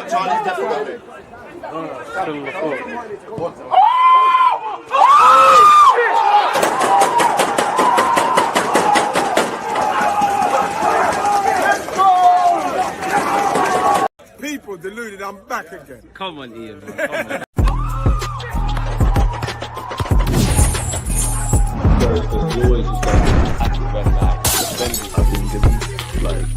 Charlie's definitely. People deluded, I'm back again. Come on, Ian, man. Come on. You always just got when like defenders have been given like.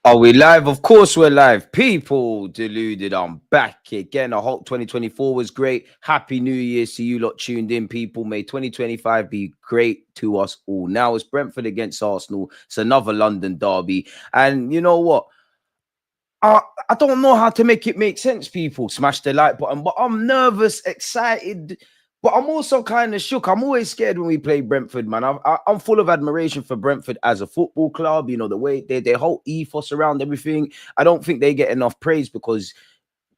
Are we live? Of course we're live. People deluded. I'm back again. I hope 2024 was great. Happy New Year to you lot tuned in, people. May 2025 be great to us all. Now it's Brentford against Arsenal. It's another London derby. And you know what? I don't know how to make it make sense, people. Smash the like button. But I'm nervous, excited. But I'm also kind of shook. I'm always scared when we play Brentford, man. I'm full of admiration for Brentford as a football club. You know, the way their whole ethos around everything. I don't think they get enough praise because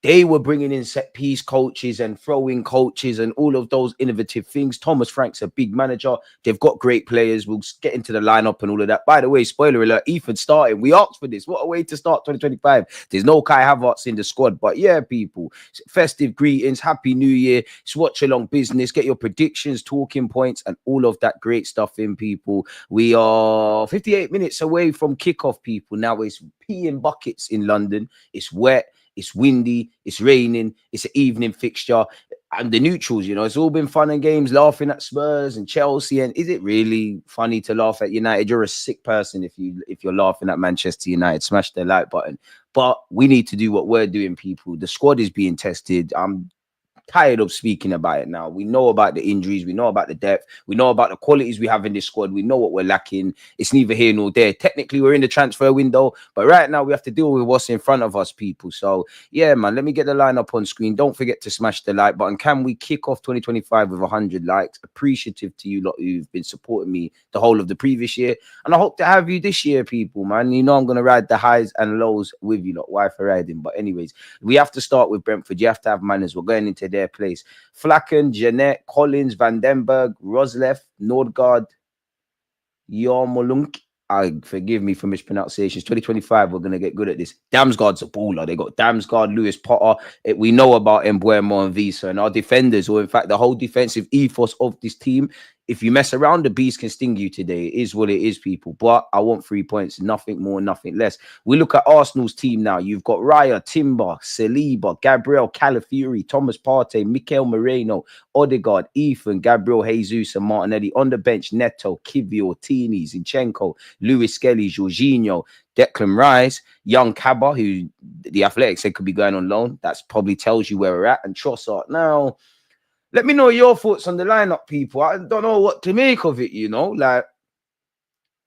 they were bringing in set-piece coaches and throwing coaches and all of those innovative things. Thomas Frank's a big manager. They've got great players. We'll get into the lineup and all of that. By the way, spoiler alert, Ethan starting. We asked for this. What a way to start 2025. There's no Kai Havertz in the squad. But yeah, people, festive greetings. Happy New Year. It's watch-along business. Get your predictions, talking points, and all of that great stuff in, people. We are 58 minutes away from kickoff, people. Now it's peeing buckets in London. It's wet. It's windy, it's raining, it's an evening fixture. And the neutrals, you know, it's all been fun and games, laughing at Spurs and Chelsea. And is it really funny to laugh at United? You're a sick person if you're laughing at Manchester United. Smash the like button. But we need to do what we're doing, people. The squad is being tested. I'm tired of speaking about it now. We know about the injuries. We know about the depth. We know about the qualities we have in this squad. We know what we're lacking. It's neither here nor there. Technically, we're in the transfer window, but right now we have to deal with what's in front of us, people. So, yeah, man, let me get the lineup on screen. Don't forget to smash the like button. Can we kick off 2025 with 100 likes? Appreciative to you lot who've been supporting me the whole of the previous year. And I hope to have you this year, people, man. You know I'm going to ride the highs and lows with you lot. Why for riding? But anyways, we have to start with Brentford. You have to have manners. We're going into their place. Flacken, Jeanette, Collins, Van den Berg, Roslev, Nordgaard, Yarmolunk. Forgive me for mispronunciations. 2025, we're going to get good at this. Damsgaard's a baller. They got Damsgaard, Lewis Potter. We know about Mbuemo and Visa. And our defenders, or in fact, the whole defensive ethos of this team, if you mess around, the beast can sting you today. It is what it is, people. But I want 3 points. Nothing more, nothing less. We look at Arsenal's team now. You've got Raya, Timber, Saliba, Gabriel, Calafiori, Thomas Partey, Mikel Moreno, Odegaard, Ethan, Gabriel Jesus, and Martinelli. On the bench, Neto, Kivio, Tini, Zinchenko, Lewis Skelly, Jorginho, Declan Rice, young Kaba, who the Athletics said could be going on loan. That probably tells you where we're at. And Trossard. Now, let me know your thoughts on the lineup, people. I don't know what to make of it, you know. Like, I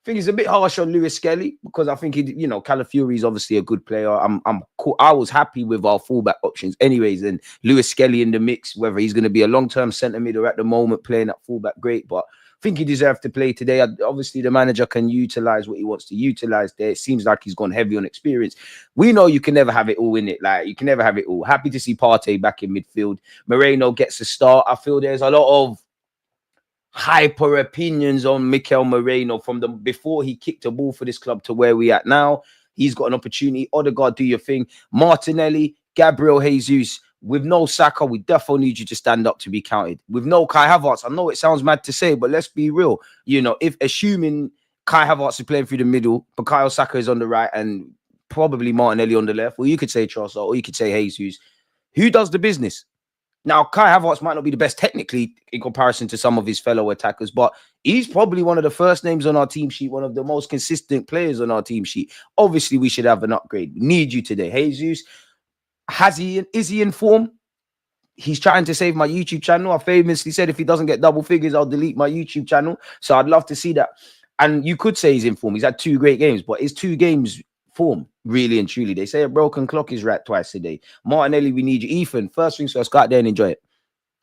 think it's a bit harsh on Lewis Skelly because I think you know, Calafiori is obviously a good player. I'm cool. I was happy with our fullback options, anyways. And Lewis Skelly in the mix, whether he's going to be a long-term centre mid or at the moment playing at fullback, great. But I think he deserved to play today. Obviously, the manager can utilize what he wants to utilize there. It seems like he's gone heavy on experience. We know you can never have it all in it. Like, you can never have it all. Happy to see Partey back in midfield. Moreno gets a start. I feel there's a lot of hyper opinions on Mikel Moreno from before he kicked a ball for this club to where we at now. He's got an opportunity. Odegaard, do your thing. Martinelli, Gabriel Jesus. With no Saka, we definitely need you to stand up to be counted. With no Kai Havertz, I know it sounds mad to say, but let's be real. You know, if assuming Kai Havertz is playing through the middle, Bukayo Saka is on the right and probably Martinelli on the left, or you could say Trossard, or you could say Jesus, who does the business? Now, Kai Havertz might not be the best technically in comparison to some of his fellow attackers, but he's probably one of the first names on our team sheet, one of the most consistent players on our team sheet. Obviously, we should have an upgrade. We need you today. Jesus, is he in form? He's trying to save my YouTube channel. I famously said if he doesn't get double figures, I'll delete my YouTube channel. So I'd love to see that. And you could say he's in form. He's had 2 great games, but his 2 games form, really and truly. They say a broken clock is right twice a day. Martinelli, we need you. Ethan, first things first, go out there and enjoy it.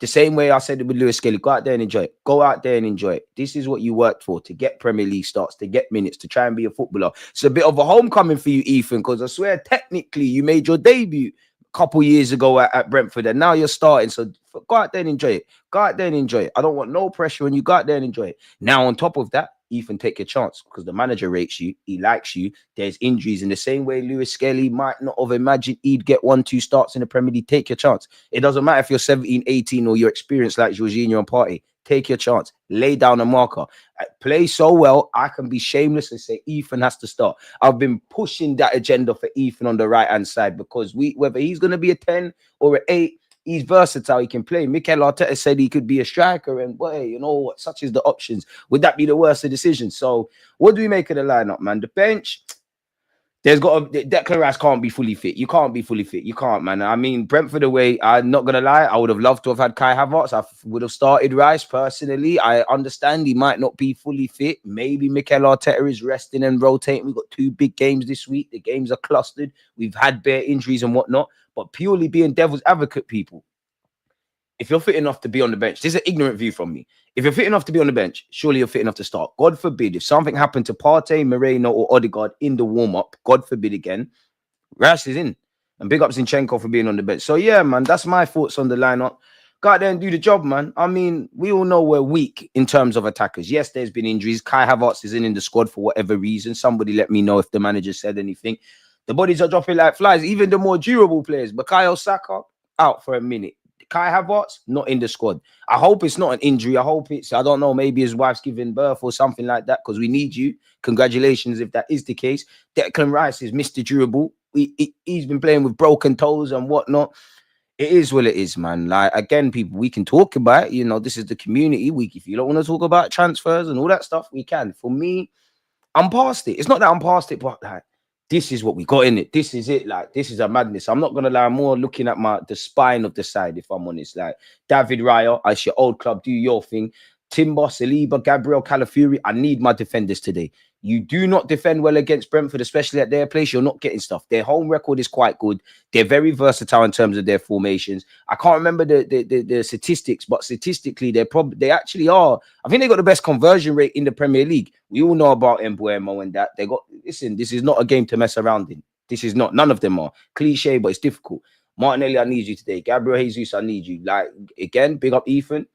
The same way I said it with Lewis Skelly, go out there and enjoy it. Go out there and enjoy it. This is what you worked for, to get Premier League starts, to get minutes, to try and be a footballer. It's a bit of a homecoming for you, Ethan, because I swear technically you made your debut a couple years ago at Brentford, and now you're starting. So go out there and enjoy it. Go out there and enjoy it. I don't want no pressure on you. Go out there and enjoy it. Now, on top of that, Ethan, take your chance, because the manager rates you. He likes you. There's injuries in the same way Lewis Skelly might not have imagined he'd get 1-2 starts in the Premier League. Take your chance. It doesn't matter if you're 17, 18 or you're experienced like Jorginho and Partey. Take your chance. Lay down a marker. Play so well, I can be shameless and say Ethan has to start. I've been pushing that agenda for Ethan on the right-hand side, because whether he's going to be a 10 or an 8, he's versatile. He can play. Mikel Arteta said he could be a striker, and boy, you know what? Such is the options. Would that be the worst of decisions? So, what do we make of the lineup, man? The bench. Declan Rice can't be fully fit. You can't be fully fit. You can't, man. I mean, Brentford away, I'm not going to lie, I would have loved to have had Kai Havertz. I would have started Rice personally. I understand he might not be fully fit. Maybe Mikel Arteta is resting and rotating. We've got 2 big games this week. The games are clustered. We've had bare injuries and whatnot. But purely being devil's advocate, people, if you're fit enough to be on the bench, this is an ignorant view from me. If you're fit enough to be on the bench, surely you're fit enough to start. God forbid, if something happened to Partey, Moreno, or Odegaard in the warm-up, God forbid again, Rice is in. And big up Zinchenko for being on the bench. So, yeah, man, that's my thoughts on the lineup. Go out there and do the job, man. I mean, we all know we're weak in terms of attackers. Yes, there's been injuries. Kai Havertz is in the squad for whatever reason. Somebody let me know if the manager said anything. The bodies are dropping like flies. Even the more durable players. Bukayo Saka, out for a minute. Kai Havertz, not in the squad. I hope it's not an injury. I hope it's, I don't know, maybe his wife's giving birth or something like that, because we need you. Congratulations if that is the case. Declan Rice is Mr. Durable. He's been playing with broken toes and whatnot. It is what it is, man. Like, again, people, we can talk about it. You know, this is the community week. If you don't want to talk about transfers and all that stuff, we can. For me, I'm past it. It's not that I'm past it, but like, this is what we got in it. This is it. Like, this is a madness. I'm not gonna lie. I'm more looking at the spine of the side, if I'm honest. Like, David Raya, it's your old club. Do your thing. Timber, Saliba, Gabriel, Calafiori. I need my defenders today. You do not defend well against Brentford, especially at their place. You're not getting stuff. Their home record is quite good. They're very versatile in terms of their formations. I can't remember the statistics, but statistically, they actually are. I think they got the best conversion rate in the Premier League. We all know about Mbuemo and that. They got, listen, this is not a game to mess around in. This is not, none of them are. Cliche, but it's difficult. Martinelli, I need you today. Gabriel Jesus, I need you. Like, again, big up Ethan.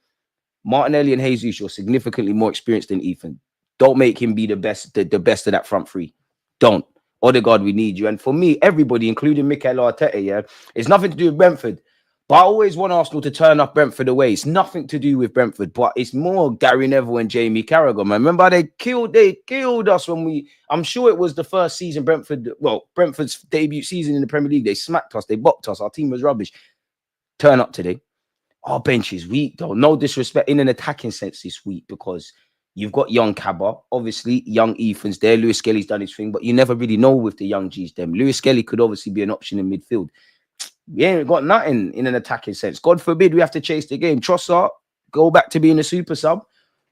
Martinelli and Jesus, you're significantly more experienced than Ethan. Don't make him be the best of that front three. Don't. Odegaard, we need you. And for me, everybody, including Mikel Arteta, yeah, it's nothing to do with Brentford. But I always want Arsenal to turn up Brentford away. It's nothing to do with Brentford, but it's more Gary Neville and Jamie Carragher, man. Remember, they killed us when I'm sure it was the first season Brentford's debut season in the Premier League. They smacked us, they bopped us. Our team was rubbish. Turn up today. Our bench is weak, though. No disrespect in an attacking sense this week, because you've got young Cabba, obviously, young Ethan's there. Lewis Skelly's done his thing, but you never really know with the young G's them. Lewis Skelly could obviously be an option in midfield. We ain't got nothing in an attacking sense. God forbid we have to chase the game. Trossard, go back to being a super sub.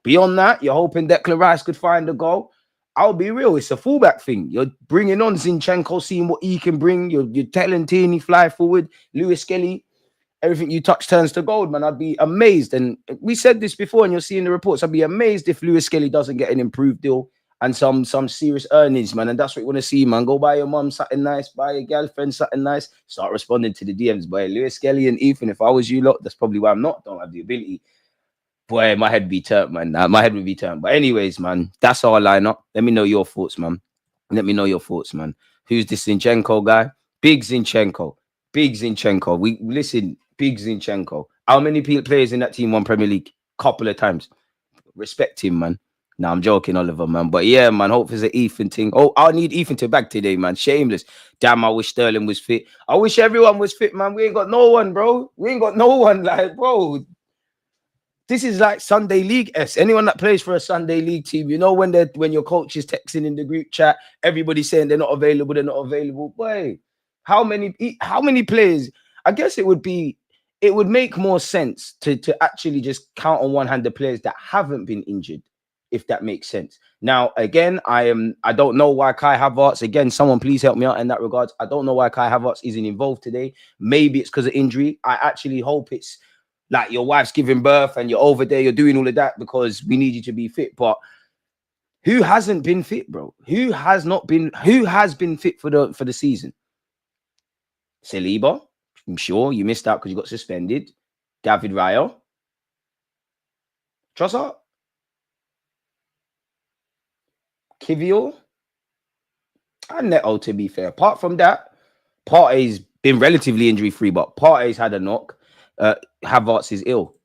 Beyond that, you're hoping Declan Rice could find the goal. I'll be real, it's a fullback thing. You're bringing on Zinchenko, seeing what he can bring. You're telling Tierney fly forward. Lewis Skelly, everything you touch turns to gold, man. I'd be amazed. And we said this before, and you'll see in the reports, I'd be amazed if Lewis Skelly doesn't get an improved deal and some serious earnings, man. And that's what we want to see, man. Go buy your mum something nice, buy your girlfriend something nice, start responding to the DMs. Boy, Lewis Skelly and Ethan, if I was you lot, that's probably why don't have the ability. Boy, my head would be turned, man. My head would be turned. But anyways, man, that's our lineup. Let me know your thoughts, man. Let me know your thoughts, man. Who's this Zinchenko guy? Big Zinchenko. Big Zinchenko. We listen, Big Zinchenko. How many players in that team won Premier League? Couple of times. Respect him, man. No, I'm joking, Oliver, man. But yeah, man, hope it's an Ethan thing. Oh, I need Ethan to back today, man. Shameless. Damn, I wish Sterling was fit. I wish everyone was fit, man. We ain't got no one, bro. We ain't got no one. Like, bro, this is like Sunday League-esque. Anyone that plays for a Sunday League team, you know, when your coach is texting in the group chat, everybody's saying they're not available. Boy, how many players? I guess it would make more sense to actually just count on one hand the players that haven't been injured, if that makes sense. Now, again, I don't know why Kai Havertz, again, someone please help me out in that regards. I don't know why Kai Havertz isn't involved today. Maybe it's because of injury. I actually hope it's Like your wife's giving birth and you're over there, you're doing all of that because we need you to be fit. But who hasn't been fit, bro? Who has not been? Who has been fit for the season? Saliba, I'm sure you missed out because you got suspended. David Raya, Trossard, Kivior, and Neto, to be fair. Apart from that, Partey's been relatively injury-free, but Partey's had a knock. Havertz is ill.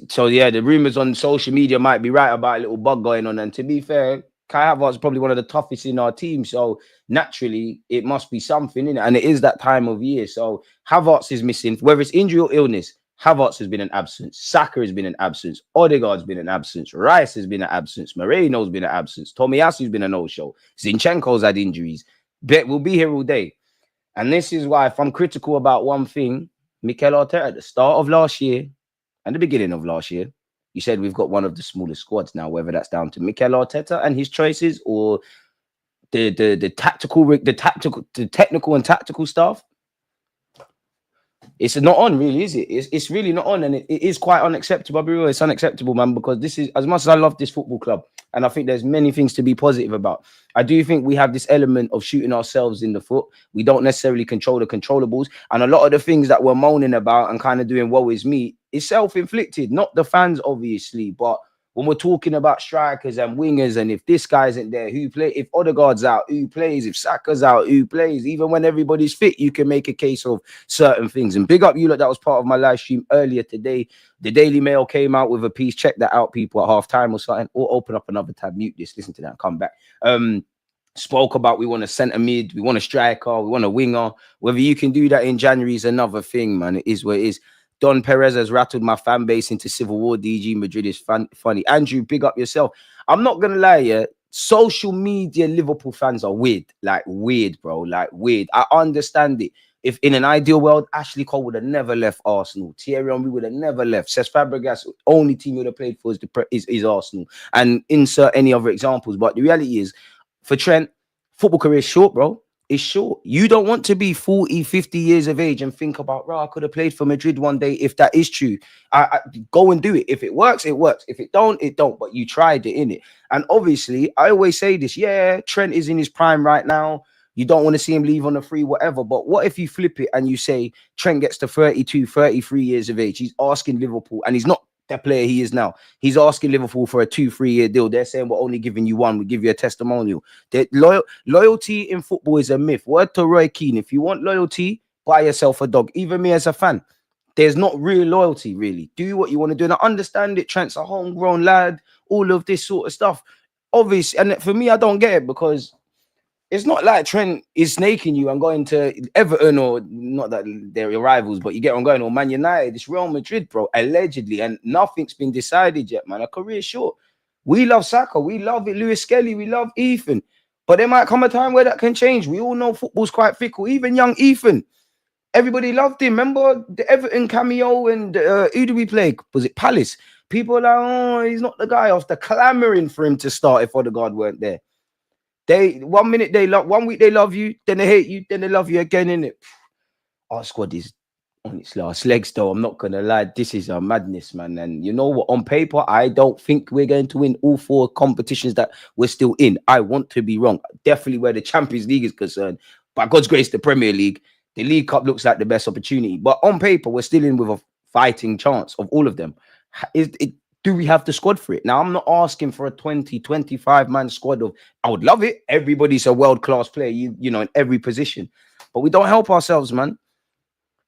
So yeah, the rumors on social media might be right about a little bug going on. And to be fair, Kai Havertz is probably one of the toughest in our team. So naturally, it must be something in it. And it is that time of year. So Havertz is missing, whether it's injury or illness. Havertz has been an absence. Saka has been an absence. Odegaard's been an absence. Rice has been an absence. Moreno's been an absence. Tomiyasu's been a no-show. Zinchenko's had injuries. Bet we'll be here all day. And this is why, if I'm critical about one thing, Mikel Arteta at the start of last year and the beginning of last year, you said we've got one of the smallest squads now, whether that's down to Mikel Arteta and his choices or the technical and tactical stuff. It's not on, really, is it? It's really not on, and it is quite unacceptable. I'll be real, it's unacceptable, man, because this is, as much as I love this football club, and I think there's many things to be positive about, I do think we have this element of shooting ourselves in the foot. We don't necessarily control the controllables, and a lot of the things that we're moaning about and kind of doing woe is me is self-inflicted, not the fans, obviously, but when we're talking about strikers and wingers, and if this guy isn't there, who play? If Odegaard's out, who plays? If Saka's out, who plays? Even when everybody's fit, you can make a case of certain things. And big up you, that was part of my live stream earlier today. The Daily Mail came out with a piece. Check that out, people, at halftime or something. Or open up another tab, mute this, listen to that, and come back. Spoke about we want a centre mid, we want a striker, we want a winger. Whether you can do that in January is another thing, man. It is what it is. Don Perez has rattled my fan base into civil war. DG Madrid is funny. Andrew, big up yourself. I'm not going to lie, yeah. Social media Liverpool fans are weird. Like, weird, bro. Like, weird. I understand it. If in an ideal world, Ashley Cole would have never left Arsenal. Thierry Henry would have never left. Cesc Fabregas, only team he would have played for is Arsenal. And insert any other examples. But the reality is, for Trent, football career is short, bro. It's short. You don't want to be 40, 50 years of age and think about, I could have played for Madrid one day. If that is true, I go and do it. If it works, it works. If it don't, it don't. But you tried it, innit? And obviously, I always say this. Yeah, Trent is in his prime right now. You don't want to see him leave on a free, whatever. But what if you flip it and you say Trent gets to 32, 33 years of age? He's asking Liverpool, and he's not the player he is now. He's asking Liverpool for a 2-3 year deal. They're saying we're only giving you one. We give you a testimonial. Loyalty in football is a myth. Word to Roy Keane. If you want loyalty, buy yourself a dog. Even me as a fan, there's not real loyalty, really. Do what you want to do. And I understand it. Trent's a homegrown lad. All of this sort of stuff. Obviously, and for me, I don't get it because it's not like Trent is snaking you and going to Everton, or not that they're your rivals, but you get on going, or Man United. It's Real Madrid, bro, allegedly, and nothing's been decided yet, man. A career short. We love Saka, we love it, Lewis Skelly, we love Ethan, but there might come a time where that can change. We all know football's quite fickle. Even young Ethan, everybody loved him. Remember the Everton cameo, and who did we play? Was it Palace? People are like, oh, he's not the guy. After clamoring for him to start if Odegaard weren't there. One minute they love, 1 week they love you, then they hate you, then they love you again, innit? Our squad is on its last legs, though. I'm not gonna lie, this is a madness, man. And you know what? On paper, I don't think we're going to win all 4 competitions that we're still in. I want to be wrong. Definitely where the Champions League is concerned. By God's grace, the Premier League, the League Cup looks like the best opportunity. But on paper, we're still in with a fighting chance of all of them. Do we have the squad for it? Now, I'm not asking for a 20, 25-man squad of, I would love it. Everybody's a world-class player, you know, in every position. But we don't help ourselves, man.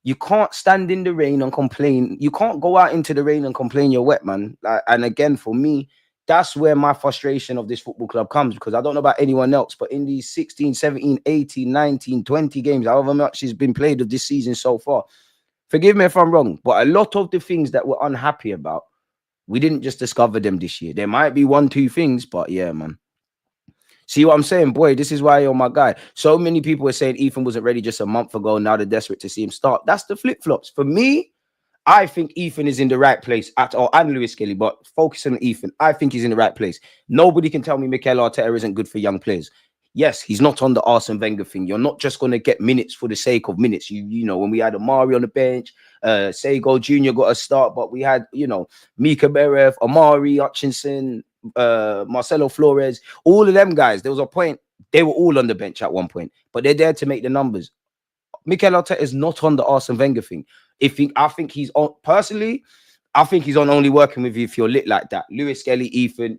You can't stand in the rain and complain. You can't go out into the rain and complain you're wet, man. And again, for me, that's where my frustration of this football club comes, because I don't know about anyone else, but in these 16, 17, 18, 19, 20 games, however much has been played of this season so far, forgive me if I'm wrong, but a lot of the things that we're unhappy about, we didn't just discover them this year. There might be 1-2 things, but yeah, man. See what I'm saying? Boy, this is why you're my guy. So many people were saying Ethan wasn't ready just a month ago. Now they're desperate to see him start. That's the flip-flops. For me, I think Ethan is in the right place at all. And Lewis Kelly, but focusing on Ethan, I think he's in the right place. Nobody can tell me Mikel Arteta isn't good for young players. Yes, he's not on the Arsene Wenger thing. You're not just going to get minutes for the sake of minutes. You know, when we had Amari on the bench, Sego Jr. got a start, but we had, you know, Mika Berev, Amari Hutchinson, Marcelo Flores, all of them guys. There was a point they were all on the bench at one point, but they're there to make the numbers. Mikel Arteta is not on the Arsene Wenger thing. I think he's on, personally, I think he's on only working with you if you're lit like that. Lewis Skelly, Ethan,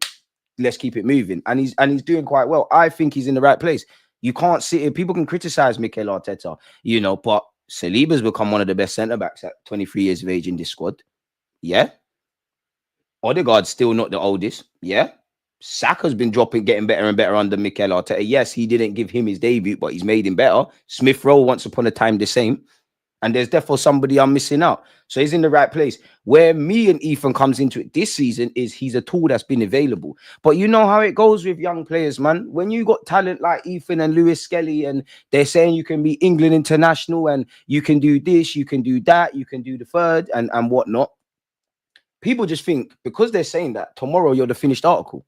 let's keep it moving. And he's doing quite well. I think he's in the right place. You can't sit here. People can criticize Mikel Arteta, you know, but Saliba's become one of the best centre-backs at 23 years of age in this squad. Yeah. Odegaard's still not the oldest. Yeah. Saka's been getting better and better under Mikel Arteta. Yes, he didn't give him his debut, but he's made him better. Smith Rowe, once upon a time, the same. And there's therefore somebody I'm missing out. So he's in the right place. Where me and Ethan comes into it this season is he's a tool that's been available. But you know how it goes with young players, man. When you got talent like Ethan and Lewis Skelly, and they're saying you can be England international and you can do this, you can do that, you can do the third and whatnot. People just think because they're saying that, tomorrow you're the finished article.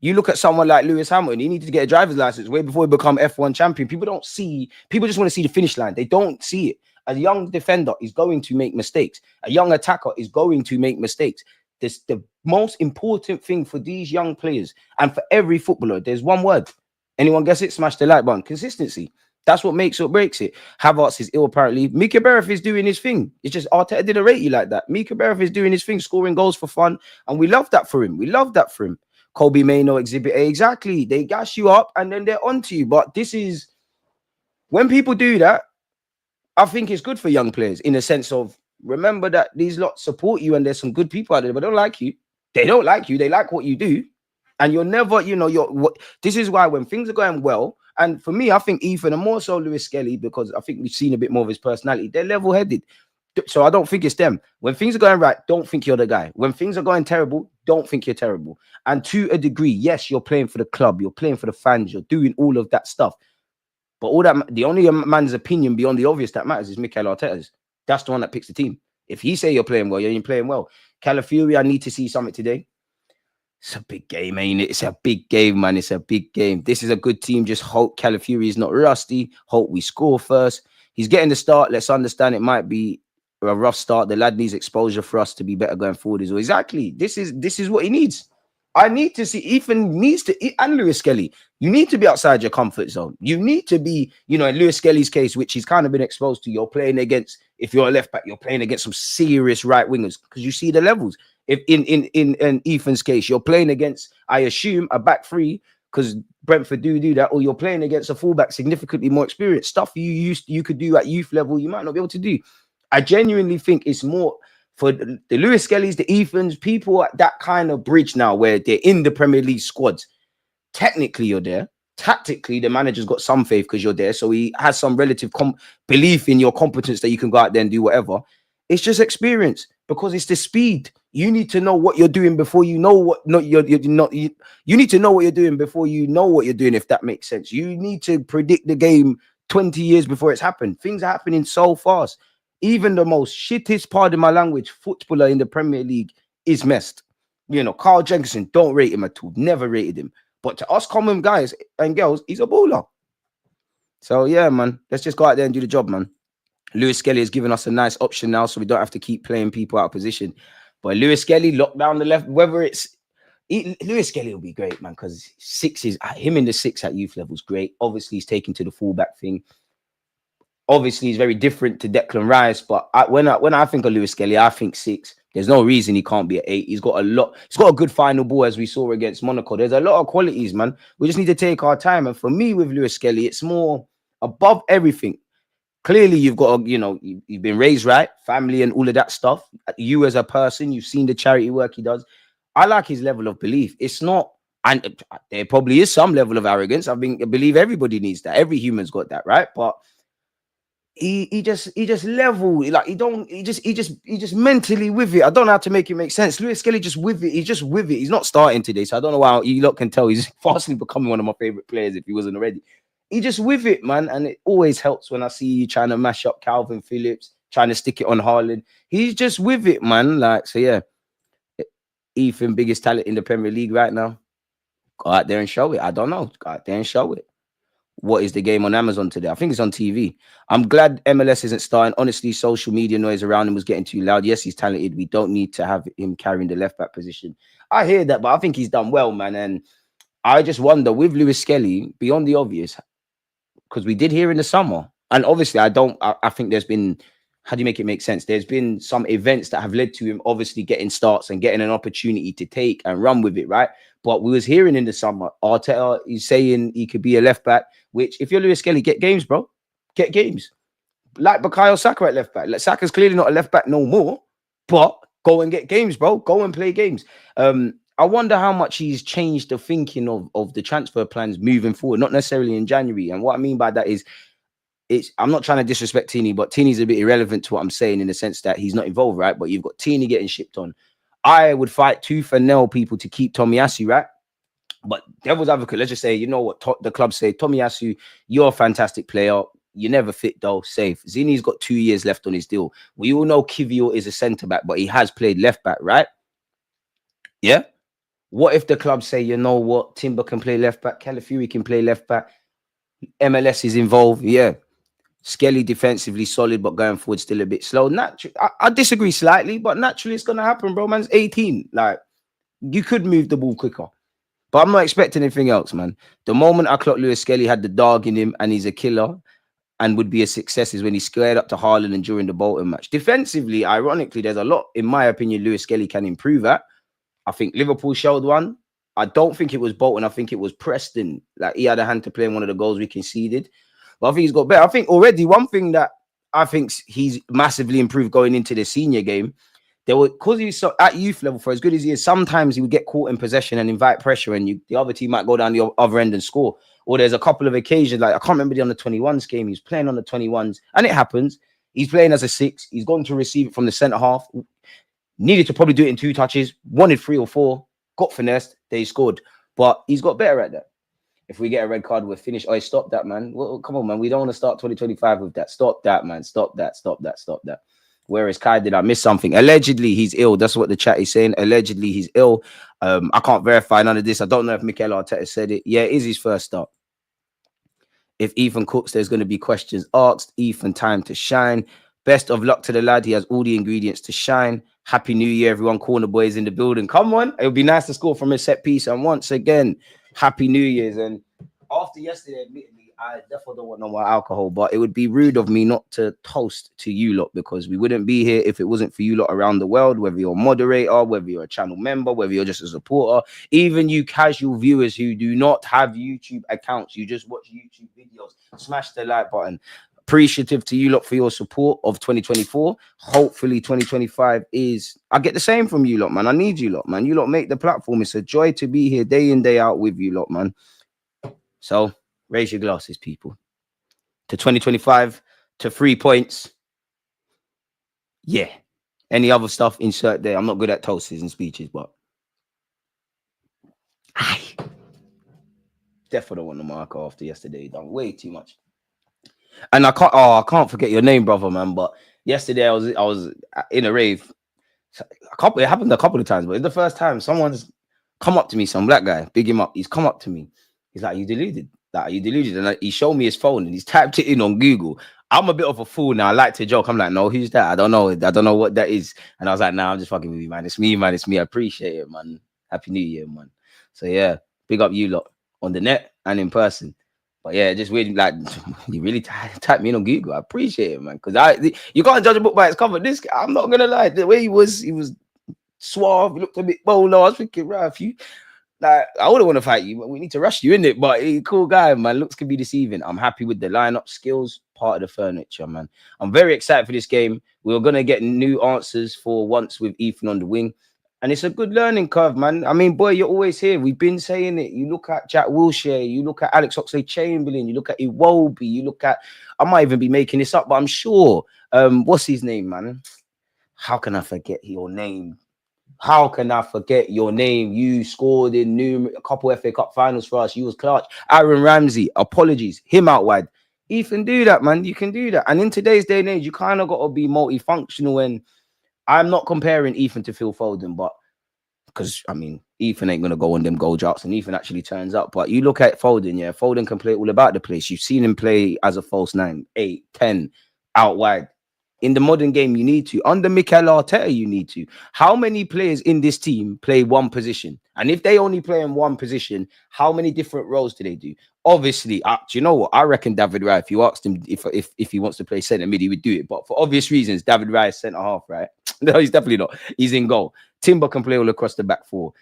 You look at someone like Lewis Hamilton, he needed to get a driver's license way before he become F1 champion. People just want to see the finish line. They don't see it. A young defender is going to make mistakes. A young attacker is going to make mistakes. The most important thing for these young players and for every footballer, there's one word. Anyone guess it? Smash the like button. Consistency. That's what makes or breaks it. Havertz is ill, apparently. Mika Berev is doing his thing. It's just Arteta didn't rate you like that. Mika Berev is doing his thing, scoring goals for fun. And we love that for him. We love that for him. Kobe Maino, Exhibit A. Exactly. They gas you up and then they're onto you. But this is, when people do that, I think it's good for young players in a sense of, remember that these lot support you and there's some good people out there, but don't like you. They don't like you. They like what you do. And you're never, you know, this is why when things are going well, and for me, I think Ethan and more so Lewis Skelly, because I think we've seen a bit more of his personality, they're level-headed. So I don't think it's them. When things are going right, don't think you're the guy. When things are going terrible, don't think you're terrible. And to a degree, yes, you're playing for the club, you're playing for the fans, you're doing all of that stuff. But all that, the only man's opinion beyond the obvious that matters is Mikel Arteta's. That's the one that picks the team. If he say you're playing well, you're playing well. Calafiori, I need to see something today. It's a big game, ain't it? It's a big game, man. It's a big game. This is a good team. Just hope Calafiori is not rusty. Hope we score first. He's getting the start. Let's understand it might be a rough start. The lad needs exposure for us to be better going forward as well. Exactly. This is what he needs. I need to see, Ethan needs to, and Lewis Skelly, you need to be outside your comfort zone. You need to be, you know, in Lewis Skelly's case, which he's kind of been exposed to, you're playing against, if you're a left back, you're playing against some serious right wingers because you see the levels. If in Ethan's case, you're playing against, I assume, a back three because Brentford do that, or you're playing against a fullback significantly more experienced. Stuff you could do at youth level, you might not be able to do. I genuinely think it's more for the Lewis Skellys, the Ethans, people at that kind of bridge now where they're in the Premier League squads. Technically, you're there. Tactically, the manager's got some faith because you're there. So he has some relative belief in your competence that you can go out there and do whatever. It's just experience because it's the speed. You need to know what you're doing before you know what you need to know what you're doing before you know what you're doing, if that makes sense. You need to predict the game 20 years before it's happened. Things are happening so fast. Even the most shittest, pardon my language, footballer in the Premier League is messed. You know, Carl Jenkinson, don't rate him at all. Never rated him. But to us common guys and girls, he's a baller. So, yeah, man, let's just go out there and do the job, man. Lewis Skelly has given us a nice option now, so we don't have to keep playing people out of position. But Lewis Skelly, lock down the left, whether it's... Lewis Skelly will be great, man, because him in the six at youth level is great. Obviously, he's taken to the fullback thing. Obviously, he's very different to Declan Rice, but when I think of Lewis Skelly, I think 6. There's no reason he can't be at 8. He's got a good final ball, as we saw against Monaco. There's a lot of qualities, man. We just need to take our time. And for me, with Lewis Skelly, it's more above everything. Clearly, you've got, you've been raised right, family and all of that stuff. You as a person, you've seen the charity work he does. I like his level of belief. It's not, and there probably is some level of arrogance. I believe everybody needs that. Every human's got that, right? But he just level, like he just mentally with it. I don't know how to make it make sense. Lewis Skelly just with it. He's just with it. He's not starting today, so I don't know how you lot can tell. He's fastly becoming one of my favorite players if he wasn't already. He just with it, man, and it always helps when I see you trying to mash up Calvin Phillips, trying to stick it on Haaland. He's just with it, man. Like, so yeah, Ethan, biggest talent in the Premier League right now. Go out there and show it. I don't know. Go out there and show it. what is the game on Amazon today? I think it's on TV. I'm glad MLS isn't starting. Honestly, social media noise around him was getting too loud. Yes, he's talented. We don't need to have him carrying the left back position. I hear that, but I think he's done well, man. And I just wonder with Lewis Skelly, beyond the obvious, because we did hear in the summer, and obviously I think there's been, how do you make it make sense? There's been some events that have led to him obviously getting starts and getting an opportunity to take and run with it, right? But we was hearing in the summer, Arteta is saying he could be a left back, which if you're Lewis Skelly, get games, bro. Get games. Like Bukayo Saka at left back. Like, Saka's clearly not a left back no more, but go and get games, bro. Go and play games. I wonder how much he's changed the thinking of the transfer plans moving forward, not necessarily in January. And what I mean by that is, I'm not trying to disrespect Tini, but Tini's a bit irrelevant to what I'm saying in the sense that he's not involved, right? But you've got Tini getting shipped on. I would fight tooth and nail people to keep Tomiyasu, right? But devil's advocate, let's just say, you know what the club say, Tomiyasu, you're a fantastic player. You never fit though, safe. Zini's got 2 years left on his deal. We all know Kivio is a centre-back, but he has played left-back, right? Yeah? What if the club say, you know what, Timber can play left-back, Calafiori can play left-back, MLS is involved, yeah. Skelly defensively solid, but going forward still a bit slow. Naturally, I disagree slightly, but naturally it's gonna happen, bro. Man's 18. Like, you could move the ball quicker, but I'm not expecting anything else, man. The moment I clocked Lewis Skelly had the dog in him and he's a killer and would be a success is when he squared up to Haaland and during the Bolton match. Defensively, ironically, there's a lot, in my opinion, Lewis Skelly can improve at. I think Liverpool showed one. I don't think it was Bolton. I think it was Preston. Like, he had a hand to play in one of the goals we conceded. But I think he's got better. I think already one thing that I think he's massively improved going into the senior game, there were, because he's so, at youth level, for as good as he is, sometimes he would get caught in possession and invite pressure, and the other team might go down the other end and score. Or there's a couple of occasions, like I can't remember the under 21s game. He's playing on the 21s, and it happens. He's playing as a 6. He's gone to receive it from the centre half. Needed to probably do it in 2 touches. Wanted 3 or 4. Got finessed. They scored. But he's got better at that. If we get a red card, we're finished. Oh, stop that, man. Well, come on, man. We don't want to start 2025 with that. Stop that, man. Stop that. Stop that. Stop that. Whereas Kai, did I miss something? Allegedly, he's ill. That's what the chat is saying. Allegedly, he's ill. I can't verify none of this. I don't know if Mikel Arteta said it. Yeah, it is his first start. If Ethan cooks, there's going to be questions asked. Ethan, time to shine. Best of luck to the lad. He has all the ingredients to shine. Happy New Year, everyone. Corner boys in the building. Come on. It would be nice to score from a set piece. And once again, Happy New Year's. And after yesterday, admittedly, I definitely don't want no more alcohol, but it would be rude of me not to toast to you lot, because we wouldn't be here if it wasn't for you lot around the world, whether you're a moderator, whether you're a channel member, whether you're just a supporter, even you casual viewers who do not have YouTube accounts, you just watch YouTube videos, smash the like button. Appreciative to you lot for your support of 2024. Hopefully 2025 is, I get the same from you lot, man. I need you lot, man. You lot make the platform. It's a joy to be here day in, day out with you lot, man. So raise your glasses, people, to 2025, to 3 points. Yeah. Any other stuff, insert there. I'm not good at toasts and speeches, but I definitely don't want the marker after yesterday. Done way too much. And I can't forget your name, brother, man. But yesterday I was in a rave. It happened a couple of times, but it's the first time someone's come up to me, some black guy, big him up. He's come up to me. He's like, "You deluded? Like, are you deluded?" And he showed me his phone and he's typed it in on Google. I'm a bit of a fool now. I like to joke. I'm like, "No, who's that? I don't know. I don't know what that is." And I was like, "Nah, I'm just fucking with you, man. It's me, man. It's me. I appreciate it, man. Happy New Year, man." So yeah, big up you lot on the net and in person. But yeah, just really, like, you really typed me in on Google. I appreciate it, man. Because you can't judge a book by its cover. This, I'm not gonna lie, the way he was suave, he looked a bit bolo. I was thinking, right, if you, like, I wouldn't want to fight you, but we need to rush you, in it. But he's a cool guy, man. Looks can be deceiving. I'm happy with the lineup, skills, part of the furniture, man. I'm very excited for this game. We're gonna get new answers for once with Ethan on the wing. And it's a good learning curve, man. I mean, boy, you're always here. We've been saying it. You look at Jack Wilshere, you look at Alex Oxlade-Chamberlain, you look at Iwobi, you look at, I might even be making this up, but I'm sure. What's his name, man? How can I forget your name? How can I forget your name? You scored in a couple FA Cup finals for us. You was clutch. Aaron Ramsey, apologies. Him out wide. Ethan, do that, man. You can do that. And in today's day and age, you kind of got to be multifunctional. And I'm not comparing Ethan to Phil Foden, but because, I mean, Ethan ain't going to go on them goal drops, and Ethan actually turns up. But you look at Foden, yeah, Foden can play all about the place. You've seen him play as a false 9, 8, 10, out wide. In the modern game, you need to. Under Mikel Arteta, you need to. How many players in this team play one position? And if they only play in one position, how many different roles do they do? Obviously, do you know what? I reckon David Raya, if you asked him if he wants to play centre mid, he would do it. But for obvious reasons, David Raya is centre half, right? No, he's definitely not. He's in goal. Timber can play all across the back four.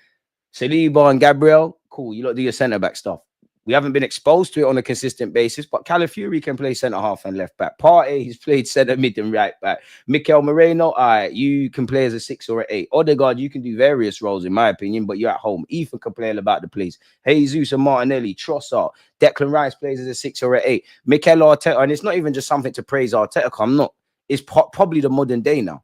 Saliba and Gabriel, cool. You lot do your centre back stuff. We haven't been exposed to it on a consistent basis, but Calafiori can play centre half and left back. Partey, he's played centre mid and right back. Mikel Moreno, all right, you can play as a 6 or an 8. Odegaard, you can do various roles, in my opinion, but you're at home. Ethan can play all about the place. Jesus and Martinelli, Trossard, Declan Rice plays as a 6 or an 8. Mikel Arteta, and it's not even just something to praise Arteta, I'm not. It's probably the modern day now.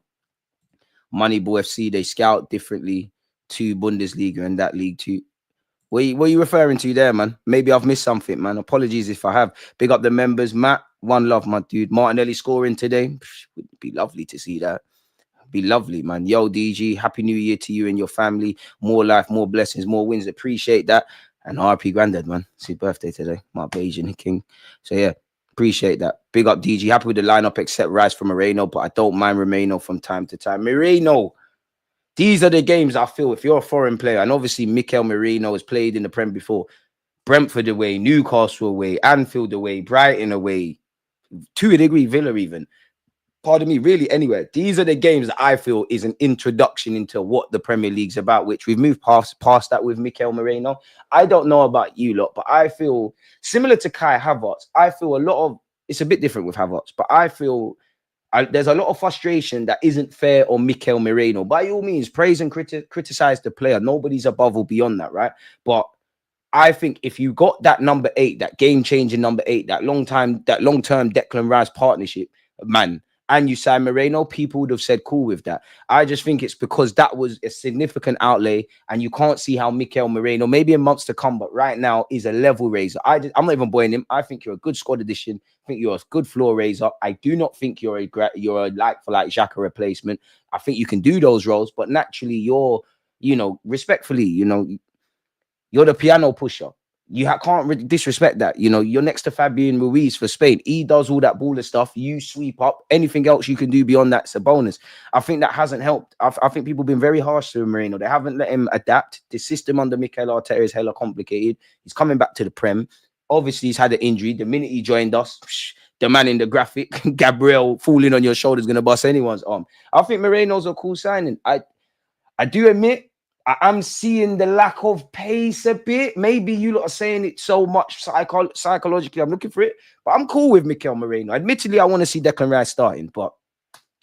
Moneyball FC, they scout differently to Bundesliga and that league too. What are you referring to there, man? Maybe I've missed something, man. Apologies if I have. Big up the members. Matt, one love, my dude. Martinelli scoring today. Would be lovely to see that. Be lovely, man. Yo, DG, happy new year to you and your family. More life, more blessings, more wins. Appreciate that. And RP Grandad, man. It's his birthday today. My Bayesian king. So, yeah, appreciate that. Big up, DG. Happy with the lineup, except Rice for Moreno, but I don't mind Moreno from time to time. Moreno. These are the games I feel if you're a foreign player, and obviously Mikel Merino has played in the Prem before. Brentford away, Newcastle away, Anfield away, Brighton away, to a degree, Villa even. Pardon me, really anywhere. These are the games that I feel is an introduction into what the Premier League's about, which we've moved past that with Mikel Merino. I don't know about you lot, but I feel similar to Kai Havertz. I feel it's a bit different with Havertz, but I feel there's a lot of frustration that isn't fair on Mikel Merino. By all means, praise and criticize the player. Nobody's above or beyond that, right? But I think if you got that number 8, that game-changing number 8, that long-term Declan Rice partnership, man, and you sign Moreno, people would have said cool with that. I just think it's because that was a significant outlay, and you can't see how Mikel Moreno, maybe in months to come, but right now is a level raiser. I'm not even buying him. I think you're a good squad addition. I think you're a good floor raiser. I do not think you're a like-for-like Xhaka replacement. I think you can do those roles, but naturally you're, respectfully, you're the piano pusher. You can't disrespect that. You're next to Fabian Ruiz for Spain. He does all that baller stuff. You sweep up. Anything else you can do beyond that's a bonus. I think that hasn't helped. I think people have been very harsh to Moreno. They haven't let him adapt. The system under Mikel Arteta is hella complicated. He's coming back to the Prem. Obviously, he's had an injury. The minute he joined us, the man in the graphic, Gabriel, falling on your shoulder is going to bust anyone's arm. I think Moreno's a cool signing. I do admit, I'm seeing the lack of pace a bit. Maybe you lot are saying it so much psychologically. I'm looking for it. But I'm cool with Mikel Merino. Admittedly, I want to see Declan Rice starting. But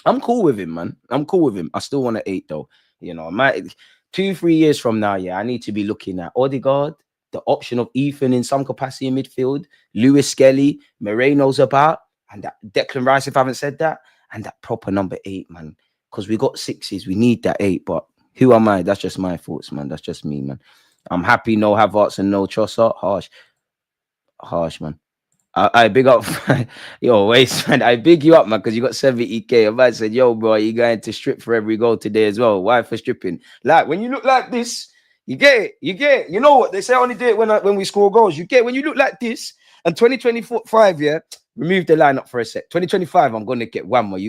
I'm cool with him, man. I'm cool with him. I still want an 8, though. I might 2-3 years from now, I need to be looking at Odegaard, the option of Ethan in some capacity in midfield, Lewis Skelly, Moreno's about, and that Declan Rice, if I haven't said that, and that proper number 8, man. Because we got 6s. We need that 8, but who am I? That's just my thoughts, man. That's just me, man. I'm happy no Havertz and no Trossard. Harsh, man. I big up. Yo, wait, man. I big you up, man, because you got 70k. I might said, yo, bro, you going to strip for every goal today as well. Why for stripping? Like, when you look like this, you get it. You know what? They say I only do it when we score goals. You get it. When you look like this, and 2025, remove the lineup for a sec. 2025, I'm going to get one more.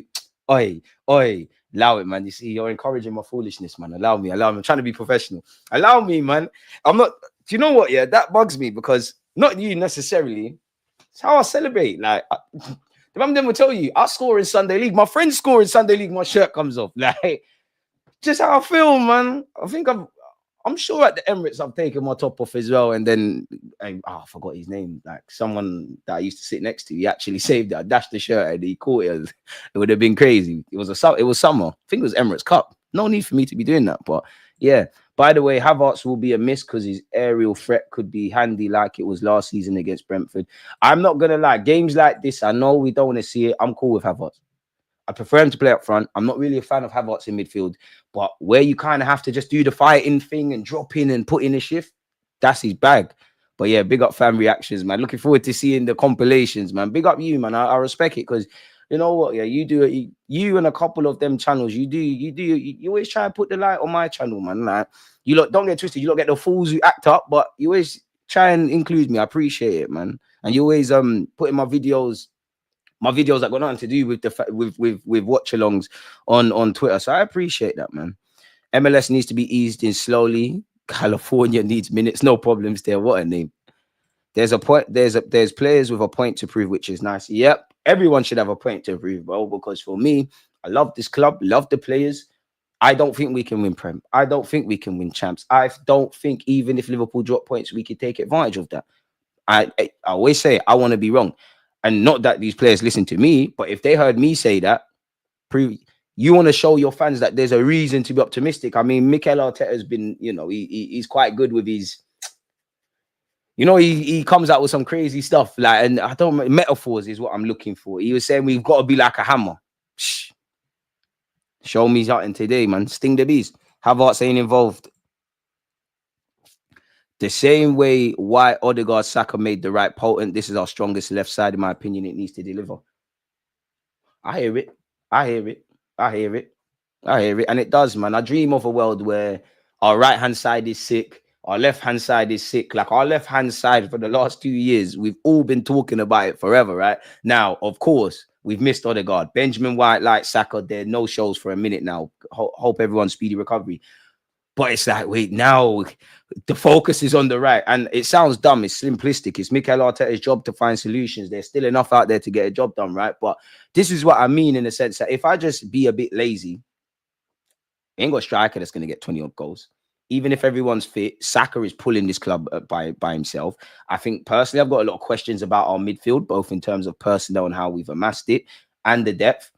Oi. Allow it, man. You see, you're encouraging my foolishness, man. Allow me. I'm trying to be professional. Allow me, man. I'm not. Do you know what? Yeah, that bugs me because not you necessarily. It's how I celebrate. Like, the man will tell you, I score in Sunday League. My friends score in Sunday League. My shirt comes off. Like, just how I feel, man. I think I'm sure at the Emirates I've taken my top off as well, and then I forgot his name. Like someone that I used to sit next to, he actually saved it. I dashed the shirt and he caught it. It would have been crazy. It was summer. I think it was Emirates Cup. No need for me to be doing that, but yeah. By the way, Havertz will be a miss because his aerial threat could be handy like it was last season against Brentford. I'm not gonna lie, games like this, I know we don't want to see it. I'm cool with Havertz. I prefer him to play up front. I'm not really a fan of Havertz in midfield, but where you kind of have to just do the fighting thing and drop in and put in a shift, that's his bag. But yeah, big up fan reactions, man. Looking forward to seeing the compilations, man. Big up you, man. I respect it because You know what? Yeah, you do it. You and a couple of them channels, you always try and put the light on my channel, man. Like, you lot don't get twisted. You lot get the fools who act up, but you always try and include me. I appreciate it, man. And you always put in my videos that got nothing to do with the with watch-alongs on Twitter. So I appreciate that, man. MLS needs to be eased in slowly. California needs minutes, no problems there. What a name. There's a point. There's players with a point to prove, which is nice. Yep, everyone should have a point to prove, bro. Because for me, I love this club, love the players. I don't think we can win Prem. I don't think we can win champs. I don't think even if Liverpool drop points, we could take advantage of that. I always say I want to be wrong, and not that these players listen to me, but if they heard me say that, prove you want to show your fans that there's a reason to be optimistic. I mean, Mikel Arteta has been, he's quite good with his. He comes out with some crazy stuff, like, and I don't metaphors is what I'm looking for. He was saying we've got to be like a hammer. Shh. Show me something today, man. Sting the bees. Havertz ain't involved. The same way why Odegaard Saka made the right potent. This is our strongest left side, in my opinion. It needs to deliver. I hear it. I hear it. I hear it. I hear it. And it does, man. I dream of a world where our right-hand side is sick. Our left-hand side is sick. Like our left-hand side for the last 2 years, we've all been talking about it forever, right? Now, of course, we've missed Odegaard. Benjamin White, like Saka, there no shows for a minute now. Hope everyone's speedy recovery. But it's like, wait, now the focus is on the right. And it sounds dumb. It's simplistic. It's Mikel Arteta's job to find solutions. There's still enough out there to get a job done, right? But this is what I mean in the sense that if I just be a bit lazy, ain't got a striker that's going to get 20 odd goals. Even if everyone's fit, Saka is pulling this club by himself. I think personally, I've got a lot of questions about our midfield, both in terms of personnel and how we've amassed it and the depth.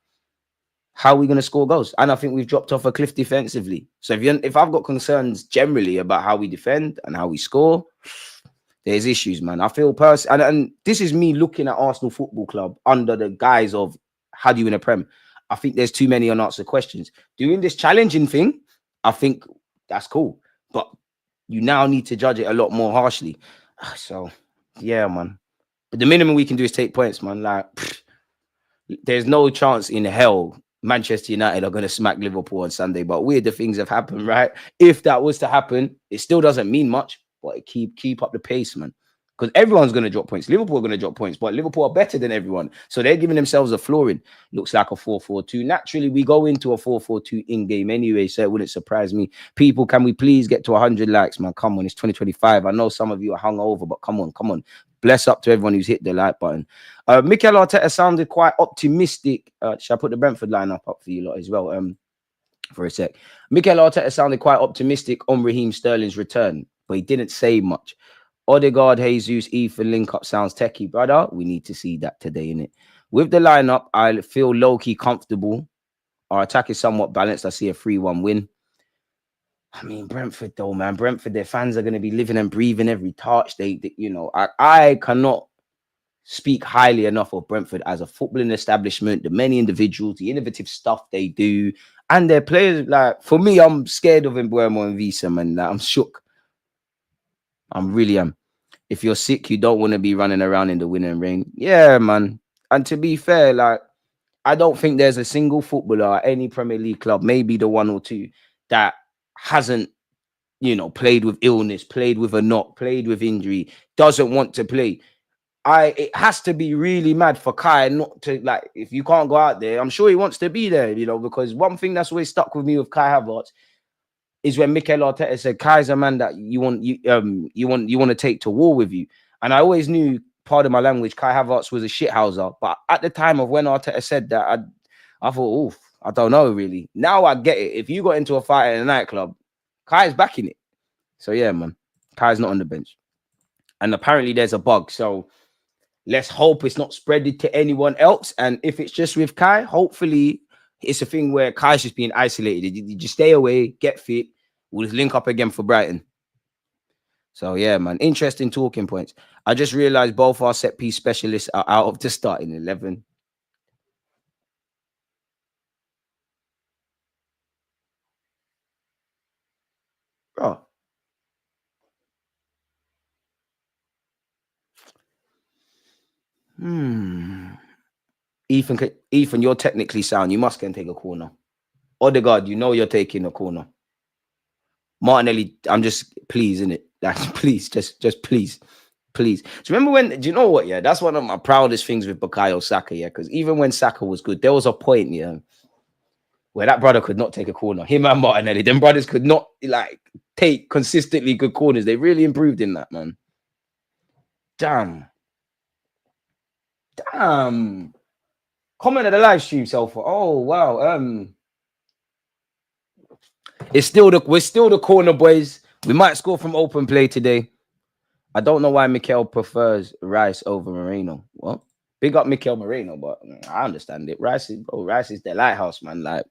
How are we going to score goals? And I think we've dropped off a cliff defensively. So if I've got concerns generally about how we defend and how we score, there's issues, man. I feel and this is me looking at Arsenal Football Club under the guise of how do you win a Prem? I think there's too many unanswered questions. Doing this challenging thing, I think that's cool. But you now need to judge it a lot more harshly. So, yeah, man. But the minimum we can do is take points, man. Like, there's no chance in hell Manchester United are going to smack Liverpool on Sunday. But weirder things have happened, right? If that was to happen, it still doesn't mean much. But keep up the pace, man. Because everyone's going to drop points. Liverpool are going to drop points, but Liverpool are better than everyone. So they're giving themselves a flooring. Looks like a 4-4-2. Naturally, we go into a 4-4-2 in-game anyway, so it wouldn't surprise me. People, can we please get to 100 likes, man? Come on, it's 2025. I know some of you are hungover, but come on. Bless up to everyone who's hit the like button. Mikel Arteta sounded quite optimistic. Should I put the Brentford lineup up for you lot as well? For a sec. Mikel Arteta sounded quite optimistic on Raheem Sterling's return, but he didn't say much. Odegaard, Jesus, Ethan link-up sounds techie, brother. We need to see that today, innit? With the lineup, I feel low-key comfortable. Our attack is somewhat balanced. I see a 3-1 win. I mean, Brentford, though, man. Brentford, their fans are going to be living and breathing every touch. I cannot speak highly enough of Brentford as a footballing establishment, the many individuals, the innovative stuff they do, and their players. Like, for me, I'm scared of Mbeumo and Visa, man. Like, I'm shook. I'm really am. If you're sick, you don't want to be running around in the wind and rain. Yeah, man. And to be fair, like, I don't think there's a single footballer at any Premier League club, maybe the one or two, that hasn't, played with illness, played with a knock, played with injury, doesn't want to play. It has to be really mad for Kai not to, like, if you can't go out there, I'm sure he wants to be there, because one thing that's always stuck with me with Kai Havertz is when Mikel Arteta said Kai's a man that you want to take to war with you. And I always knew, part of my language, Kai Havertz was a shithouser. But at the time of when Arteta said that, I thought, oof, I don't know really. Now I get it. If you got into a fight in a nightclub, Kai's backing it. So yeah, man, Kai's not on the bench. And apparently there's a bug. So let's hope it's not spreaded to anyone else. And if it's just with Kai, hopefully it's a thing where Kai's just being isolated. You just stay away, get fit. We'll just link up again for Brighton. So yeah, man, interesting talking points. I just realized both our set piece specialists are out of the starting 11. Bro. Ethan, you're technically sound. You must can take a corner. Odegaard, you know you're taking a corner. Martinelli, I'm just please, innit? Like, please, just please. Please. So remember when, do you know what? Yeah, that's one of my proudest things with Bukayo Saka. Yeah, because even when Saka was good, there was a point, yeah, where that brother could not take a corner. Him and Martinelli, them brothers could not like take consistently good corners. They really improved in that, man. Damn. Comment on the live stream, Selfa. Oh wow. We're still the corner boys. We might score from open play today. I don't know why Mikel prefers Rice over Moreno. Well, big up Mikel Moreno, but I understand it. Rice is the lighthouse, man. Like,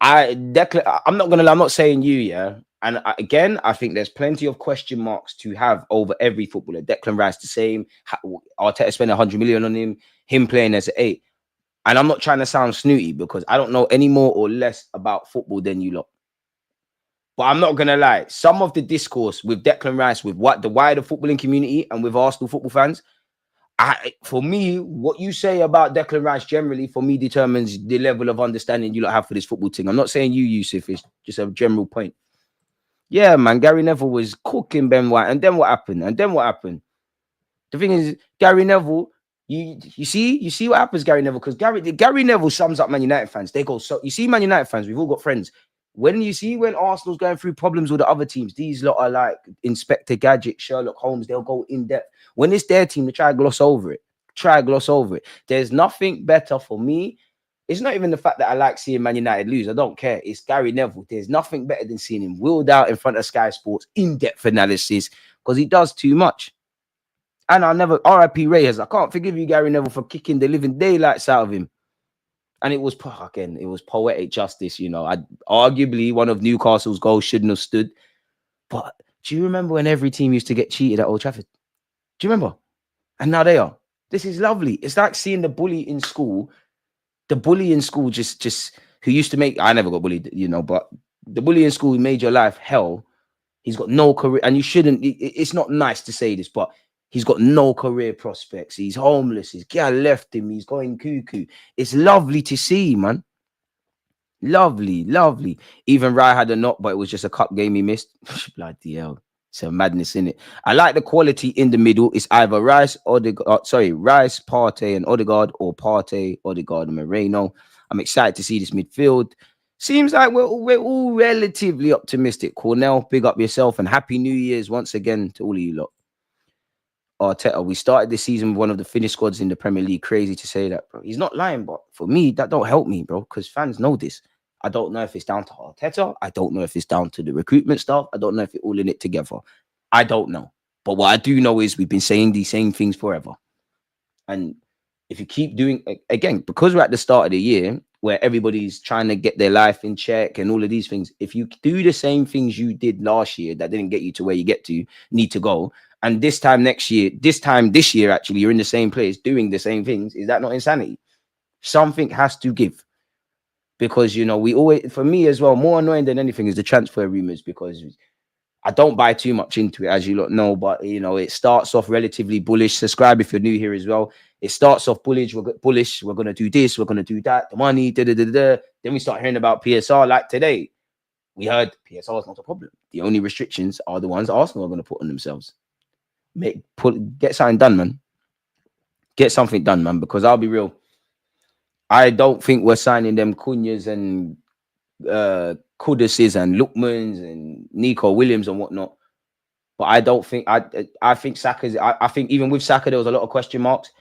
I'm not saying you, yeah. And again, I think there's plenty of question marks to have over every footballer. Declan Rice, the same. Arteta spent 100 million on him playing as an 8. And I'm not trying to sound snooty because I don't know any more or less about football than you lot. But I'm not going to lie. Some of the discourse with Declan Rice, with what the wider footballing community and with Arsenal football fans, for me, what you say about Declan Rice generally, for me, determines the level of understanding you lot have for this football thing. I'm not saying you, Yusuf. It's just a general point. Yeah, man. Gary Neville was cooking Ben White. And then what happened? The thing is, Gary Neville, you see what happens, Gary Neville? Because Gary Neville sums up Man United fans. They go, so you see, Man United fans, we've all got friends. When Arsenal's going through problems with the other teams, these lot are like Inspector Gadget, Sherlock Holmes. They'll go in depth. When it's their team, they try to gloss over it. There's nothing better for me. It's not even the fact that I like seeing Man United lose. I don't care. It's Gary Neville. There's nothing better than seeing him wheeled out in front of Sky Sports, in-depth analysis, because he does too much. And I'll never, RIP Reyes, I can't forgive you, Gary Neville, for kicking the living daylights out of him. And it was poetic justice, you know. Arguably, one of Newcastle's goals shouldn't have stood. But do you remember when every team used to get cheated at Old Trafford? Do you remember? And now they are. This is lovely. It's like seeing the bully in school. The bully in school just who used to make, I never got bullied, you know, but the bully in school who made your life hell. He's got no career. And you shouldn't, it's not nice to say this, but he's got no career prospects. He's homeless. His girl left him. He's going cuckoo. It's lovely to see, man. Lovely. Even Rye had a knock, but it was just a cup game he missed. Bloody hell. It's a madness, in it. I like the quality in the middle. It's either Rice, Partey, and Odegaard, or Partey, Odegaard, and Moreno. I'm excited to see this midfield. Seems like we're all relatively optimistic. Cornell, big up yourself, and Happy New Year's once again to all of you lot. Arteta, we started this season with one of the finished squads in the Premier League. Crazy to say that, bro. He's not lying, but for me, that don't help me, bro, because fans know this. I don't know if it's down to Arteta. I don't know if it's down to the recruitment staff. I don't know if it's all in it together. I don't know. But what I do know is we've been saying these same things forever. And if you keep doing, again, because we're at the start of the year where everybody's trying to get their life in check and all of these things, if you do the same things you did last year that didn't get you to where you need to go, and this time this year, actually, you're in the same place doing the same things, is that not insanity? Something has to give. Because, you know, we always, for me as well, more annoying than anything is the transfer rumors, because I don't buy too much into it, as you lot know, but, you know, it starts off relatively bullish. Subscribe if you're new here as well. It starts off bullish. We're going to do this. We're going to do that. The money, Then we start hearing about PSR. Like today, we heard PSR is not a problem. The only restrictions are the ones Arsenal are going to put on themselves. Get something done, man. Get something done, man, because I'll be real. I don't think we're signing them Cunhas and Kuduses and Lookmans and Nico Williams and whatnot. But I don't think I think Saka's. I think even with Saka there was a lot of question marks.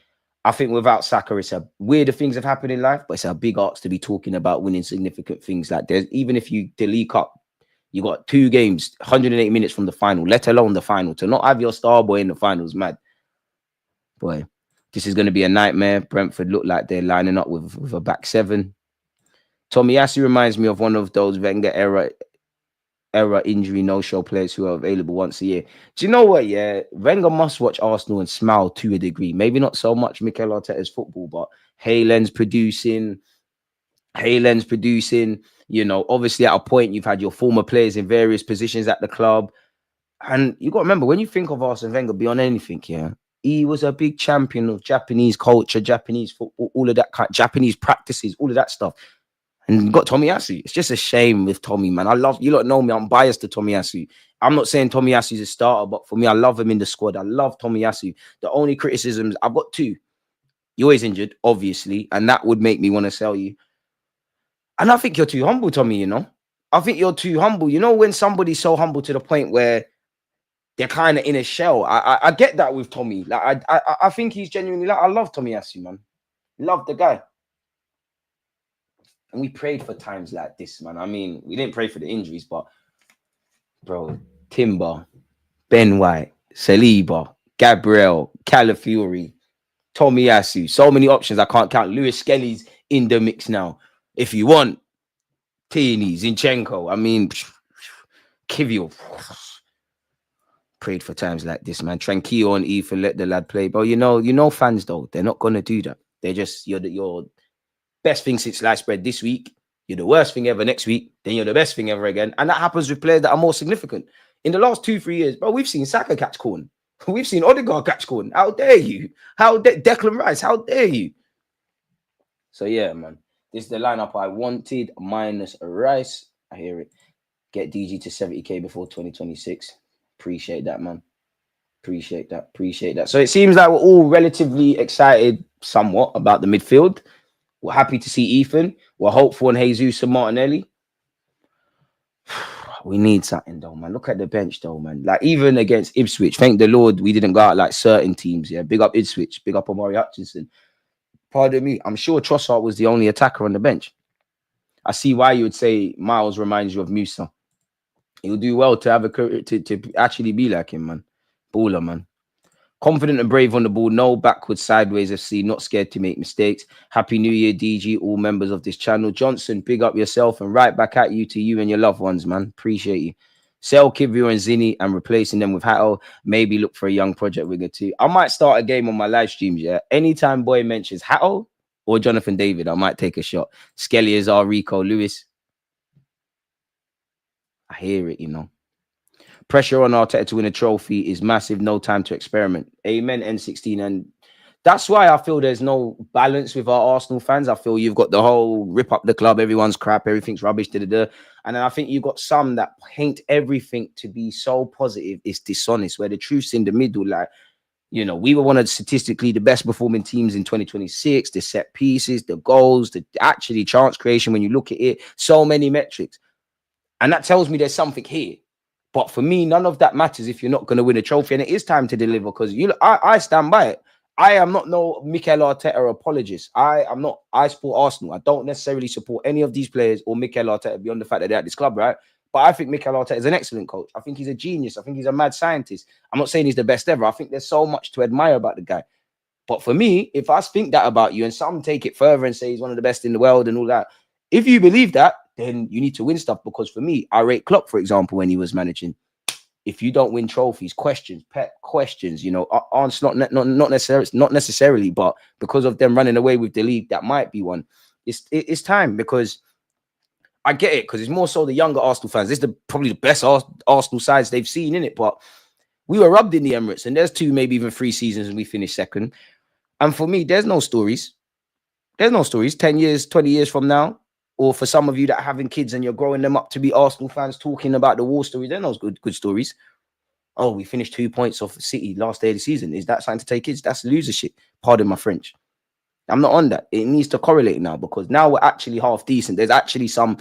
I think without Saka, it's a weirder things have happened in life, but it's a big ask to be talking about winning significant things. Like there's, even if you delete up, you got 2 games, 108 minutes from the final, let alone the final. To not have your star boy in the final is mad. Boy, this is going to be a nightmare. Brentford look like they're lining up with a back 7. Tomiyasu reminds me of one of those Wenger era injury no-show players who are available once a year. Do you know what? Yeah, Wenger must watch Arsenal and smile to a degree. Maybe not so much Mikel Arteta's football, but Haylen's producing. You know, obviously at a point you've had your former players in various positions at the club, and you got to remember when you think of Arsene Wenger beyond anything, yeah, he was a big champion of Japanese culture, Japanese football, all of that kind, Japanese practices, all of that stuff. And got Tomiyasu. It's just a shame with Tommy, man. I love, you lot know me, I'm biased to Tomiyasu. I'm not saying Tomiyasu's a starter, but for me, I love him in the squad. I love Tomiyasu. The only criticisms, I've got two. You're always injured, obviously, and that would make me want to sell you. And I think you're too humble, Tommy, you know? I think you're too humble. You know, when somebody's so humble to the point where they're kind of in a shell. I get that with Tommy. Like I think he's genuinely like, I love Tomiyasu, man. Love the guy. And we prayed for times like this, man. I mean, we didn't pray for the injuries, but bro, Timber, Ben White, Saliba, Gabriel, Calafiori, Tomiyasu, so many options I can't count. Lewis Skelly's in the mix now. If you want, Tierney, Zinchenko, I mean, Kivio. Prayed for times like this, man. Tranquillo and Ethan, let the lad play. But you know, fans though, they're not gonna do that. They're just you're best thing since sliced bread this week. You're the worst thing ever next week. Then you're the best thing ever again. And that happens with players that are more significant. In the last 2-3 years, bro, we've seen Saka catch corn. We've seen Odegaard catch corn. How dare you? Declan Rice? How dare you? So yeah, man. This is the lineup I wanted, minus Rice. I hear it. Get DG to 70k before 2026. Appreciate that, man. Appreciate that. So it seems like we're all relatively excited somewhat about the midfield. We're happy to see Ethan. We're hopeful on Jesus and Martinelli. We need something though, man. Look at the bench though, man. Like even against Ipswich, thank the Lord we didn't go out like certain teams. Yeah, big up Ipswich, big up Omari Hutchinson. Pardon me, I'm sure Trossard was the only attacker on the bench. I see why you would say Miles reminds you of Musa. He'll do well to have a career to actually be like him, man. Baller, man. Confident and brave on the ball. No backwards, sideways FC. Not scared to make mistakes. Happy New Year, DG. All members of this channel. Johnson, big up yourself and right back at you to you and your loved ones, man. Appreciate you. Sell Kivio and Zinni and replacing them with Hatto. Maybe look for a young project winger too. I might start a game on my live streams, yeah? Anytime boy mentions Hatto or Jonathan David, I might take a shot. Skelly is our Rico Lewis. I hear it, you know. Pressure on Arteta to win a trophy is massive. No time to experiment. Amen, N16. And that's why I feel there's no balance with our Arsenal fans. I feel you've got the whole rip up the club. Everyone's crap. Everything's rubbish. And then I think you've got some that paint everything to be so positive. It's dishonest, where the truth's in the middle. Like, you know, we were one of statistically the best performing teams in 2026. The set pieces, the goals, the actually chance creation. When you look at it, so many metrics. And that tells me there's something here. But for me, none of that matters if you're not going to win a trophy. And it is time to deliver because I stand by it. I am not no Mikel Arteta apologist. I support Arsenal. I don't necessarily support any of these players or Mikel Arteta beyond the fact that they're at this club, right? But I think Mikel Arteta is an excellent coach. I think he's a genius. I think he's a mad scientist. I'm not saying he's the best ever. I think there's so much to admire about the guy. But for me, if I think that about you and some take it further and say he's one of the best in the world and all that, if you believe that, then you need to win stuff. Because for me, I rate Klopp, for example, when he was managing. If you don't win trophies, Pep questions, you know, aren't not necessarily, but because of them running away with the league, that might be one. It's time because I get it because it's more so the younger Arsenal fans. This is probably the best Arsenal sides they've seen in it, but we were rubbed in the Emirates, and there's 2, maybe even 3 seasons, and we finished second. And for me, there's no stories. There's no stories. 10 years, 20 years from now. Or for some of you that are having kids and you're growing them up to be Arsenal fans talking about the war story, they're not good stories. Oh, we finished 2 points off City last day of the season. Is that something to take kids? That's loser shit. Pardon my French. I'm not on that. It needs to correlate now because now we're actually half decent. There's actually some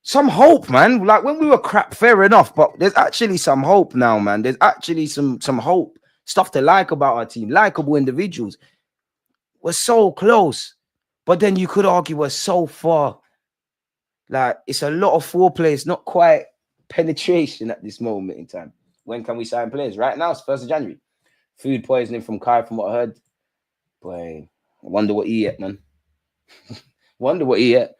hope, man. Like when we were crap, fair enough, but there's actually some hope now, man. There's actually some hope. Stuff to like about our team. Likeable individuals. We're so close. But then you could argue we're so far. Like, it's a lot of foreplay. It's not quite penetration at this moment in time. When can we sign players? Right now, it's 1st of January. Food poisoning from Kai, from what I heard. Boy, I wonder what he ate, man. Wonder what he ate.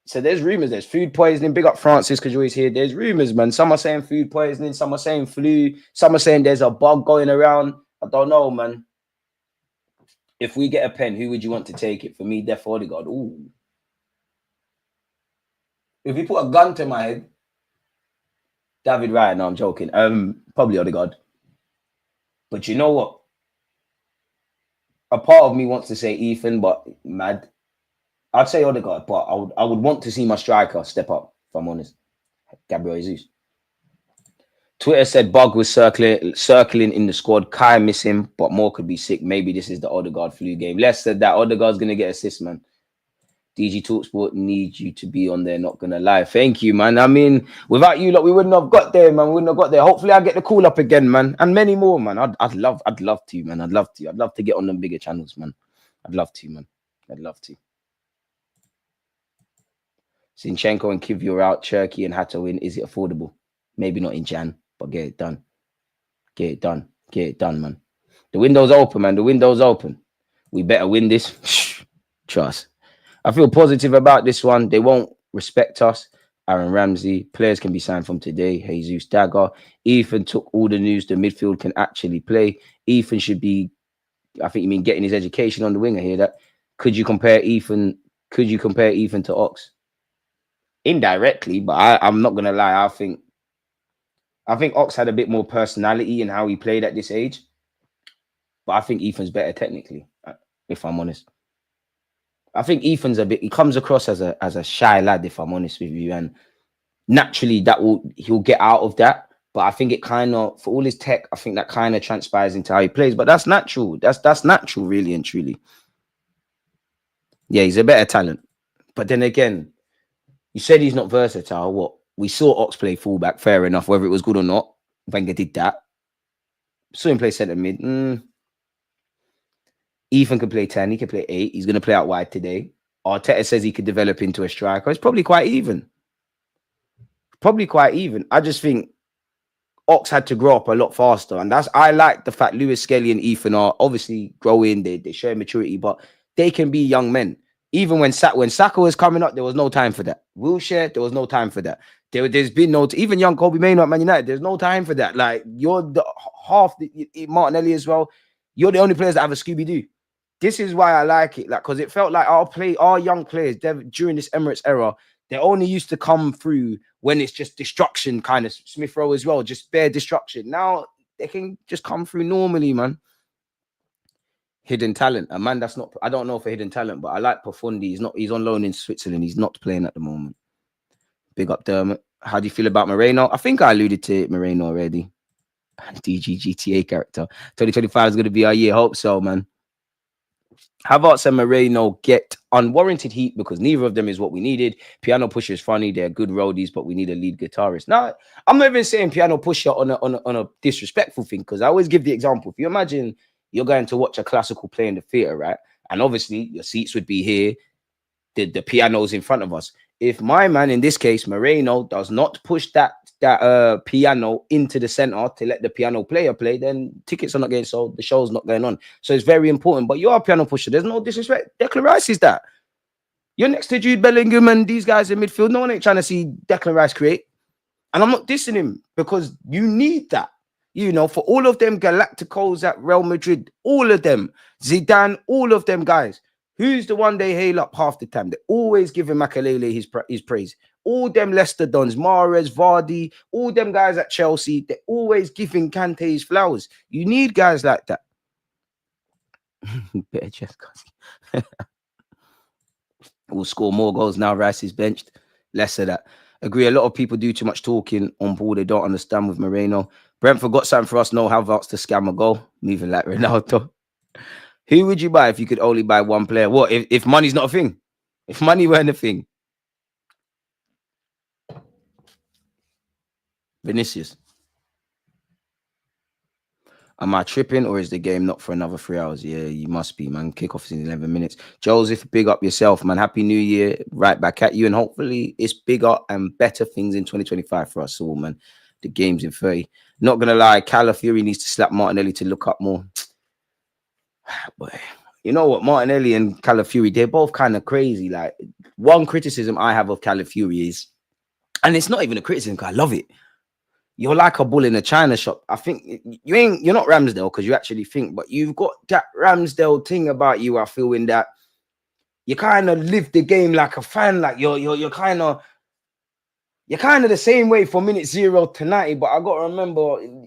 So there's rumors. There's food poisoning. Big up Francis, because you're always here. There's rumors, man. Some are saying food poisoning. Some are saying flu. Some are saying there's a bug going around. I don't know, man. If we get a pen, who would you want to take it? For me, Def Odegaard. Ooh. If you put a gun to my head, David Ryan, no, I'm joking. Probably Odegaard. But you know what? A part of me wants to say Ethan, but mad. I'd say Odegaard, but I would want to see my striker step up, if I'm honest. Gabriel Jesus. Twitter said Bug was circling in the squad. Kai miss him, but more could be sick. Maybe this is the Odegaard flu game. Les said that Odegaard's going to get assist, man. DG Talksport needs you to be on there, not going to lie. Thank you, man. I mean, without you, we wouldn't have got there, man. We wouldn't have got there. Hopefully I'll get the call up again, man. And many more, man. I'd love to, man. I'd love to get on them bigger channels, man. I'd love to, man. I'd love to. Zinchenko and Kivio out. Cherky and Hatta win. Is it affordable? Maybe not in Jan, but get it done. Get it done. Get it done, man. The window's open, man. The window's open. We better win this. Trust. I feel positive about this one. They won't respect us. Aaron Ramsey. Players can be signed from today. Jesus Dagger. Ethan took all the news. The midfield can actually play. Ethan should be, I think you mean getting his education on the wing. I hear that. Could you compare Ethan to Ox? Indirectly, but I'm not gonna lie. I think Ox had a bit more personality in how he played at this age. But I think Ethan's better technically, if I'm honest. I think Ethan's he comes across as a shy lad, if I'm honest with you. And naturally he'll get out of that. But I think it kind of, for all his tech, I think that kind of transpires into how he plays. But that's natural. That's natural, really and truly. Yeah, he's a better talent. But then again, you said he's not versatile. What? We saw Ox play fullback, fair enough, whether it was good or not. Wenger did that. Saw him play centre mid. Ethan can play 10. He can play 8. He's going to play out wide today. Arteta says he could develop into a striker. It's probably quite even. I just think Ox had to grow up a lot faster. And I like the fact Lewis Skelly and Ethan are obviously growing. They show maturity, but they can be young men. Even when Saka was coming up, there was no time for that. Wilshere, there was no time for that. There's been no, even young Kobe Mainoo at Man United, there's no time for that. Like, you're the Martinelli as well. You're the only players that have a Scooby-Doo. This is why I like it, like, because it felt like our young players during this Emirates era, they only used to come through when it's just destruction, kind of Smith Rowe as well, just bare destruction. Now they can just come through normally, man. Hidden talent, a man that's not, I don't know for hidden talent, but I like Profundi. He's on loan in Switzerland. He's not playing at the moment. Big up Dermot. How do you feel about Moreno? I think I alluded to Moreno already. DG GTA character. 2025 is going to be our year. Hope so, man. Havertz and Moreno get unwarranted heat because neither of them is what we needed. Piano Pusher is funny. They're good roadies, but we need a lead guitarist. Now, I'm not even saying Piano Pusher on a disrespectful thing, because I always give the example. If you imagine you're going to watch a classical play in the theater, right? And obviously your seats would be here. The piano's in front of us. If my man, in this case, Moreno, does not push that piano into the center to let the piano player play, then tickets are not getting sold. The show's not going on. So it's very important. But you're a piano pusher. There's no disrespect. Declan Rice is that. You're next to Jude Bellingham and these guys in midfield. No one ain't trying to see Declan Rice create. And I'm not dissing him, because you need that. You know, for all of them Galacticos at Real Madrid, all of them, Zidane, all of them guys, who's the one they hail up half the time? They always giving Makelele his praise. All them Leicester Dons, Mahrez, Vardy, all them guys at Chelsea, they're always giving Kante his flowers. You need guys like that. Better just cause we'll score more goals now. Rice is benched. Less of that. Agree, a lot of people do too much talking on ball. They don't understand with Moreno. Brentford got something for us. No Havertz to scam a goal. Moving like Ronaldo. Who would you buy if you could only buy one player? What, if money's not a thing? If money weren't a thing? Vinicius. Am I tripping, or is the game not for another 3 hours? Yeah, you must be, man. Kickoff is in 11 minutes. Joseph, big up yourself, man. Happy New Year. Right back at you. And hopefully it's bigger and better things in 2025 for us all, man. The game's in 30. Not going to lie, Calafiori needs to slap Martinelli to look up more. But you know what? Martinelli and Calafiori, they're both kind of crazy. Like, one criticism I have of Calafiori is, and it's not even a criticism, because I love it, you're like a bull in a china shop. I think you're not Ramsdale, because you actually think, but you've got that Ramsdale thing about you. I feel in that you kind of live the game like a fan. Like you're kind of the same way from minute 0 to 90. But I got to remember,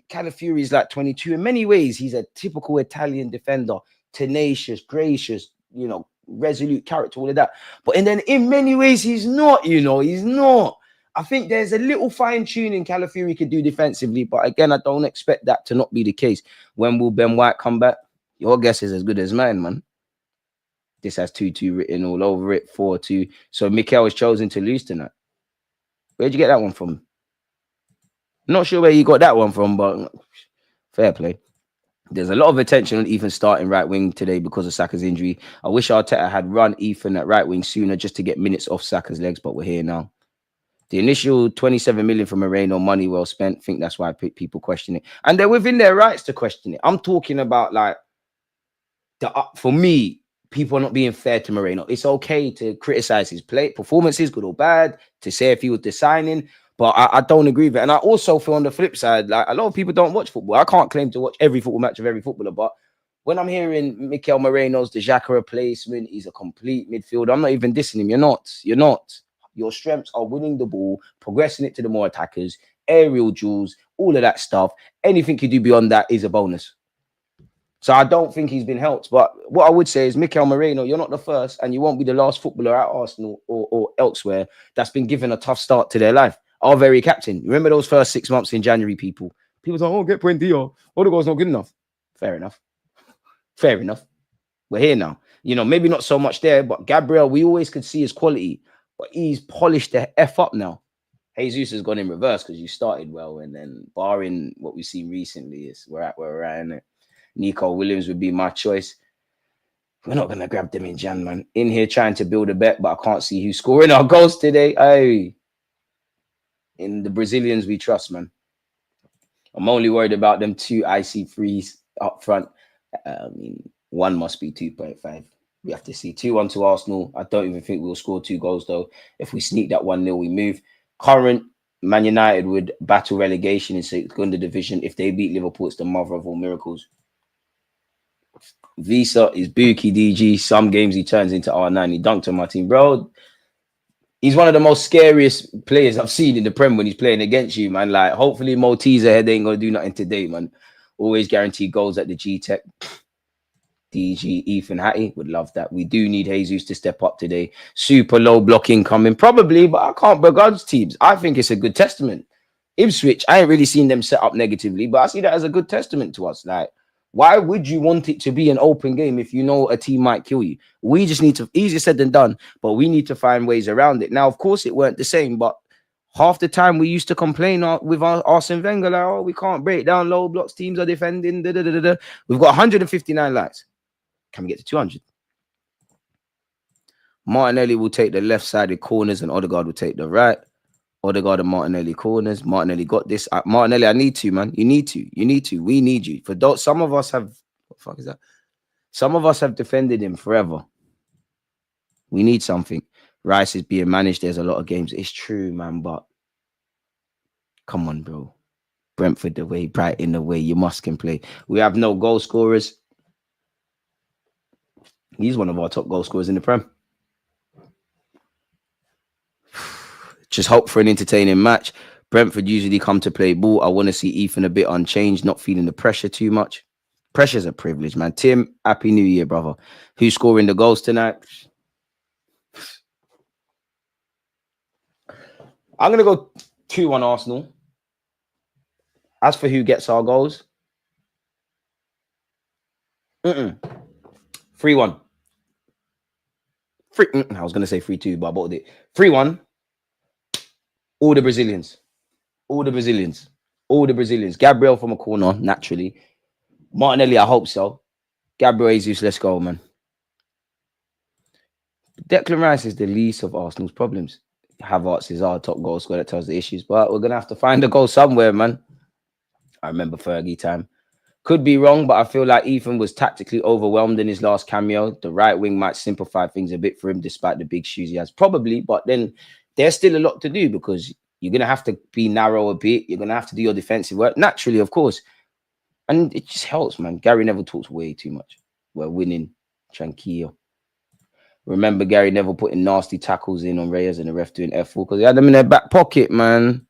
Calafiori is like 22. In many ways, he's a typical Italian defender. tenacious, gracious, you know, resolute character, all of that. But and then in many ways, he's not, you know, he's not. I think there's a little fine-tuning Calafiori could do defensively, but again, I don't expect that to not be the case. When will Ben White come back? Your guess is as good as mine, man. This has 2-2 written all over it, 4-2. So Mikel has chosen to lose tonight. Where'd you get that one from? Not sure where you got that one from, but fair play. There's a lot of attention on Ethan starting right wing today because of Saka's injury. I wish Arteta had run Ethan at right wing sooner just to get minutes off Saka's legs, but we're here now. The initial 27 million from Moreno, money well spent. I think that's why people question it. And they're within their rights to question it. I'm talking about, like, for me, people are not being fair to Moreno. It's okay to criticize his play, performances, good or bad, to say if he was designing, but I don't agree with it. And I also feel on the flip side, like, a lot of people don't watch football. I can't claim to watch every football match of every footballer, but when I'm hearing Mikel Moreno's the Xhaka replacement, he's a complete midfielder. I'm not even dissing him. You're not. You're not. Your strengths are winning the ball, progressing it to the more attackers, aerial duels, all of that stuff. Anything you do beyond that is a bonus. So I don't think he's been helped. But what I would say is, Mikel Moreno, you're not the first, and you won't be the last footballer at Arsenal or elsewhere that's been given a tough start to their life. Our very captain. Remember those first 6 months in January, people? People say, oh, get Buendia. Odegaard's not good enough. Fair enough. Fair enough. We're here now. You know, maybe not so much there, but Gabriel, we always could see his quality. But he's polished the F up now. Jesus has gone in reverse because you started well, and then barring what we've seen recently, is we're at where we're at, innit? Nico Williams would be my choice. We're not going to grab them in Jan, man. In here trying to build a bet, but I can't see who's scoring our goals today. Hey, in the Brazilians we trust, man. I'm only worried about them 2 IC3s up front. I mean, one must be 2.5. We have to see. 2-1 to Arsenal. I don't even think we'll score 2 goals, though. If we sneak that 1-0, we move. Current Man United would battle relegation in second division. If they beat Liverpool, it's the mother of all miracles. Visa is Buki DG. Some games he turns into R9. He dunked on my team, bro. He's one of the most scariest players I've seen in the Prem when he's playing against you, man. Like, hopefully Maltese ahead ain't going to do nothing today, man. Always guaranteed goals at the G-Tech. DG, Ethan Hattie would love that. We do need Jesus to step up today. Super low blocking coming, probably, but I can't begrudge teams. I think it's a good testament. Ipswich, I ain't really seen them set up negatively, but I see that as a good testament to us. Like, why would you want it to be an open game if you know a team might kill you? We just need to, easier said than done, but we need to find ways around it. Now, of course, it weren't the same, but half the time we used to complain with Arsene Wenger, like, oh, we can't break down low blocks, teams are defending, da, da, da, da, da. We've got 159 likes. Can we get to 200? Martinelli will take the left-sided corners and Odegaard will take the right. Odegaard and Martinelli corners. Martinelli got this. Martinelli, I need to, man. You need to. You need to. We need you. For those, some of us have, what the fuck is that? Some of us have defended him forever. We need something. Rice is being managed. There's a lot of games. It's true, man, but come on, bro. Brentford the way, Brighton the way, you must can play. We have no goal scorers. He's one of our top goal scorers in the Prem. Just hope for an entertaining match. Brentford usually come to play ball. I want to see Ethan a bit unchanged, not feeling the pressure too much. Pressure's a privilege, man. Tim, happy New Year, brother. Who's scoring the goals tonight? I'm going to go 2-1 Arsenal. As for who gets our goals, 3-1. I was going to say 3-2, but I bought it. 3-1. All the Brazilians. All the Brazilians. All the Brazilians. Gabriel from a corner, naturally. Martinelli, I hope so. Gabriel Jesus, let's go, man. Declan Rice is the least of Arsenal's problems. Havertz is our top goal scorer that tells the issues, but we're going to have to find a goal somewhere, man. I remember Fergie time. Could be wrong, but I feel like Ethan was tactically overwhelmed in his last cameo. The right wing might simplify things a bit for him, despite the big shoes he has. Probably, but then there's still a lot to do because you're going to have to be narrow a bit. You're going to have to do your defensive work, naturally, of course. And it just helps, man. Gary Neville talks way too much. We're winning. Tranquillo. Remember Gary Neville putting nasty tackles in on Reyes and the ref doing F4 because he had them in their back pocket, man.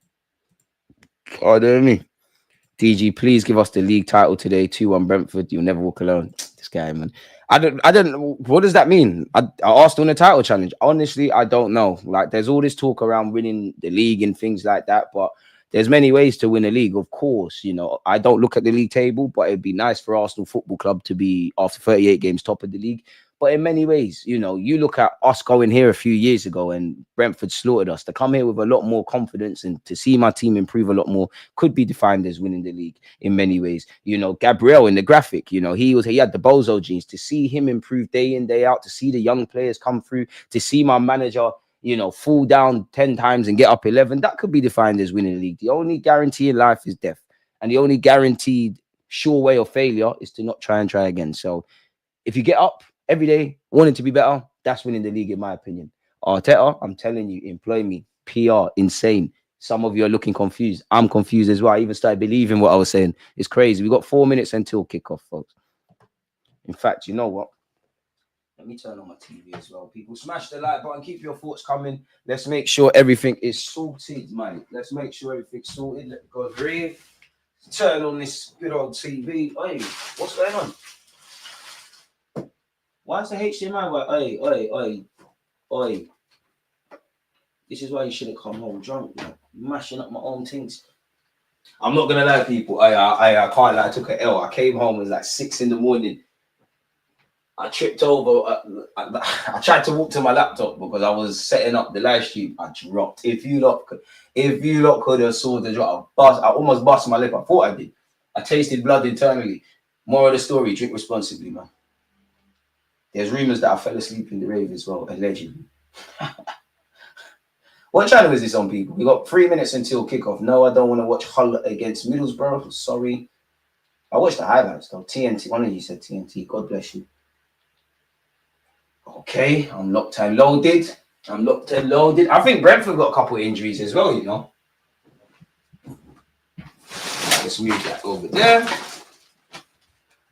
Oh, don't me. DG, please give us the league title today. 2-1 Brentford. You'll never walk alone. This guy, man. I don't. What does that mean? I asked on a title challenge. Honestly, I don't know. Like, there's all this talk around winning the league and things like that, but there's many ways to win a league. Of course, you know, I don't look at the league table, but it'd be nice for Arsenal Football Club to be after 38 games top of the league. But in many ways, you know, you look at us going here a few years ago and Brentford slaughtered us. To come here with a lot more confidence and to see my team improve a lot more could be defined as winning the league in many ways. You know, Gabriel in the graphic, you know, he had the bozo genes. To see him improve day in, day out, to see the young players come through, to see my manager, you know, fall down 10 times and get up 11, that could be defined as winning the league. The only guarantee in life is death. And the only guaranteed sure way of failure is to not try again. So if you get up every day wanting to be better, that's winning the league, in my opinion. Arteta, I'm telling you, employ me. PR, insane. Some of you are looking confused. I'm confused as well. I even started believing what I was saying. It's crazy. We got 4 minutes until kickoff, folks. In fact, you know what? Let me turn on my TV as well. People, smash the like button. Keep your thoughts coming. Let's make sure everything is sorted, man. Let's make sure everything's sorted. Let me go breathe. Turn on this good old TV. Hey, what's going on? Why is the HDMI? Oi. This is why you shouldn't come home drunk, man. Mashing up my own things. I'm not gonna lie, people. I can't lie. I took an L. I came home, it was like 6 in. I tripped over. I tried to walk to my laptop because I was setting up the live stream. I dropped. If you lot could have saw the drop, I almost bust my lip. I thought I did. I tasted blood internally. More of the story: drink responsibly, man. There's rumors that I fell asleep in the rave as well, allegedly. What channel is this on, people? We got 3 minutes until kickoff. No, I don't want to watch Hull against Middlesbrough. Sorry. I watched the highlights though. TNT. One of you said TNT. God bless you. Okay, I'm locked and loaded. I think Brentford got a couple of injuries as well, you know. Let's move that over there.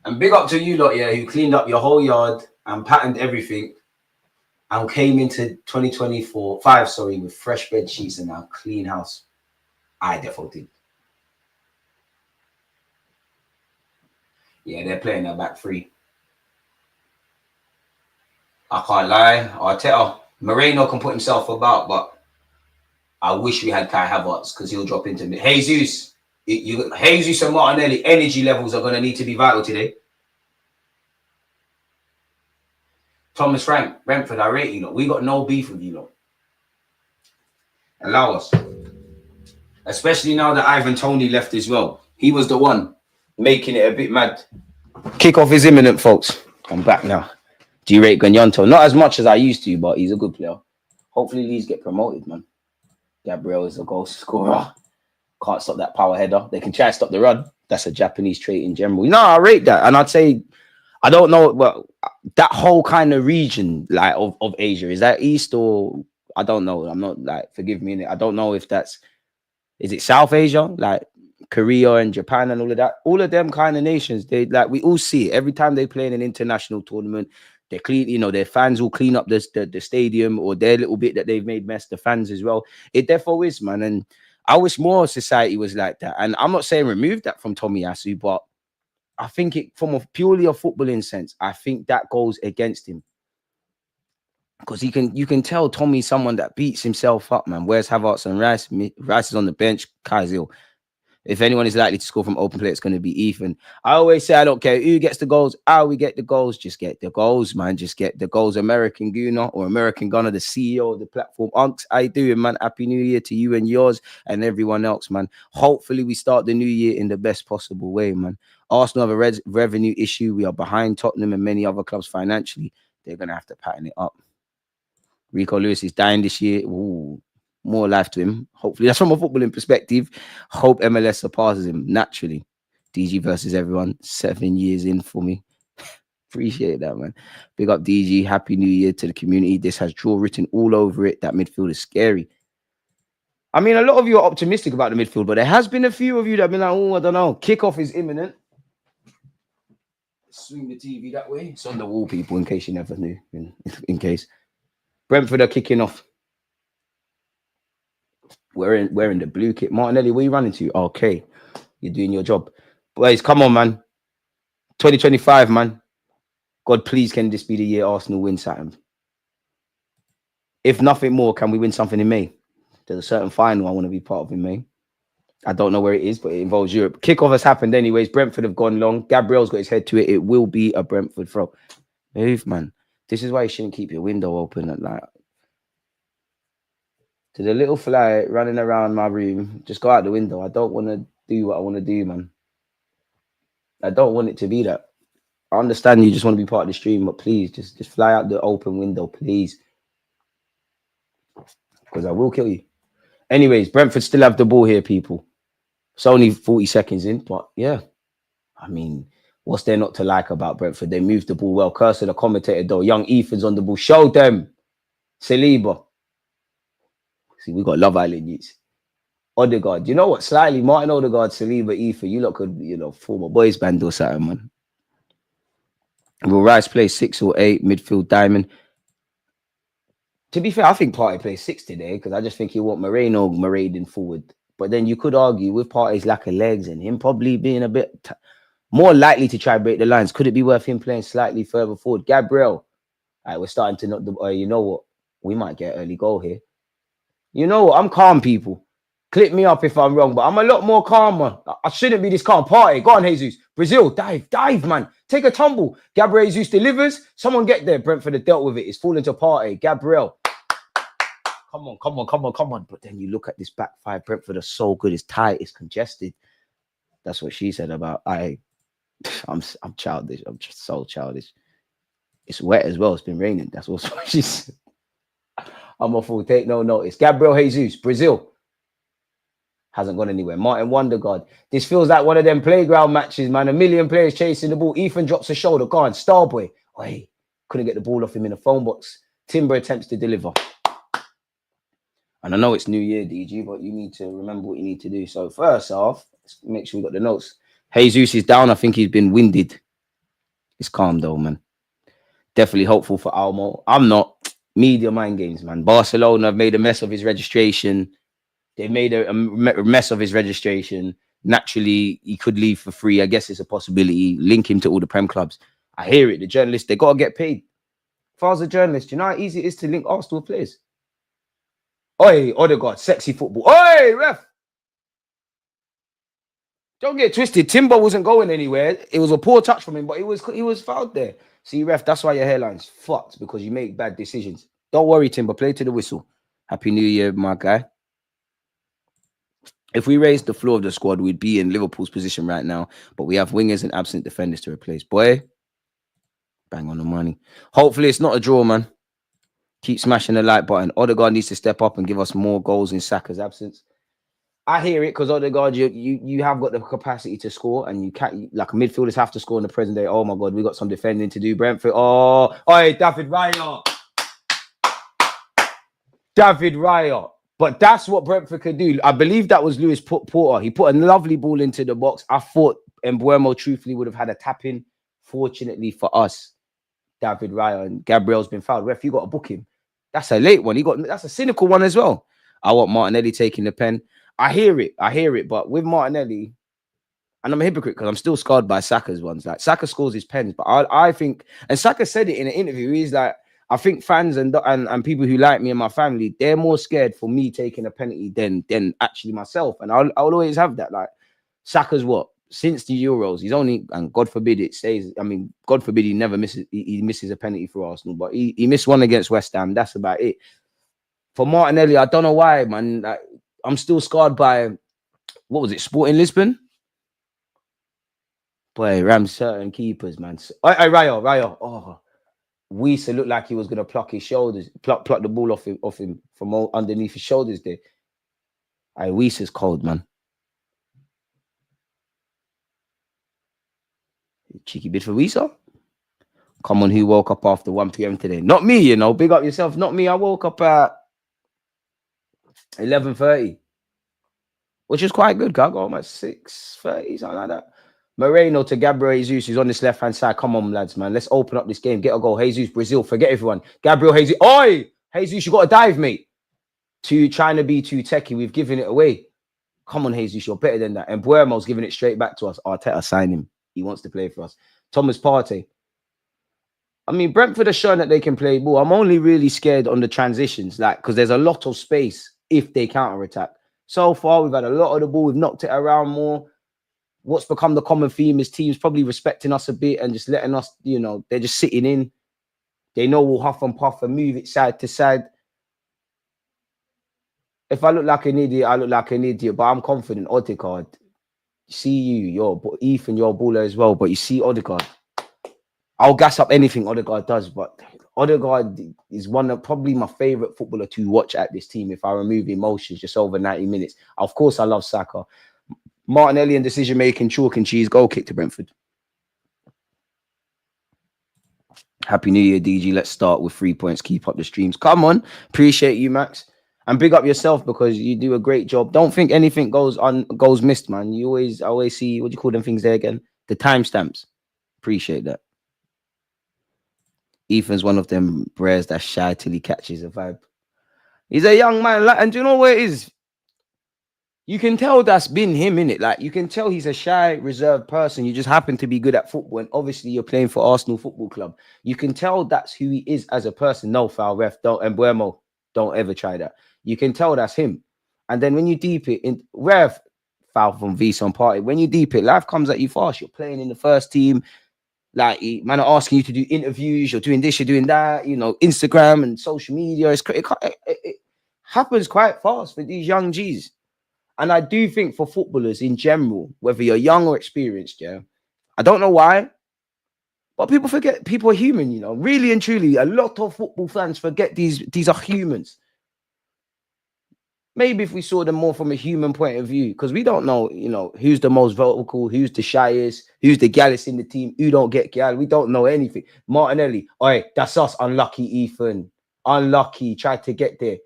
And big up to you lot, yeah, who cleaned up your whole yard and patterned everything and came into 2024 with fresh bed sheets and a clean house. I defaulted did. Yeah, they're playing their back three. I can't lie. Arteta, Moreno can put himself about, but I wish we had Kai Havertz because he'll drop into me. Jesus and Martinelli, energy levels are going to need to be vital today. Thomas Frank, Brentford, I rate you lot. We got no beef with you lot. Allow us. Especially now that Ivan Toney left as well. He was the one making it a bit mad. Kickoff is imminent, folks. I'm back now. G-Rate Gagnon. Not as much as I used to, but he's a good player. Hopefully Leeds get promoted, man. Gabriel is a goal scorer. Can't stop that power header. They can try to stop the run. That's a Japanese trait in general. No, I rate that. And I'd say, I don't know, well, that whole kind of region like of Asia, is that East or I don't know. I'm not like, forgive me. I don't know if is it South Asia? Like Korea and Japan and all of that. All of them kind of nations, they like, we all see it. Every time they play in an international tournament, they clean, you know, their fans will clean up the stadium or their little bit that they've made mess, the fans as well. It therefore is, man. And I wish more society was like that. And I'm not saying remove that from Tomiyasu, but I think it from purely a footballing sense, I think that goes against him. Because you can tell Tommy's someone that beats himself up, man. Where's Havertz and Rice? Rice is on the bench. Kai's ill. If anyone is likely to score from open play, it's going to be Ethan. I always say, I don't care who gets the goals, how we get the goals. Just get the goals, man. Just get the goals. American Gooner or American Gunner, the CEO of the platform. Unks, how you doing, man? Happy New Year to you and yours and everyone else, man. Hopefully, we start the new year in the best possible way, man. Arsenal have a revenue issue. We are behind Tottenham and many other clubs financially. They're going to have to pattern it up. Rico Lewis is dying this year. Ooh. More life to him. Hopefully, that's from a footballing perspective. Hope MLS surpasses him naturally. DG versus everyone. 7 years in for me. Appreciate that, man. Big up DG. Happy New Year to the community. This has draw written all over it. That midfield is scary. I mean, a lot of you are optimistic about the midfield, but there has been a few of you that have been like, oh, I don't know. Kickoff is imminent. Swing the TV that way. It's on the wall, people, in case you never knew. In case. Brentford are kicking off. We're in the blue kit. Martinelli, where are you running to? Okay. You're doing your job. Boys, come on, man. 2025, man. God, please, can this be the year Arsenal win something? If nothing more, can we win something in May? There's a certain final I want to be part of in May. I don't know where it is, but it involves Europe. Kickoff has happened anyways. Brentford have gone long. Gabriel's got his head to it. It will be a Brentford throw. Move, man. This is why you shouldn't keep your window open at night. To the little fly running around my room, just go out the window. I don't want to do what I want to do, man. I don't want it to be that. I understand you just want to be part of the stream, but please, just fly out the open window, please. Because I will kill you. Anyways, Brentford still have the ball here, people. It's only 40 seconds in, but yeah. I mean, what's there not to like about Brentford? They moved the ball well. Curse of the commentator, though. Young Ethan's on the ball. Show them. Saliba. See, we got Love Island youths. Odegaard. You know what? Slightly, Martin Odegaard, Saliba, Ethan. You lot could, form a boys band or something, man. Will Rice play 6 or 8? Midfield diamond. To be fair, I think Partey plays 6 today because I just think he want Moreno marading forward. But then you could argue with Partey's lack of legs and him probably being a bit more likely to try break the lines. Could it be worth him playing slightly further forward? Gabriel. All right, we're starting to knock the... you know what? We might get early goal here. You know what? I'm calm, people. Clip me up if I'm wrong, but I'm a lot more calmer. I shouldn't be this calm. Partey. Go on, Jesus. Brazil. Dive, man. Take a tumble. Gabriel Jesus delivers. Someone get there. Brentford have dealt with it. It's falling to Partey. Gabriel. Come on. But then you look at this back five. Brentford are so good. It's tight. It's congested. That's what she said about I'm childish. I'm just so childish. It's wet as well. It's been raining. That's also what she said. I'm a fool. Take no notice. Gabriel Jesus, Brazil. Hasn't gone anywhere. Martin Wondergaard. This feels like one of them playground matches, man. A million players chasing the ball. Ethan drops a shoulder. Go on. Starboy. Oi. Couldn't get the ball off him in the phone box. Timber attempts to deliver. And I know it's New Year, DG, but you need to remember what you need to do. So first off, let's make sure we got the notes. Jesus is down. I think he's been winded. It's calm though, man. Definitely hopeful for Almo. I'm not. Media mind games, man. Barcelona have made a mess of his registration. They made a mess of his registration. Naturally, he could leave for free. I guess it's a possibility. Link him to all the Prem clubs. I hear it. The journalists, they got to get paid. If I was a journalist, you know how easy it is to link Arsenal players? Oi, Odegaard, sexy football. Oi, ref. Don't get twisted. Timber wasn't going anywhere. It was a poor touch from him, but he was fouled there. See, ref, that's why your hairline's fucked, because you make bad decisions. Don't worry, Timber. Play to the whistle. Happy New Year, my guy. If we raised the floor of the squad, we'd be in Liverpool's position right now. But we have wingers and absent defenders to replace. Boy, bang on the money. Hopefully, it's not a draw, man. Keep smashing the like button. Odegaard needs to step up and give us more goals in Saka's absence. I hear it, because Odegaard, you have got the capacity to score, and you can't, like, midfielders have to score in the present day. Oh my God, we got some defending to do. Brentford. Oh, David Raya. David Raya. But that's what Brentford could do. I believe that was Lewis Porter. He put a lovely ball into the box. I thought Mbeumo truthfully would have had a tap in. Fortunately for us, David Raya and Gabriel's been fouled. Ref, you got to book him. That's a late one. That's a cynical one as well. I want Martinelli taking the pen. I hear it. But with Martinelli, and I'm a hypocrite because I'm still scarred by Saka's ones. Like, Saka scores his pens, but I think, and Saka said it in an interview, he's like, I think fans and people who like me and my family, they're more scared for me taking a penalty than actually myself. And I'll always have that. Like, Saka's what? Since the Euros, he's only, and God forbid it stays, I mean, God forbid he never misses, he misses a penalty for Arsenal, but he missed one against West Ham. That's about it. For Martinelli, I don't know why, man. Like, I'm still scarred by, what was it, Sporting Lisbon? Boy, Rams certain keepers, man. Rayo. Oh, Wiese looked like he was going to pluck his shoulders, pluck the ball off him from underneath his shoulders there. Wiese is cold, man. Cheeky bit for Wiese. Come on, who woke up after 1 p.m. today? Not me, you know. Big up yourself. Not me. I woke up at 11:30, which is quite good. I got home at 6:30, something like that. Moreno to Gabriel Jesus, who's on this left-hand side. Come on, lads, man. Let's open up this game. Get a goal. Jesus, Brazil. Forget everyone. Gabriel Jesus. Oi! Jesus, you got to dive, mate. Trying to be too techie. We've given it away. Come on, Jesus. You're better than that. And Buemo's giving it straight back to us. Arteta, sign him. He wants to play for us. Thomas Partey. I mean, Brentford are showing that they can play ball. I'm only really scared on the transitions, like, because there's a lot of space if they counter attack. So far, we've had a lot of the ball. We've knocked it around more. What's become the common theme is teams probably respecting us a bit and just letting us, you know, they're just sitting in. They know we'll huff and puff and move it side to side. If I look like an idiot, I look like an idiot, but I'm confident. Odegaard, see you're Ethan, you're a baller as well, but you see Odegaard. I'll gas up anything Odegaard does, but Odegaard is one of probably my favorite footballer to watch at this team if I remove emotions just over 90 minutes. Of course, I love Saka. Martinelli and decision-making, chalk and cheese, goal kick to Brentford. Happy New Year, DG. Let's start with 3 points. Keep up the streams. Come on. Appreciate you, Max. And big up yourself because you do a great job. Don't think anything goes missed, man. I always see, what do you call them things there again? The timestamps. Appreciate that. Ethan's one of them bears that's shy till he catches a vibe. He's a young man, and do you know what it is? You can tell that's been him, innit? Like, you can tell he's a shy, reserved person. You just happen to be good at football, and obviously you're playing for Arsenal Football Club. You can tell that's who he is as a person. No foul, ref, and Buemo, don't ever try that. You can tell that's him. And then when you deep it, in ref, foul from V's on party. When you deep it, life comes at you fast. You're playing in the first team. Like, man are asking you to do interviews. You're doing this, you're doing that. You know, Instagram and social media. It happens quite fast for these young G's. And I do think for footballers in general, whether you're young or experienced, yeah, I don't know why, but people forget people are human, you know. Really and truly, a lot of football fans forget these are humans. Maybe if we saw them more from a human point of view, because we don't know, you know, who's the most vocal, who's the shyest, who's the gallest in the team, who don't get gal. We don't know anything. Martinelli, oi, that's us. Unlucky, Ethan. Unlucky. Tried to get there.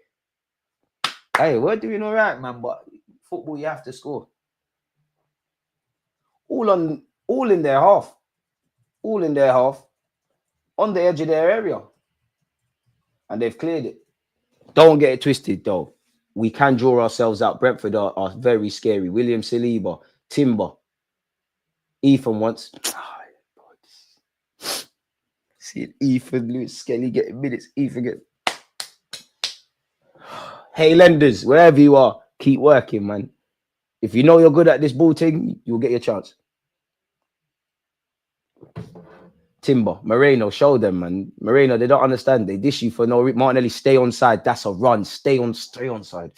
Hey, we're doing all right, man, but football, you have to score. All in their half. All in their half. On the edge of their area. And they've cleared it. Don't get it twisted, though. We can draw ourselves out. Brentford are very scary. William Saliba, Timber. Ethan once. See Ethan, Lewis Skelly getting minutes. Ethan get. Hey, lenders, wherever you are, keep working, man. If you know you're good at this ball thing, you'll get your chance. Timber, Moreno, show them, man. Moreno, they don't understand. They dish you for no reason. Martinelli, stay on side. That's a run. Stay on side.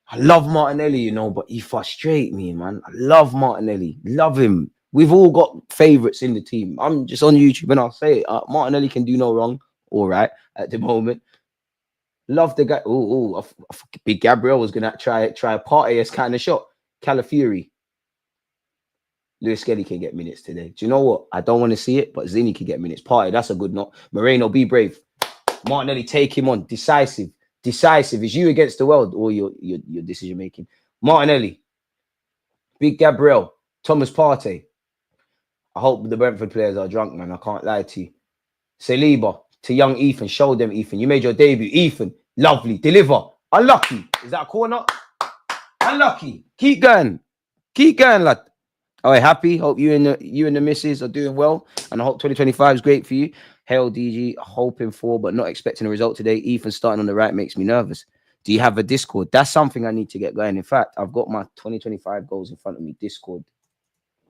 I love Martinelli, you know, but he frustrates me, man. I love Martinelli. Love him. We've all got favorites in the team. I'm just on YouTube and I'll say it. Martinelli can do no wrong. All right, at the moment. Love the guy. Big Gabriel was gonna try a party as kind of shot. Calafiori. Lewis Skelly can get minutes today. Do you know what? I don't want to see it, but Zini can get minutes. Party, that's a good knock. Moreno, be brave. Martinelli, take him on. Decisive. Is you against the world or your decision making. Martinelli. Big Gabriel. Thomas Partey. I hope the Brentford players are drunk, man. I can't lie to you. Saliba to young Ethan. Show them, Ethan. You made your debut. Ethan, lovely. Deliver. Unlucky. Is that a corner? Unlucky. Keep going, lad. All right, happy. Hope you and the missus are doing well. And I hope 2025 is great for you. Hail DG, hoping for, but not expecting a result today. Ethan starting on the right makes me nervous. Do you have a Discord? That's something I need to get going. In fact, I've got my 2025 goals in front of me. Discord.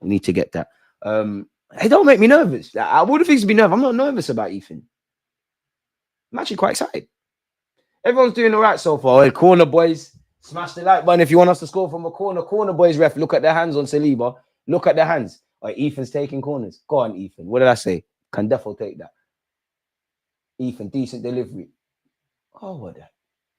We need to get that. Hey, don't make me nervous. I would have things to be nervous. I'm not nervous about Ethan. I'm actually quite excited. Everyone's doing all right so far. Hey, corner boys, smash the like button if you want us to score from a corner. Corner boys, ref, look at their hands on Saliba. Look at their hands. All right, Ethan's taking corners. Go on, Ethan. What did I say? Can definitely take that. Ethan, decent delivery. Oh, what the?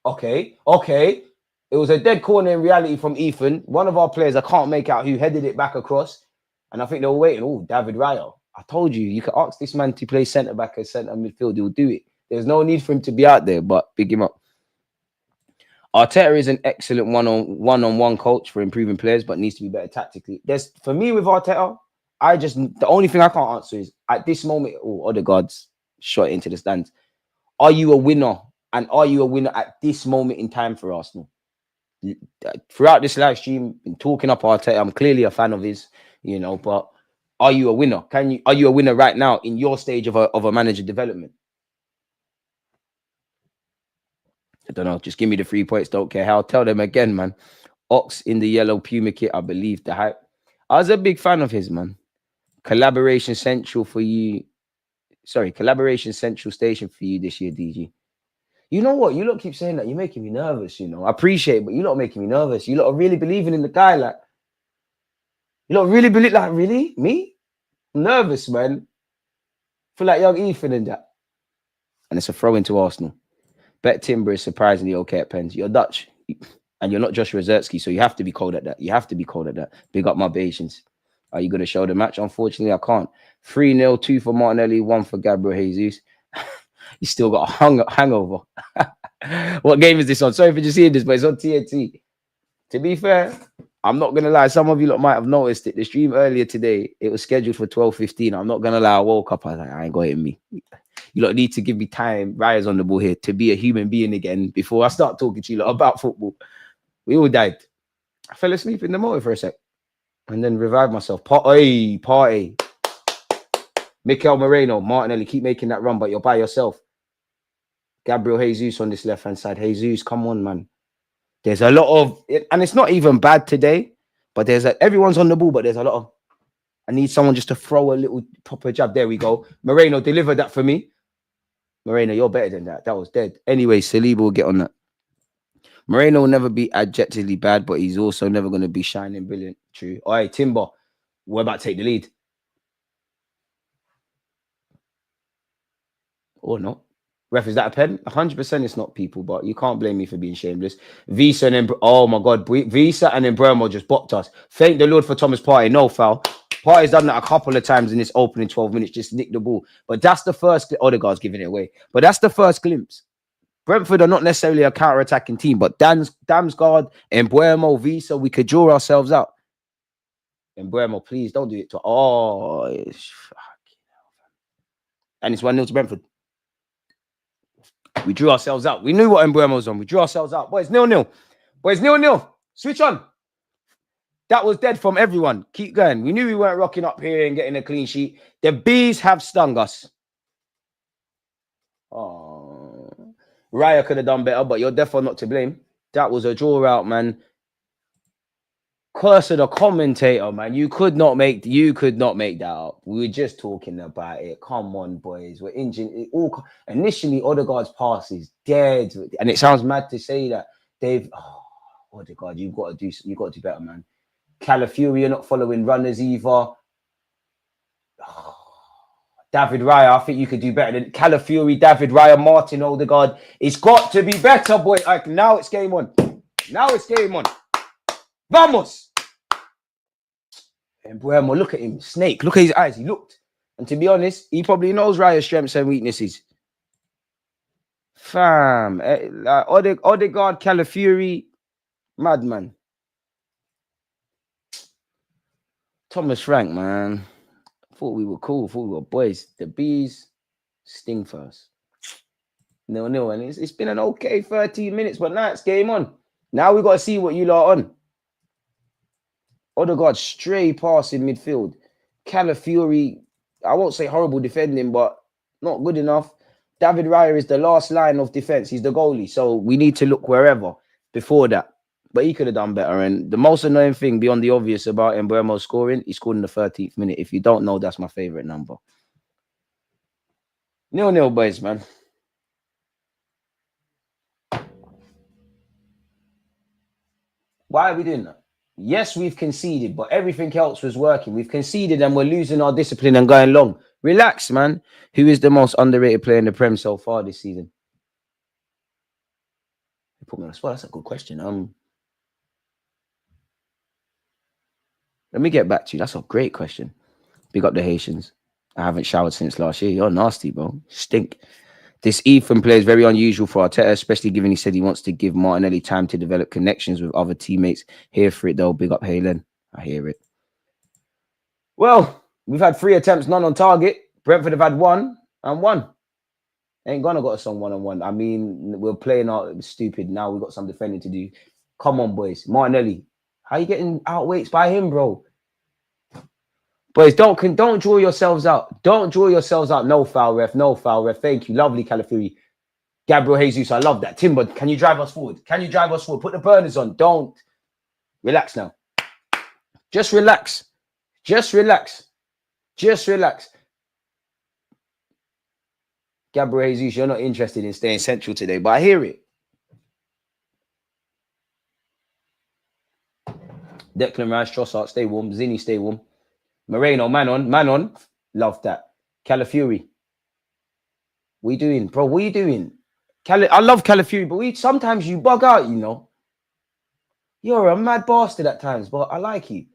Okay. It was a dead corner in reality from Ethan. One of our players, I can't make out who headed it back across. And I think they were waiting. Oh, David Raya. I told you, you could ask this man to play centre-back and centre midfield. He'll do it. There's no need for him to be out there, but big him up. Arteta is an excellent one-on-one coach for improving players, but needs to be better tactically. For me with Arteta, the only thing I can't answer is at this moment, Odegaard's shot into the stands. Are you a winner? And are you a winner at this moment in time for Arsenal? Throughout this live stream, been talking up Arteta. I'm clearly a fan of his, you know, but Are you a winner? Are you a winner right now in your stage of a manager development? I don't know. Just give me the 3 points. Don't care how. Tell them again, man. Ox in the yellow Puma kit. I believe the hype. I was a big fan of his, man. Collaboration Central for you. Sorry, Collaboration Central Station for you this year, DG. You know what? You lot keep saying that. You're making me nervous, you know. I appreciate it, but you lot are making me nervous. You lot are really believing in the guy. Like, you lot really believe, like, really? Me? I'm nervous, man. Feel like young Ethan and that. And it's a throw into Arsenal. Bet Timber is surprisingly okay at pens. You're Dutch. And you're not Joshua Zertsky, so you have to be cold at that. You have to be cold at that. Big up my patience. Are you going to show the match? Unfortunately, I can't. 3-0, 2 for Martinelli, 1 for Gabriel Jesus. He's still got a hangover. What game is this on? Sorry for just seeing this, but it's on TNT. To be fair, I'm not going to lie. Some of you lot might have noticed it. The stream earlier today, it was scheduled for 12:15. I'm not going to lie. I woke up. I was like, I ain't got it in me. You lot need to give me time, Raya's on the ball here, to be a human being again before I start talking to you lot about football. We all died. I fell asleep in the motor for a sec and then revived myself. Party. Mikel Moreno, Martinelli, keep making that run, but you're by yourself. Gabriel Jesus on this left-hand side. Jesus, come on, man. There's a lot of, and it's not even bad today, but everyone's on the ball, but there's a lot of, I need someone just to throw a little proper jab. There we go. Moreno, deliver that for me. Moreno, you're better than that. That was dead. Anyway, Saliba will get on that. Moreno will never be adjectively bad, but he's also never going to be shining brilliant. True. All right, Timber, we're about to take the lead. Or not. Ref, is that a pen? 100% it's not, people, but you can't blame me for being shameless. Visa and then, oh my God, Visa and then Bremo just bopped us. Thank the Lord for Thomas Partey. No foul. Partey's done that a couple of times in this opening 12 minutes, just nicked the ball. But that's the first, Odegaard's giving it away. But that's the first glimpse. Brentford are not necessarily a counter-attacking team, but Damsgaard, Embuemo, Visa, we could draw ourselves out. Embuemo, please don't do it to, oh, it's fucking hell. And it's 1-0 to Brentford. We drew ourselves out. We knew what Embuemo was on. We drew ourselves out. Boys, 0-0. Boys, 0-0. Switch on. That was dead from everyone. Keep going. We knew we weren't rocking up here and getting a clean sheet. The bees have stung us. Oh, Raya could have done better, but you're definitely not to blame. That was a draw out, man. Curse of the commentator, man. You could not make that up. We were just talking about it. Come on, boys. We're injured. Initially, Odegaard's pass is dead, and it sounds mad to say that. Odegaard, you've got to do better, man. Calafiori, you're not following runners either. David Raya, I think you could do better than Calafiori, David Raya, Martin Odegaard. It's got to be better, boy. Like, now it's game on. Now it's game on. Vamos! And Buemo, look at him. Snake. Look at his eyes. He looked. And to be honest, he probably knows Raya's strengths and weaknesses. Fam. Odegaard, Calafiori, madman. Thomas Frank, man. Thought we were cool. Thought we were boys. The bees sting first. 0-0. And it's been an okay 13 minutes, but now it's game on. Now we got to see what you lot are on. Odegaard stray pass in midfield. Calafiori, I won't say horrible defending, but not good enough. David Raya is the last line of defense. He's the goalie. So we need to look wherever before that. But he could have done better. And the most annoying thing beyond the obvious about Embuemo scoring, he scored in the 13th minute. If you don't know, that's my favorite number. 0-0, boys, man. Why are we doing that? Yes, we've conceded, but everything else was working. We've conceded and we're losing our discipline and going long. Relax, man. Who is the most underrated player in the Prem so far this season? You put me on the spot. That's a good question. Let me get back to you. That's a great question. Big up the Haitians. I haven't showered since last year. You're nasty, bro. Stink. This Ethan play is very unusual for Arteta, especially given he said he wants to give Martinelli time to develop connections with other teammates. Here for it, though. Big up Halen. I hear it. Well, we've had 3 attempts, none on target. Brentford have had 1 and 1. Ain't gonna got us on 1-on-1. I mean, we're playing out stupid. Now we've got some defending to do. Come on, boys. Martinelli. How you getting outweights by him, bro? Boys, don't draw yourselves out. Don't draw yourselves out. No foul, ref. No foul, ref. Thank you. Lovely, Calafuri. Gabriel Jesus, I love that. Timber, can you drive us forward? Can you drive us forward? Put the burners on. Don't. Relax now. Just relax. Just relax. Just relax. Gabriel Jesus, you're not interested in staying central today, but I hear it. Declan Rice, Trossard, stay warm. Zinni, stay warm. Moreno, man on. Love that. Calafuri. What are you doing, bro? What are you doing? I love Calafuri, but sometimes you bug out, you know. You're a mad bastard at times, but I like you.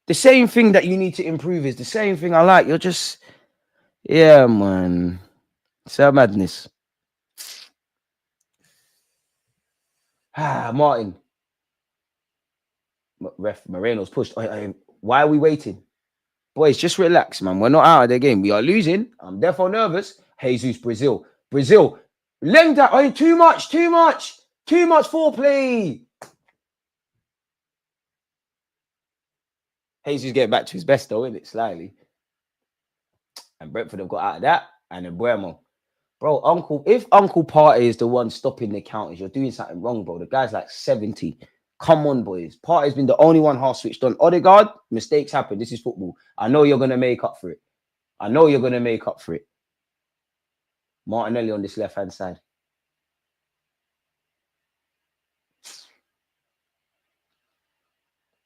The same thing that you need to improve is the same thing I like. You're just, yeah, man. It's a madness. Martin. Ref, Moreno's pushed. Why are we waiting? Boys, just relax, man. We're not out of the game. We are losing. I'm therefore nervous. Jesus, Brazil. Length that. Too much foreplay. Jesus getting back to his best, though, isn't it? Slightly. And Brentford have got out of that. And then Buemo. Bro, if Uncle Partey is the one stopping the counters, you're doing something wrong, bro. The guy's like 70. Come on, boys. Partey's been the only one half switched on. Odegaard, mistakes happen. This is football. I know you're going to make up for it. Martinelli on this left-hand side.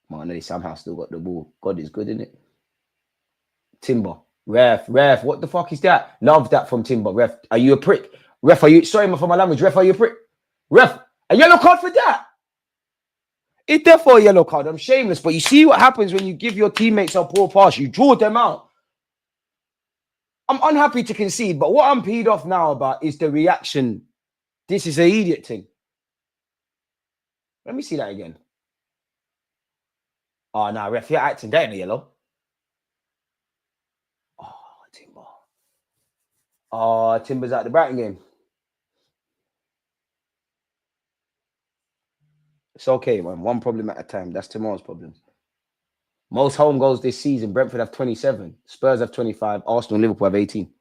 Martinelli somehow still got the ball. God is good, isn't it? Timber. Ref. What the fuck is that? Love that from Timber. Ref, are you a prick? Ref, are you... Sorry for my language. Ref, are you a prick? Ref, a yellow card for that? It's therefore a yellow card. I'm shameless. But you see what happens when you give your teammates a poor pass. You draw them out. I'm unhappy to concede, but what I'm peed off now about is the reaction. This is an idiot thing. Let me see that again. Oh, no, ref, you're acting. That ain't a yellow. Oh, Timber. Oh, Timber's at the Brighton game. It's okay, man. One problem at a time. That's tomorrow's problem. Most home goals this season. Brentford have 27. Spurs have 25. Arsenal and Liverpool have 18.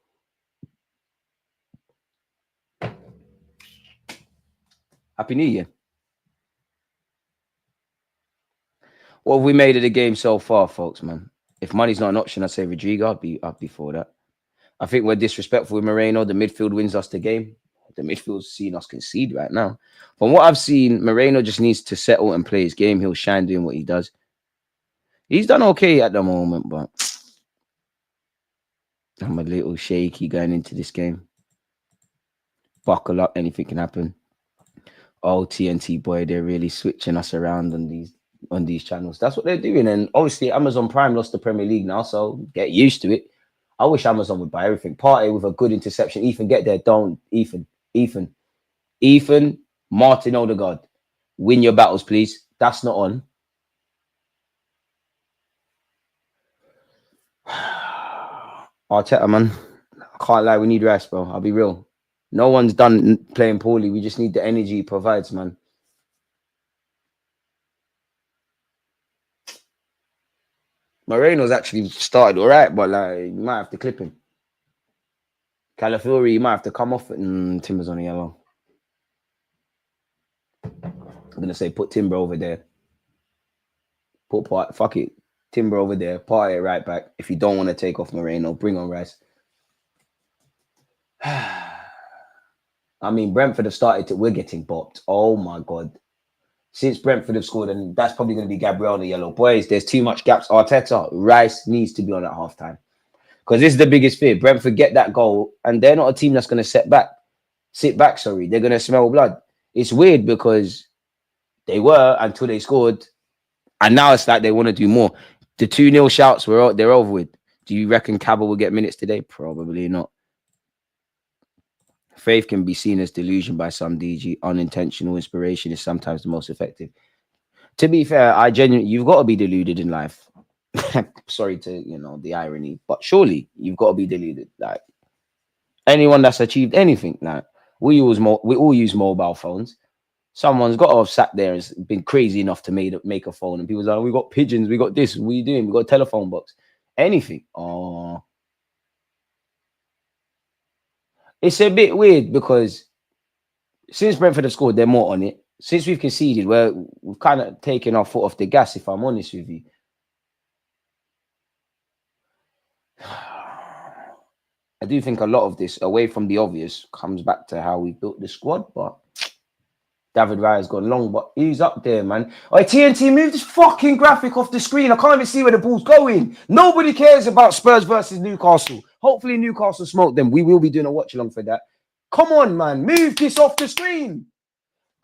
Happy New Year. What have we made of the game so far, folks, man? If money's not an option, I'd say Rodrigo. I'd be for that. I think we're disrespectful with Moreno. The midfield wins us the game. The midfield's seen us concede right now. From what I've seen, Moreno just needs to settle and play his game. He'll shine doing what he does. He's done okay at the moment, but I'm a little shaky going into this game. Buckle up, anything can happen. Oh, TNT boy, they're really switching us around on these channels. That's what they're doing. And obviously, Amazon Prime lost the Premier League now, so get used to it. I wish Amazon would buy everything. Partey with a good interception. Ethan, get there. Don't. Ethan, Martin Odegaard. Win your battles, please. That's not on. Arteta, man. I can't lie. We need rest, bro. I'll be real. No one's done playing poorly. We just need the energy he provides, man. Moreno's actually started all right, but like you might have to clip him. Calafuri, you might have to come off it. Timber's on a yellow. I'm going to say put Timber over there. Fuck it. Timber over there. Partey right back. If you don't want to take off Moreno, bring on Rice. I mean, Brentford have started to... We're getting bopped. Oh, my God. Since Brentford have scored, and that's probably going to be Gabriel on the yellow. Boys, there's too much gaps. Arteta, Rice needs to be on at halftime. Because this is the biggest fear. Brentford get that goal, and they're not a team that's going to sit back. They're going to smell blood. It's weird because they were until they scored, and now it's like they want to do more. The 2-0 shouts, they're over with. Do you reckon Cabell will get minutes today? Probably not. Faith can be seen as delusion by some DG. Unintentional inspiration is sometimes the most effective. To be fair, you've got to be deluded in life. Sorry to, the irony, but surely you've got to be deluded. Like anyone that's achieved anything, like we all use mobile phones. Someone's got to have sat there and been crazy enough to make a phone. And people's like, we got pigeons, we got this, what are you doing? We got a telephone box. Anything. Oh. It's a bit weird because since Brentford have scored, they're more on it. Since we've conceded, we've kind of taken our foot off the gas, if I'm honest with you. I do think a lot of this, away from the obvious, comes back to how we built the squad, but David Raya's gone long, but he's up there, man. All right, TNT, move this fucking graphic off the screen. I can't even see where the ball's going. Nobody cares about Spurs versus Newcastle. Hopefully Newcastle smoke them. We will be doing a watch-along for that. Come on, man. Move this off the screen.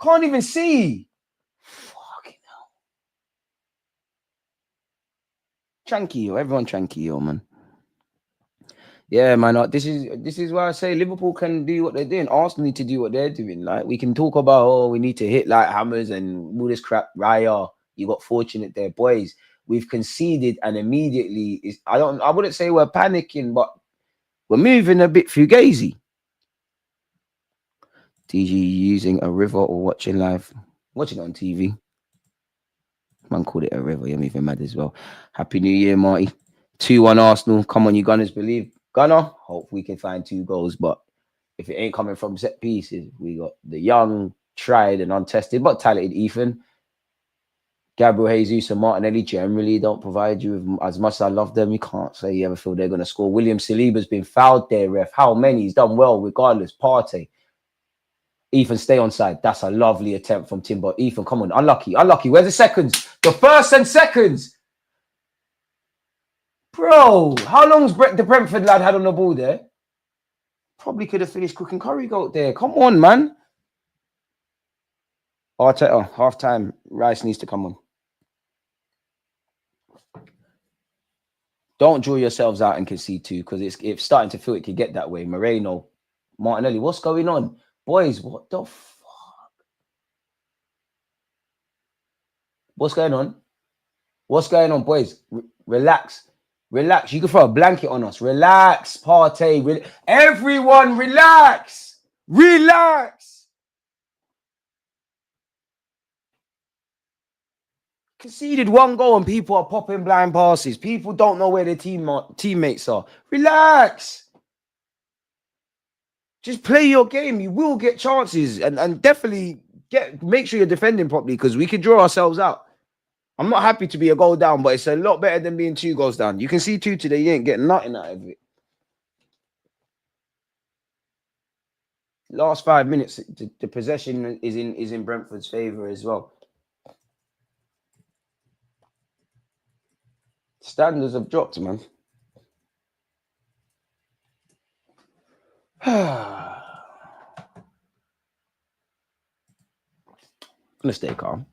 Can't even see. Fucking hell. Tranquillo. Everyone tranquillo, man. Yeah, man. This is why I say Liverpool can do what they're doing. Arsenal need to do what they're doing. Like, we can talk about, oh, we need to hit like hammers and all this crap. Raya, you got fortunate there, boys. We've conceded and immediately I wouldn't say we're panicking, but we're moving a bit fugazi. DG using a river or watching live? Watching it on TV. Man called it a river. You're even mad as well. Happy New Year, Marty. 2-1 Arsenal. Come on, you Gunners, believe. Gunner, hope we can find 2 goals. But if it ain't coming from set pieces, we got the young, tried and untested, but talented Ethan. Gabriel Jesus and Martinelli generally don't provide you with, as much as I love them, you can't say you ever feel they're going to score. William Saliba's been fouled there, ref. How many? He's done well regardless. Partey. Ethan, stay on side. That's a lovely attempt from Timber. Ethan, come on. Unlucky. Where's the seconds? The first and seconds. Bro, how long's the Brentford lad had on the ball there? Probably could have finished cooking curry goat there. Come on, man. Arteta, half-time. Rice needs to come on. Don't draw yourselves out and concede 2 because it's starting to feel it could get that way. Moreno, Martinelli, what's going on? Boys, what the fuck? What's going on? What's going on, boys? Relax. Relax. You can throw a blanket on us. Relax, Partey. Everyone, relax. Relax. Conceded 1 goal and people are popping blind passes. People don't know where their teammates are. Relax. Just play your game. You will get chances and definitely make sure you're defending properly because we could draw ourselves out. I'm not happy to be a goal down, but it's a lot better than being 2 goals down. You can see 2 today. You ain't getting nothing out of it. Last 5 minutes, the possession is in Brentford's favour as well. Standards have dropped, man. Gonna stay calm.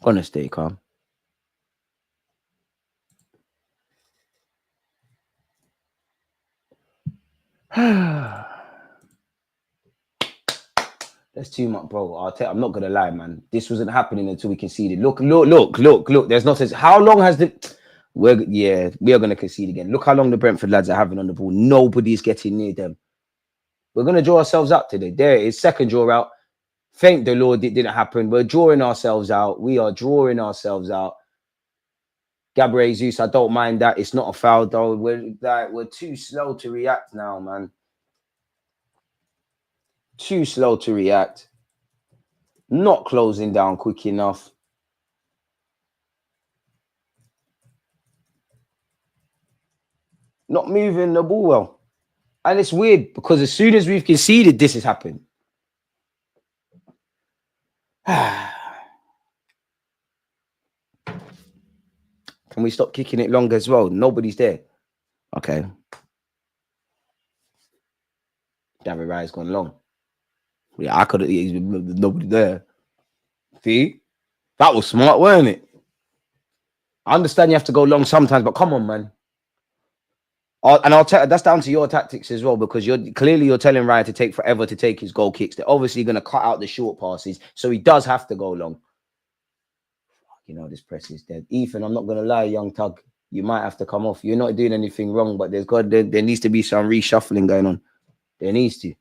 Gonna stay calm. That's too much, bro. I'm not gonna lie, man. This wasn't happening until we conceded. Look. There's not. How long has the? We are gonna concede again. Look how long the Brentford lads are having on the ball. Nobody's getting near them. We're gonna draw ourselves out today. There is second draw out. Thank the Lord it didn't happen. We're drawing ourselves out. We are drawing ourselves out. Gabriel Jesus, I don't mind that. It's not a foul though. We're too slow to react now, man. Too slow to react. Not closing down quick enough. Not moving the ball well. And it's weird because as soon as we've conceded, this has happened. Can we stop kicking it long as well? Nobody's there. Okay. David Raya's gone long. Yeah, I could have. Nobody there. See? That was smart, weren't it? I understand you have to go long sometimes, but come on, man. And I'll tell that's down to your tactics as well, because you're telling Ryan to take forever to take his goal kicks. They're obviously going to cut out the short passes, so he does have to go long. You know, this press is dead. Ethan, I'm not going to lie, young tug, you might have to come off. You're not doing anything wrong, but there needs to be some reshuffling going on. There needs to.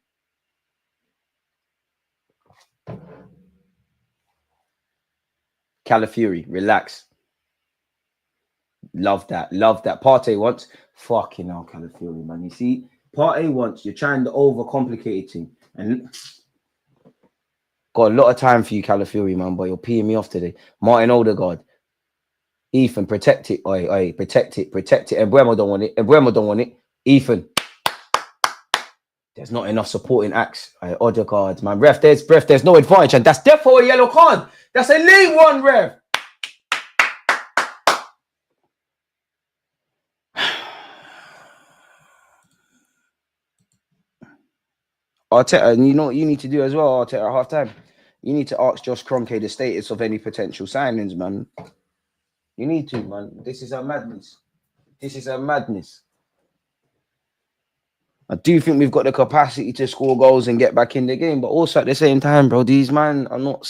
Calafiori, relax. Love that. Love that. Partey wants. Fucking hell, Calafiori, man. You see, Partey wants. You're trying to overcomplicate it. And got a lot of time for you, Calafiori, man, but you're peeing me off today. Martin Odegaard. Ethan, protect it. Oi, protect it. Protect it. Embuemo don't want it. Embuemo don't want it. Ethan. There's not enough supporting acts. Odegaard, man. There's no advantage. And that's definitely a yellow card. That's a league one, ref. Arteta, and you know what you need to do as well, Arteta, at half time? You need to ask Josh Kroenke the status of any potential signings, man. You need to, man. This is a madness. This is a madness. I do think we've got the capacity to score goals and get back in the game, but also at the same time, bro, these man are not...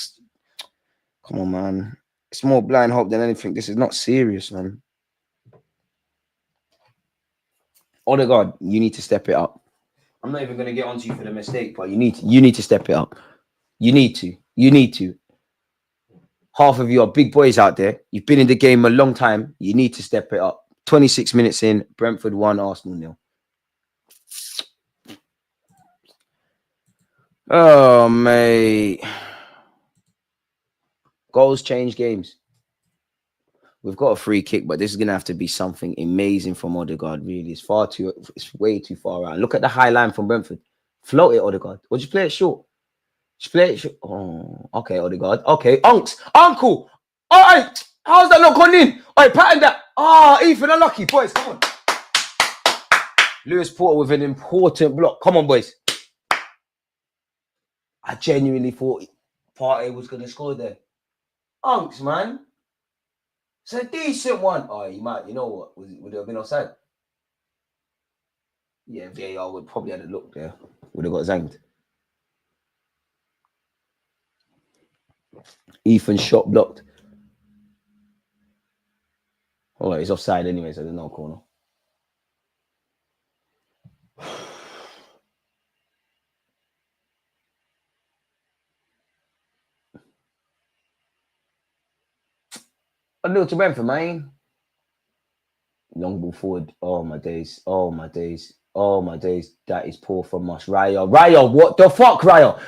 Come on, man. It's more blind hope than anything. This is not serious, man. Odegaard, you need to step it up. I'm not even going to get onto you for the mistake, but you need to step it up. You need to. Half of you are big boys out there. You've been in the game a long time. You need to step it up. 26 minutes in, Brentford 1, Arsenal 0. Oh, mate. Goals change games. We've got a free kick, but this is going to have to be something amazing from Odegaard, really. It's way too far out. Look at the high line from Brentford. Float it, Odegaard. Or just play it short. Just play it short. Oh, okay, Odegaard. Okay, Uncle. All right. How's that not gone in? All right, pattern that. Ethan, unlucky. Boys, come on. Lewis Porter with an important block. Come on, boys. I genuinely thought Partey was going to score there. Unks, man. It's a decent one. Oh, you know what? Would it have been offside? Yeah, VAR would probably have a look there. Would have got zanged. Ethan shot blocked. Oh, he's offside anyway, so there's no corner. A little to Brentford, man. Long ball forward. Oh my days. Oh my days. Oh my days. That is poor from us. Raya, what the fuck, Raya?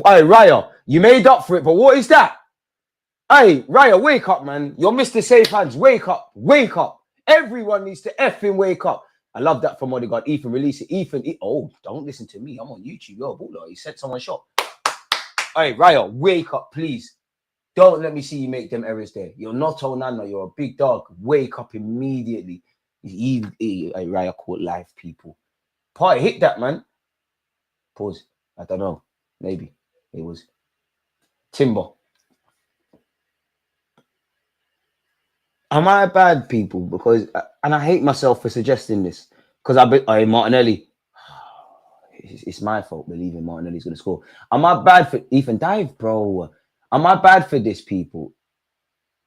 Hey, Raya, you made up for it, but what is that? Hey, Raya, wake up, man. You're Mr. Safe Hands. Wake up. Wake up. Everyone needs to effing wake up. I love that from Odegaard. Ethan, release it. Ethan, oh, don't listen to me. I'm on YouTube. Yo, baller. He said someone shot. Hey, Raya, wake up, please. Don't let me see you make them errors there. You're not Onana. You're a big dog. Wake up immediately. Raya caught live, people. Partey hit that, man. Pause. I don't know. Maybe it was Timber. Am I bad, people? Because, and I hate myself for suggesting this, because Martinelli. It's my fault believing Martinelli's going to score. Am I bad for Ethan? Dive, bro. Am I bad for this, people?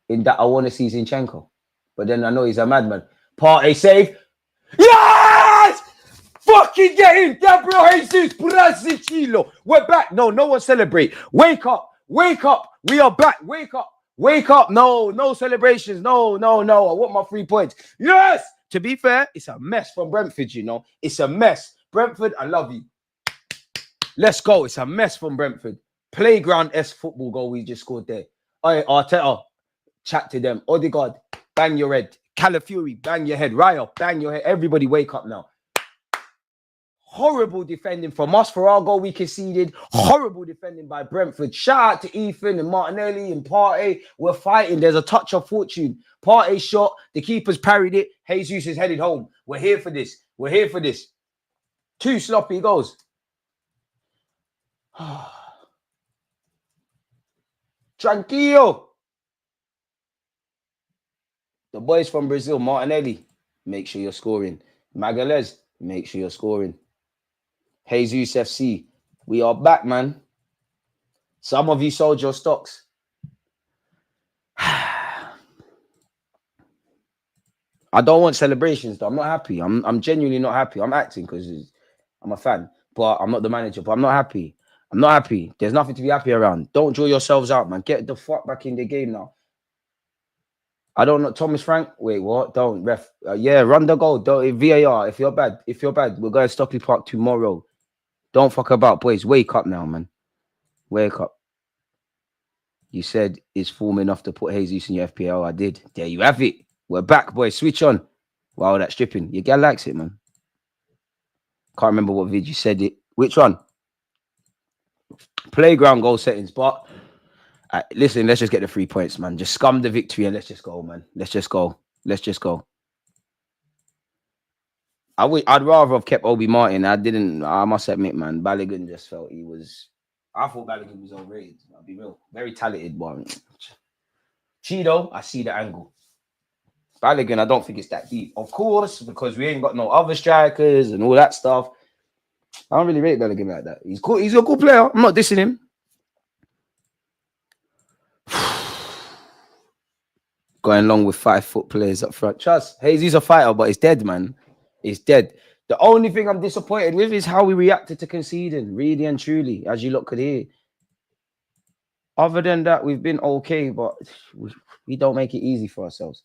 In that I want to see Zinchenko, but then I know he's a madman. Partey save. Yes! Fucking get in, Gabriel Jesus, Brasil. We're back. No one celebrate. Wake up. Wake up. We are back. Wake up. Wake up. No celebrations. No. I want my 3 points. Yes! To be fair, it's a mess from Brentford, you know. It's a mess. Brentford, I love you. Let's go. It's a mess from Brentford. Playground-esque football goal we just scored there. All right, Arteta, chat to them. Odegaard, bang your head. Calafiori, bang your head. Raya, bang your head. Everybody wake up now. Horrible defending from us for our goal we conceded. Horrible defending by Brentford. Shout out to Ethan and Martinelli and Partey. We're fighting. There's a touch of fortune. Partey shot. The keeper's parried it. Jesus is headed home. We're here for this. We're here for this. 2 sloppy goals. Tranquilo. The boys from Brazil, Martinelli, make sure you're scoring. Magalhaes, make sure you're scoring. Jesus FC, we are back, man. Some of you sold your stocks. I don't want celebrations, though. I'm not happy. I'm genuinely not happy. I'm acting because I'm a fan, but I'm not the manager. But I'm not happy. I'm not happy. There's nothing to be happy around. Don't draw yourselves out, man. Get the fuck back in the game now. I don't know. Thomas Frank. Wait, what? Don't ref. Yeah, run the goal. Don't VAR. If you're bad, we're going to Stockley Park tomorrow. Don't fuck about, boys. Wake up now, man. Wake up. You said it's form enough to put Jesus in your FPL. I did. There you have it. We're back, boys. Switch on. Wow, that stripping. Your girl likes it, man. Can't remember what vid you said it. Which one? Playground goal settings. But listen, let's just get the 3 points, man. Just scum the victory and let's just go, man. Let's just go. Let's just go. I'd rather have kept Obi Martin. I must admit, man, Balogun just felt I thought Balogun was overrated. I'll be real. Very talented, but Cheeto, I see the angle. Balogun, I don't think it's that deep. Of course, because we ain't got no other strikers and all that stuff. I don't really rate Balogun like that. He's cool. He's a good player. I'm not dissing him. Going along with 5 foot players up front. Trust, Hazy's a fighter, but he's dead, man. He's dead. The only thing I'm disappointed with is how we reacted to conceding, really and truly, as you lot could hear. Other than that, we've been okay, but we don't make it easy for ourselves.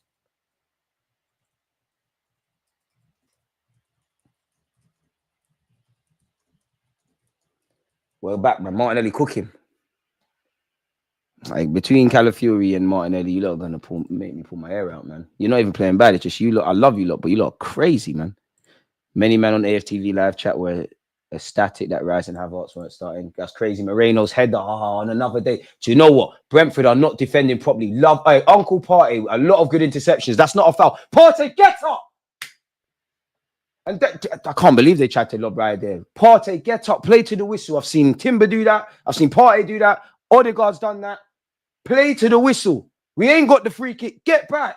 We're back, man. Martinelli cooking. Like between Calafiori and Martinelli, you lot are gonna make me pull my hair out, man. You're not even playing bad. It's just you lot. I love you lot, but you lot are crazy, man. Many men on aftv live chat were ecstatic that Rice and Havertz weren't starting. That's crazy. Moreno's header on another day. Do you know what? Brentford are not defending properly. Uncle Partey, a lot of good interceptions. That's not a foul. Partey, get up! And I can't believe they tried to lob right there. Partey, get up, play to the whistle. I've seen Timber do that. I've seen Partey do that. Odegaard's done that. Play to the whistle. We ain't got the free kick. Get back.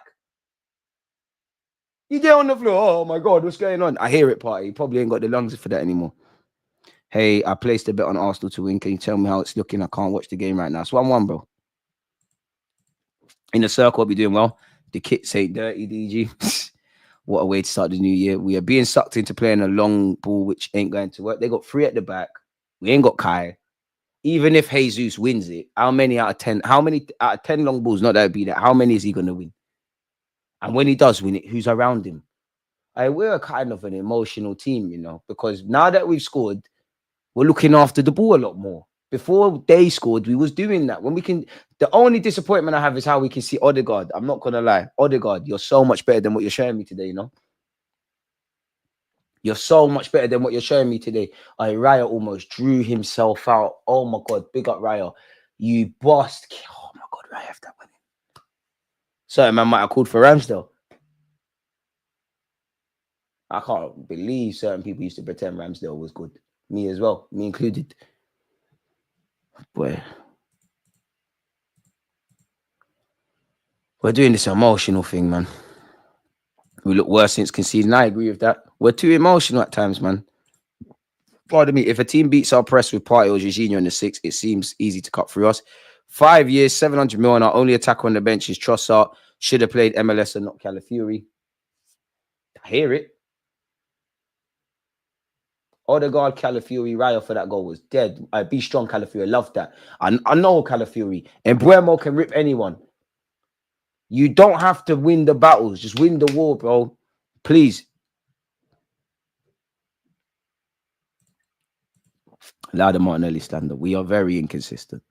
You there on the floor. Oh my God, what's going on? I hear it, Partey. You probably ain't got the lungs for that anymore. Hey, I placed a bet on Arsenal to win. Can you tell me how it's looking? I can't watch the game right now. It's 1-1, bro. In the circle, I'll be doing well. The kits ain't dirty, DG. What a way to start the new year. We are being sucked into playing a long ball, which ain't going to work. They got 3 at the back. We ain't got Kai. Even if Jesus wins it, how many out of 10 long balls, not that would be that, how many is he going to win? And when he does win it, who's around him? We're kind of an emotional team, you know, because now that we've scored, we're looking after the ball a lot more. Before they scored, we was doing that. The only disappointment I have is how we can see Odegaard. I'm not going to lie. Odegaard, you're so much better than what you're showing me today, you know? You're so much better than what you're showing me today. Raya almost drew himself out. Oh, my God. Big up, Raya. You bust. Oh, my God. Raya, if that went in. Certain man might have called for Ramsdale. I can't believe certain people used to pretend Ramsdale was good. Me as well. Me included. Boy. We're doing this emotional thing, man. We look worse since conceding. I agree with that. We're too emotional at times, man. Pardon me. If a team beats our press with Partey or Jorginho in the 6, it seems easy to cut through us. 5 years, 700 million. Our only attacker on the bench is Trossard. Should have played MLS and not Calafiori. I hear it. Odegaard, Calafiori, Raya for that goal was dead. Be strong, Calafiori. I love that. I know Calafiori. And Buemo can rip anyone. You don't have to win the battles. Just win the war, bro. Please. Louder Martinelli standard. We are very inconsistent.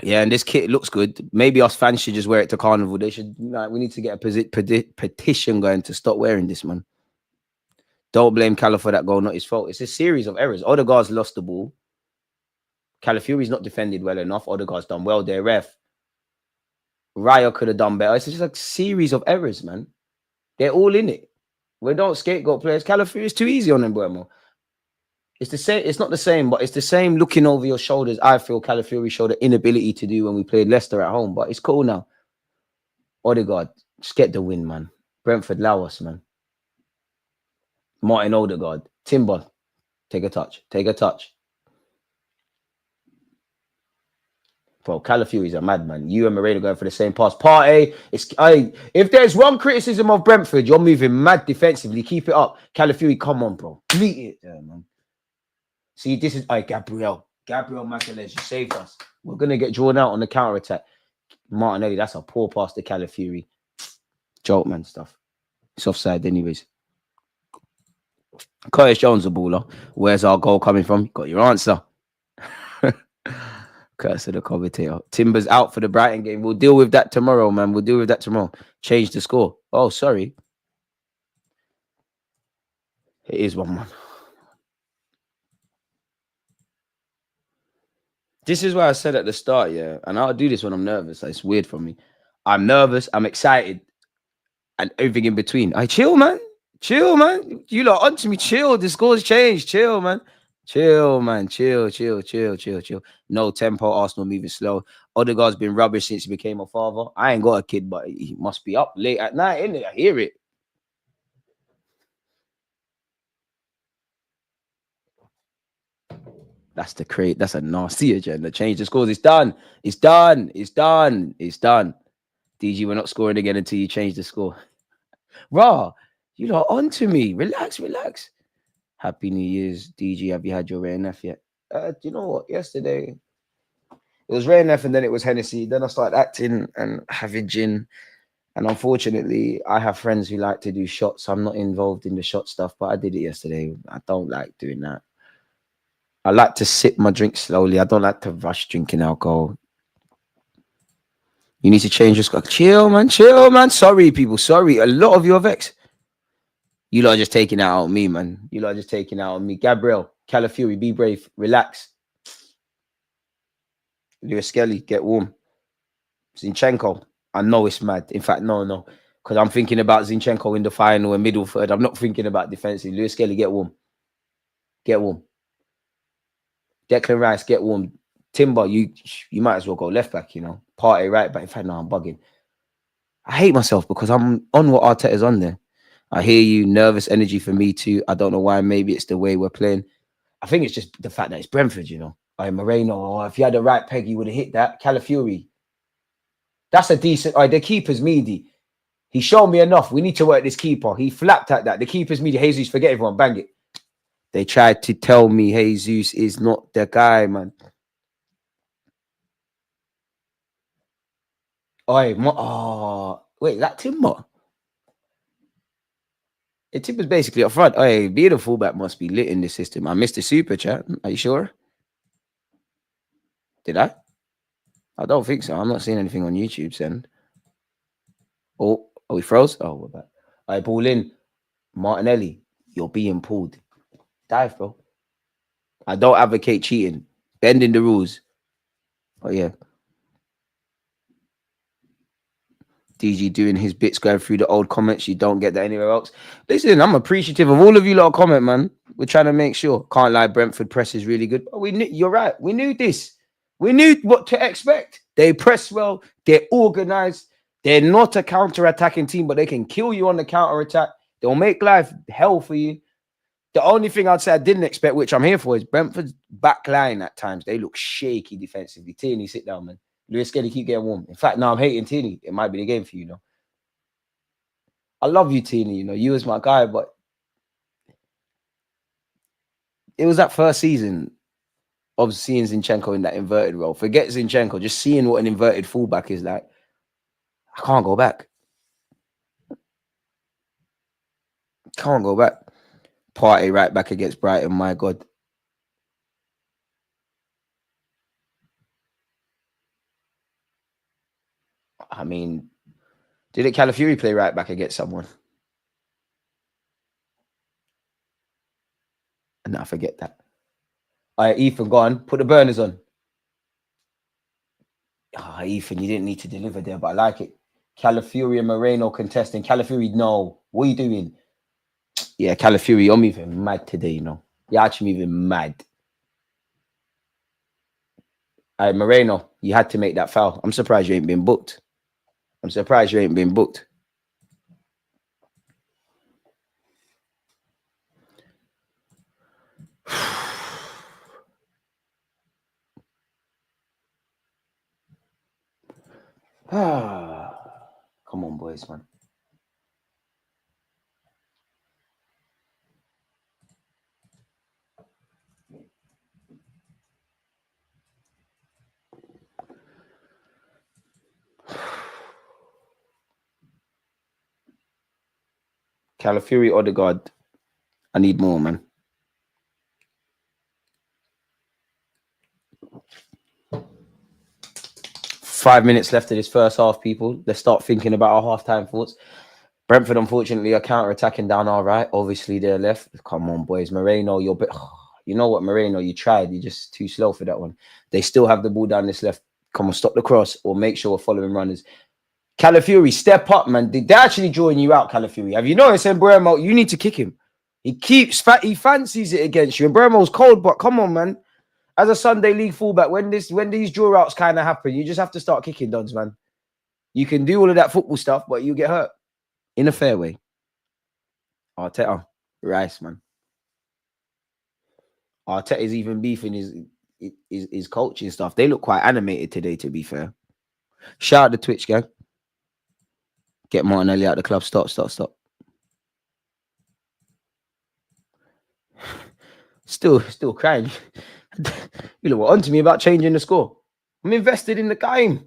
Yeah, and this kit looks good. Maybe us fans should just wear it to Carnival. We need to get a petition going to stop wearing this, man. Don't blame Cala for that goal. Not his fault. It's a series of errors. Odegaard's lost the ball. Calafiori's not defended well enough. Odegaard's done well there, ref. Raya could have done better. It's just a series of errors, man. They're all in it. We don't scapegoat players. Calafiori is too easy on them, Buemo. It's the same. It's not the same, but it's the same looking over your shoulders. I feel Calafiori showed an inability to do when we played Leicester at home, but it's cool now. Odegaard, just get the win, man. Brentford, Laos, man. Martin Odegaard, Timber, take a touch. Take a touch. Bro, Calafiori's a madman. You and Moreno going for the same pass. Partey, if there's one criticism of Brentford, you're moving mad defensively. Keep it up. Calafiori, come on, bro. Meet it there, man. See, this is Gabriel Magalhaes, you saved us. We're gonna get drawn out on the counter attack. Martinelli, that's a poor pass to Calafiori. Joke, man, stuff. It's offside anyways. Curtis Jones, a baller. Where's our goal coming from? Got your answer. Curse of the commentator. Timber's out for the Brighton game. We'll deal with that tomorrow, man. We'll deal with that tomorrow. Change the score. Oh, sorry. It is 1-1. This is why I said at the start, yeah, and I'll do this when I'm nervous. It's weird for me. I'm nervous, I'm excited, and everything in between. I chill, man. Chill, man. You lot onto me. Chill. The score's changed. Chill, man. Chill, man. Chill, chill, chill, chill, chill. No tempo. Arsenal moving slow. Odegaard's been rubbish since he became a father. I ain't got a kid, but he must be up late at night, innit? I hear it. That's a nasty agenda. Change the scores. It's done. It's done. It's done. It's done. DG, we're not scoring again until you change the score. Raw, you lot onto me. Relax, relax. Happy New Year's, DG. Have you had your Ray F yet? Do you know what? Yesterday it was Ray F and then it was Hennessy. Then I started acting and having gin. And unfortunately, I have friends who like to do shots. I'm not involved in the shot stuff, but I did it yesterday. I don't like doing that. I like to sip my drink slowly. I don't like to rush drinking alcohol. You need to change your score. Chill, man. Chill, man. Sorry, people. Sorry. A lot of you are vexed. You lot are just taking it out on me, man. You lot are just taking it out on me. Gabriel, Calafiori, be brave. Relax. Lewis Skelly, get warm. Zinchenko, I know it's mad. In fact, no. Because I'm thinking about Zinchenko in the final and middle third. I'm not thinking about defensive. Lewis Skelly, get warm. Get warm. Declan Rice, get warm. Timber, you might as well go left back, you know. Partey right back. In fact, no, I'm bugging. I hate myself because I'm on what Arteta's on there. I hear you. Nervous energy for me too. I don't know why. Maybe it's the way we're playing. I think it's just the fact that it's Brentford, you know. Moreno, if you had the right peg, you would have hit that. Calafiori. That's a decent. The keeper's meaty. He showed me enough. We need to work this keeper. He flapped at that. The keeper's meaty. Jesus, forget everyone. Bang it. They tried to tell me Jesus is not the guy, man. Wait, that Timber? Timber's basically up front. Being a fullback must be lit in this system. I missed the super chat. Are you sure? Did I? I don't think so. I'm not seeing anything on YouTube, send. Oh, we froze? Oh, we're back. All right, ball in. Martinelli, you're being pulled. Dive, bro. I don't advocate cheating. Bending the rules. Oh, yeah. DG doing his bits, going through the old comments. You don't get that anywhere else. Listen, I'm appreciative of all of you lot comment, man. We're trying to make sure. Can't lie, Brentford press is really good. But we knew, you're right. We knew this. We knew what to expect. They press well. They're organized. They're not a counter-attacking team, but they can kill you on the counter-attack. They'll make life hell for you. The only thing I'd say I didn't expect, which I'm here for, is Brentford's back line at times. They look shaky defensively. Tierney, sit down, man. Lewis Skelly, keep getting warm. In fact, now I'm hating Tierney. It might be the game for you, you know. I love you, Tierney. You know, you was my guy, but it was that first season of seeing Zinchenko in that inverted role. Forget Zinchenko, just seeing what an inverted fullback is like. I can't go back. Can't go back. Partey right back against Brighton, my God. I mean, didn't Calafiori play right back against someone? And I forget that. All right, Ethan, go on. Put the burners on. Ethan, you didn't need to deliver there, but I like it. Calafiori and Moreno contesting. Calafiori, no. What are you doing? Yeah, Calafiori, I'm even mad today, you know. You're actually even mad. All right, Moreno, you had to make that foul. I'm surprised you ain't been booked. I'm surprised you ain't been booked. Come on, boys, man. Calafiori, Odegaard. I need more, man. Five minutes left of this first half, people. Let's start thinking about our half-time thoughts. Brentford, unfortunately, are counter-attacking down our right. Obviously, they're left. Come on, boys. Moreno, you're bit... You know what, Moreno? You tried. You're just too slow for that one. They still have the ball down this left. Come on, stop the cross or make sure we're following runners. Calafiori, step up, man. They're actually drawing you out, Calafiori. Have you noticed, Mbeumo? You need to kick him. He fancies it against you. And Mbeumo's cold, but come on, man. As a Sunday League fullback, when these draw outs kind of happen, you just have to start kicking Dons, man. You can do all of that football stuff, but you get hurt in a fair way. Arteta, Rice, man. Arteta is even beefing his coaching stuff. They look quite animated today, to be fair. Shout out the Twitch gang. Get Martinelli out of the club. Stop. Still crying. You know what? On to me about changing the score. I'm invested in the game.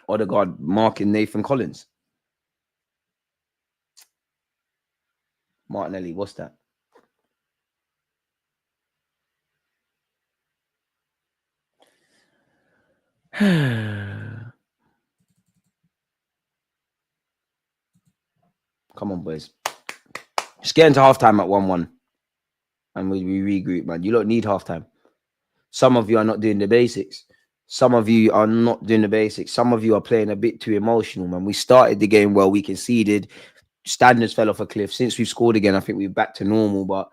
Odegaard marking Nathan Collins. Martinelli, what's that? Come on, boys. Just get into halftime at 1-1. And we regroup, man. You don't need halftime. Some of you are not doing the basics. Some of you are not doing the basics. Some of you are playing a bit too emotional, man. We started the game well. We conceded. Standards fell off a cliff. Since we've scored again, I think we're back to normal. But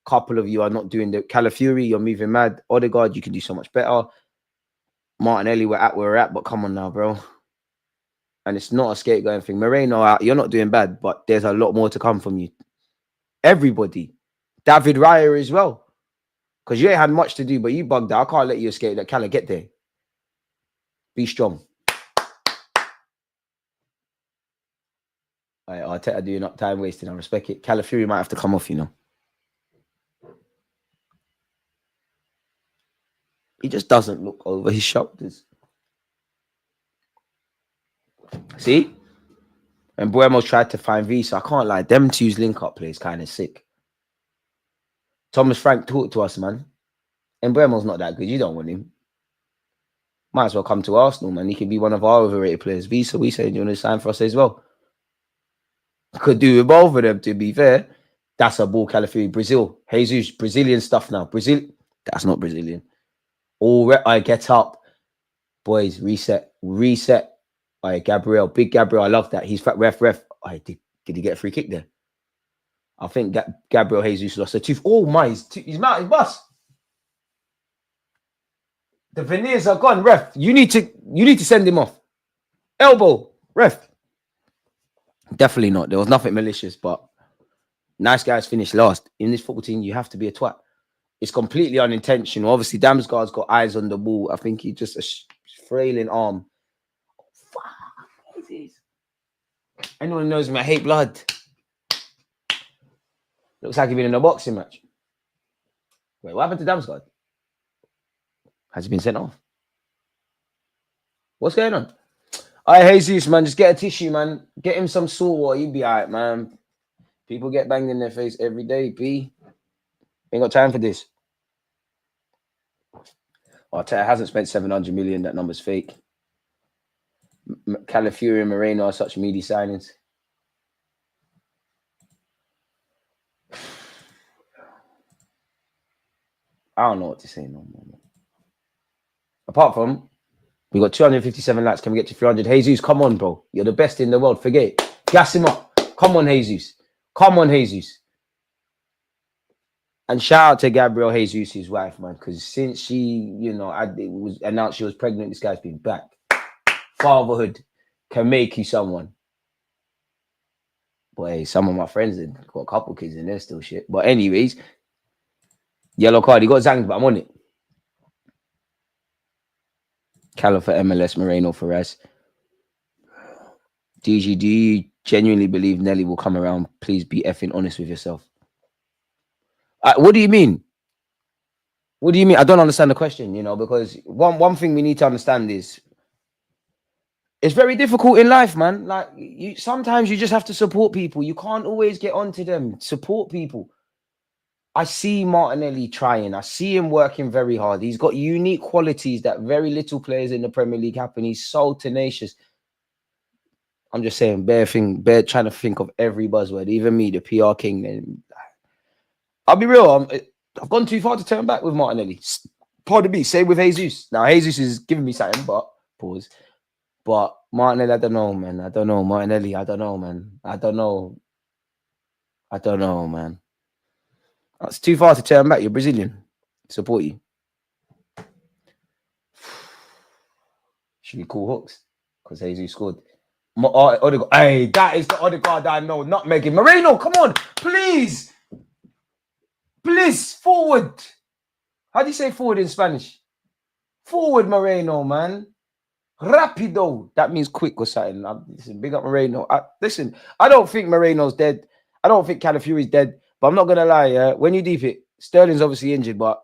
a couple of you are not doing the... Calafiori, you're moving mad. Odegaard, you can do so much better. Martinelli, we're at where we're at. But come on now, bro. And it's not a scapegoating thing. Moreno out. You're not doing bad. But there's a lot more to come from you. Everybody. David Raya as well. Because you ain't had much to do, but you bugged out. I can't let you escape that. Cala, get there. Be strong. All right, Arteta doing up time wasting. I respect it. Calafiori might have to come off, you know. He just doesn't look over his shoulders. See? And Mbeumo's tried to find V, so I can't lie. Them two's link-up play is kind of sick. Thomas Frank, talk to us, man. And Mbeumo's not that good. You don't want him. Might as well come to Arsenal, man. He could be one of our overrated players. V, so we say you want to sign for us as well. Could do with both of them, to be fair. That's a ball, Calafiori. Brazil. Jesus, Brazilian stuff now. Brazil. That's not Brazilian. All right, I get up. Boys, reset. All right, Gabriel. Big Gabriel. I love that. He's fat. Ref. All right, did he get a free kick there? I think Gabriel Jesus lost a tooth. Oh my, he's out his bus. The veneers are gone. Ref, you need to send him off. Elbow. Ref. Definitely not. There was nothing malicious, but nice guys finished last. In this football team, you have to be a twat. It's completely unintentional. Obviously, Damsgaard's got eyes on the ball. I think he just a frailing arm. Fuck. Anyone who knows me, I hate blood. Looks like he's been in a boxing match. Wait, what happened to Damsgaard? Has he been sent off? What's going on? All right, Jesus, man, just get a tissue, man. Get him some salt water. You'll be all right, man. People get banged in their face every day, B. Ain't got time for this. Arteta hasn't spent 700 million. That number's fake. Calafiori and Moreno are such meaty signings. I don't know what to say no more. Apart from, we got 257 likes. Can we get to 300? Jesus, come on, bro. You're the best in the world. Forget it. Gas him up. Come on, Jesus. Come on, Jesus. And shout out to Gabriel Jesus, his wife, man. Because since she, you know, it was announced she was pregnant, this guy's been back. Fatherhood can make you someone. Boy, some of my friends have got a couple kids and they're still shit. But anyways, yellow card. He got zanged, but I'm on it. Callum for MLS, Moreno for us. DG, do you genuinely believe Nelly will come around? Please be effing honest with yourself. What do you mean? What do you mean? I don't understand the question, you know, because one thing we need to understand is It's very difficult in life, man. Like you, sometimes you just have to support people. You can't always get onto them. Support people. I see Martinelli trying. I see him working very hard. He's got unique qualities that very little players in the Premier League have, and he's so tenacious. I'm just saying, bare trying to think of every buzzword, even me, the PR king. And I'll be real, I've gone too far to turn back with Martinelli. Pardon me, same with Jesus. Now, Jesus is giving me something, but pause. But Martinelli, I don't know, man. I don't know. Martinelli, I don't know, man. I don't know. I don't know, man. It's too far to turn back. You're Brazilian. Support you. Should we call hooks? Because Jesus scored. Odegaard. Hey, that is the Odegaard I know, not Megan. Moreno, come on, please. Please, forward. How do you say forward in Spanish? Forward, Moreno, man. Rapido. That means quick or something. Listen, big up Moreno. Listen, I don't think Moreno's dead. I don't think Calafiori's dead. But I'm not going to lie, when you deep it, Sterling's obviously injured, but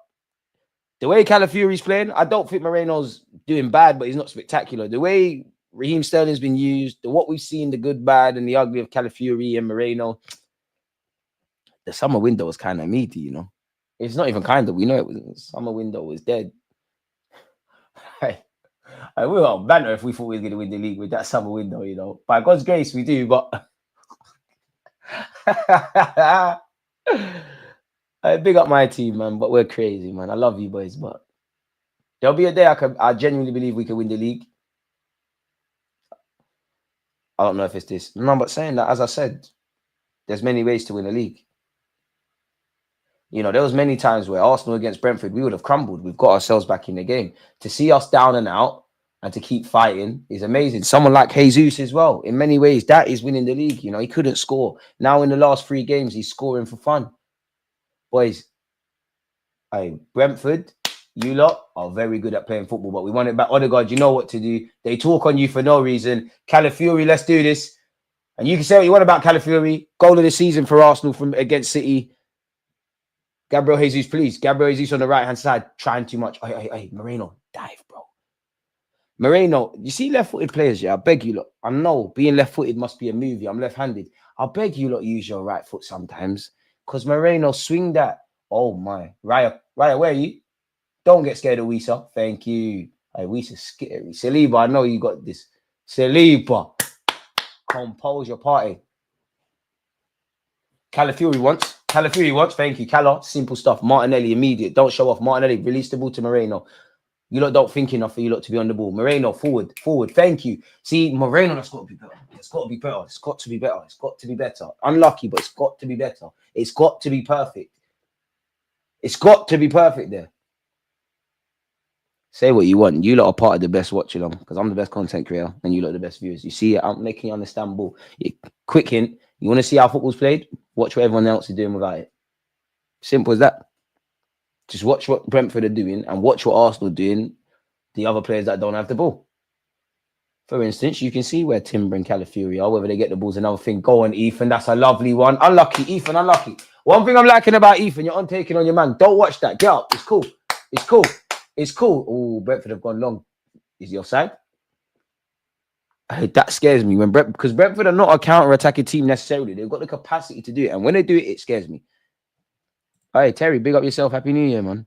the way Calafiori's playing, I don't think Moreno's doing bad, but he's not spectacular. The way Raheem Sterling's been used, what we've seen, the good, bad, and the ugly of Calafiori and Moreno, the summer window was kind of meaty, you know. It's not even kind of, we know it was. The summer window was dead. Hey, we were banter if we thought we were going to win the league with that summer window, you know. By God's grace, we do, but I big up my team, man, but we're crazy, man. I love you boys, but there'll be a day I genuinely believe we can win the league. I don't know if it's this. No, but saying that, as I said, there's many ways to win a league. You know, there was many times where Arsenal against Brentford, we would have crumbled. We've got ourselves back in the game. To see us down and out and to keep fighting is amazing. Someone like Jesus as well, in many ways, that is winning the league. You know, he couldn't score. Now in the last 3 games, he's scoring for fun. Boys, Brentford, you lot are very good at playing football, but we want it back. Odegaard, you know what to do. They talk on you for no reason. Calafiori, let's do this. And you can say what you want about Calafiori. Goal of the season for Arsenal from against City. Gabriel Jesus, please. Gabriel Jesus on the right-hand side, trying too much. Hey, Moreno, dive, bro. Moreno, you see left-footed players, yeah? I beg you, look. I know being left-footed must be a movie. I'm left-handed. I beg you, lot, use your right foot sometimes. Because Moreno, swing that. Oh, my. Raya, where are you? Don't get scared of Wisa. Thank you. Hey, Wisa's scary. Saliba, I know you got this. Saliba, compose your party. Calafiori once. Thank you. Cala, simple stuff. Martinelli, immediate. Don't show off. Martinelli, release the ball to Moreno. You lot don't think enough for you lot to be on the ball. Moreno, forward. Thank you. See, Moreno, that's got to be better. It's got to be better. Unlucky, but it's got to be better. It's got to be perfect. It's got to be perfect there. Say what you want. You lot are part of the best watch along because I'm the best content creator and you lot are the best viewers. You see it, I'm making you understand ball. Quick hint. You want to see how football's played? Watch what everyone else is doing without it. Simple as that. Just watch what Brentford are doing and watch what Arsenal are doing, the other players that don't have the ball. For instance, you can see where Timber and Calafiori are, whether they get the balls, another thing. Go on, Ethan. That's a lovely one. Unlucky, Ethan, unlucky. One thing I'm liking about Ethan, you're on taking on your man. Don't watch that. Get up. It's cool. Oh, Brentford have gone long. Is he offside? That scares me because Brentford are not a counter-attacking team necessarily. They've got the capacity to do it. And when they do it, it scares me. Hey, Terry, big up yourself. Happy New Year, man.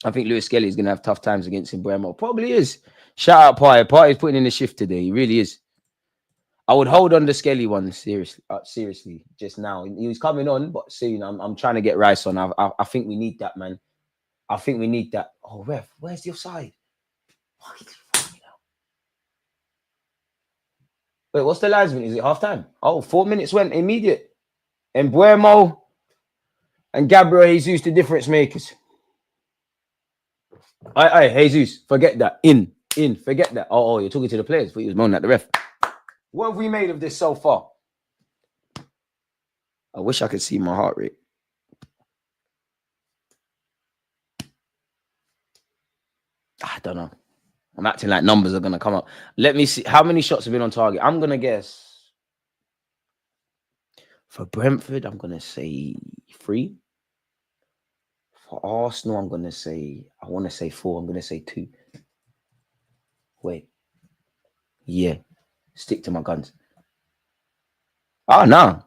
I think Lewis Skelly is going to have tough times against Embuemo. Probably is. Shout out Party. Party's putting in the shift today. He really is. I would hold on the Skelly one seriously just now. He was coming on, but soon I'm trying to get Rice on. I think we need that, man. I think we need that. Oh, ref, where's the offside? Wait, what's the linesman? Is it half time? Oh, 4 minutes went immediate. Embuemo and Gabriel Jesus, the difference makers. Aye, Jesus, forget that. In, forget that. Oh, you're talking to the players. But he was moaning at the ref. What have we made of this so far? I wish I could see my heart rate. I don't know. I'm acting like numbers are going to come up. Let me see. How many shots have been on target? I'm going to guess. For Brentford, I'm going to say 3. For Arsenal, I'm going to say, I want to say 4. I'm going to say 2. Wait. Yeah. Stick to my guns. Oh, no.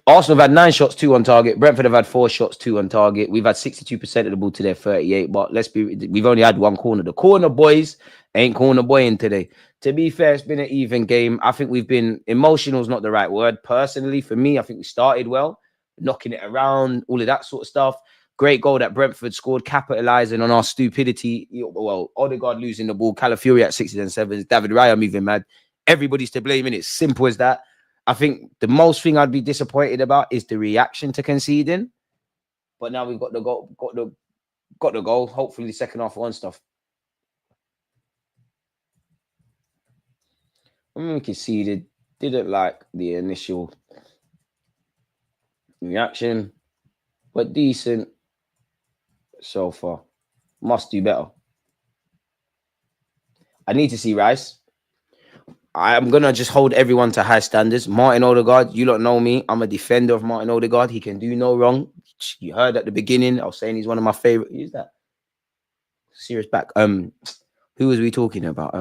Arsenal have had 9 shots, 2 on target. Brentford have had 4 shots, 2 on target. We've had 62% of the ball to their 38. But we've only had 1 corner. The corner boys ain't corner boying today. To be fair, it's been an even game. I think we've been emotional is not the right word. Personally, for me, I think we started well, knocking it around, all of that sort of stuff. Great goal that Brentford scored, capitalizing on our stupidity. Well, Odegaard losing the ball, Calafiori at 60s and 7s, David Raya moving mad. Everybody's to blame, and it's simple as that. I think the most thing I'd be disappointed about is the reaction to conceding. But now we've got the goal, got the goal. Hopefully, the second half on stuff. When we conceded, didn't like the initial reaction, but decent so far. Must do better. I need to see Rice. I'm going to just hold everyone to high standards. Martin Odegaard, you don't know me. I'm a defender of Martin Odegaard. He can do no wrong. You heard at the beginning, I was saying he's one of my favorite. Who's that? Serious back. Who was we talking about?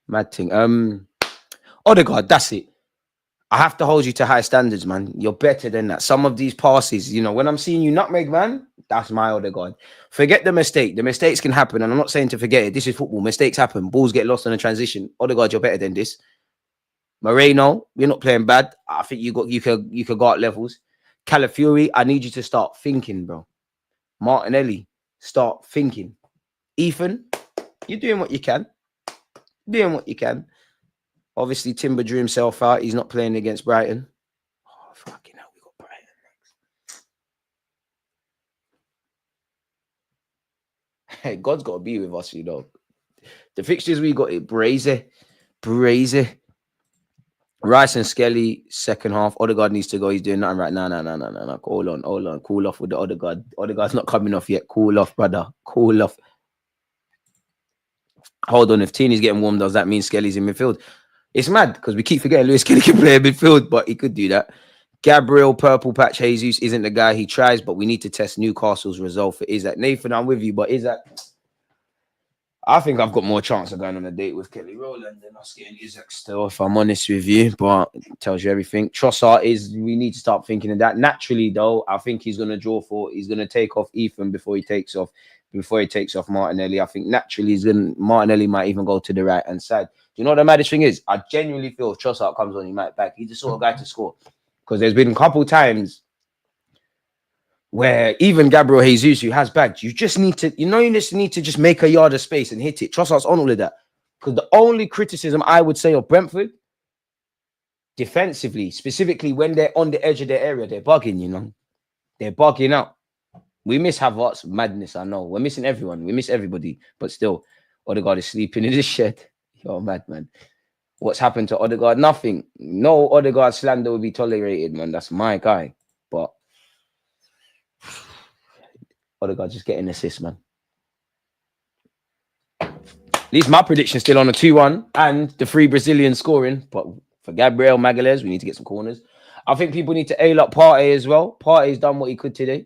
Mad thing. Odegaard, that's it. I have to hold you to high standards, man. You're better than that. Some of these passes, you know, when I'm seeing you nutmeg, man, that's my Odegaard. Forget the mistake. The mistakes can happen, and I'm not saying to forget it. This is football. Mistakes happen. Balls get lost on a transition. Odegaard, you're better than this. Moreno, you're not playing bad. I think you could go at levels. Calafiori, I need you to start thinking, bro. Martinelli, start thinking. Ethan, you're doing what you can. Doing what you can. Obviously, Timber drew himself out. He's not playing against Brighton. Oh, fucking hell, we got Brighton next. Hey, God's got to be with us, you know. The fixtures we got, Brazy. Rice and Skelly, second half. Odegaard needs to go. He's doing nothing right now. No. Hold on. Cool off with the Odegaard. Odegaard's not coming off yet. Cool off, brother. Cool off. Hold on. If Tini's getting warm, does that mean Skelly's in midfield? It's mad because we keep forgetting Lewis Kelly can play in midfield, but he could do that. Gabriel Purple Patch Jesus isn't the guy. He tries, but we need to test Newcastle's result for Isaac. Nathan, I'm with you, but Isaac, I think I've got more chance of going on a date with Kelly Rowland than us getting Isaac still, if I'm honest with you, but it tells you everything. Trossard we need to start thinking of that. Naturally, though, I think he's going to take off Ethan before he takes off Martinelli. I think naturally Martinelli might even go to the right-hand side. Do you know what the maddest thing is? I genuinely feel if Trossard comes on, he might back. He's the sort of guy to score. Because there's been a couple times where even Gabriel Jesus, who has bagged, you just need to just make a yard of space and hit it. Trossard's on all of that. Because the only criticism I would say of Brentford, defensively, specifically when they're on the edge of their area, they're bugging, you know. They're bugging out. We miss Havertz, madness, I know. We're missing everyone. We miss everybody. But still, Odegaard is sleeping in his shed. You're mad, man. What's happened to Odegaard? Nothing. No Odegaard slander will be tolerated, man. That's my guy. But Odegaard just getting assists, man. At least my prediction's still on a 2-1 and the 3 Brazilians scoring. But for Gabriel Magalhaes, we need to get some corners. I think people need to ail up Partey as well. Partey's done what he could today.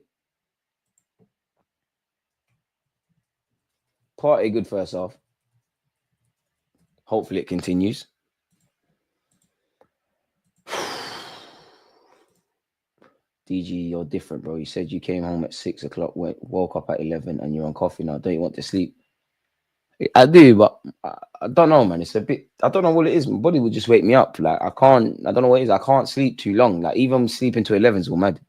Partey good first half. Hopefully it continues. DG, you're different, bro. You said you came home at 6 o'clock, woke up at 11 and you're on coffee now. Don't you want to sleep? I do, but I don't know, man. It's a bit, I don't know what it is. My body will just wake me up. Like, I don't know what it is. I can't sleep too long. Like, even sleeping to 11 is all mad.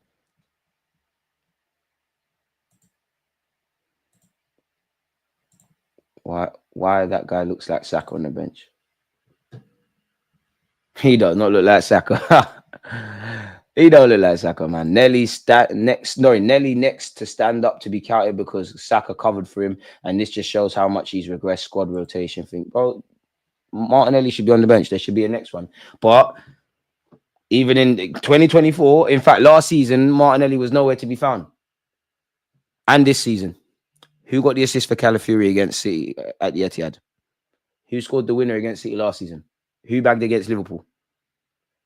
Why that guy looks like Saka on the bench? He does not look like Saka. He don't look like Saka, man. Nelly next to stand up to be counted because Saka covered for him, and this just shows how much he's regressed. Squad rotation thing, bro. Martinelli should be on the bench. There should be a next one. But even in 2024, in fact, last season, Martinelli was nowhere to be found. And this season, who got the assist for Calafiori against City at the Etihad? Who scored the winner against City last season? Who bagged against Liverpool?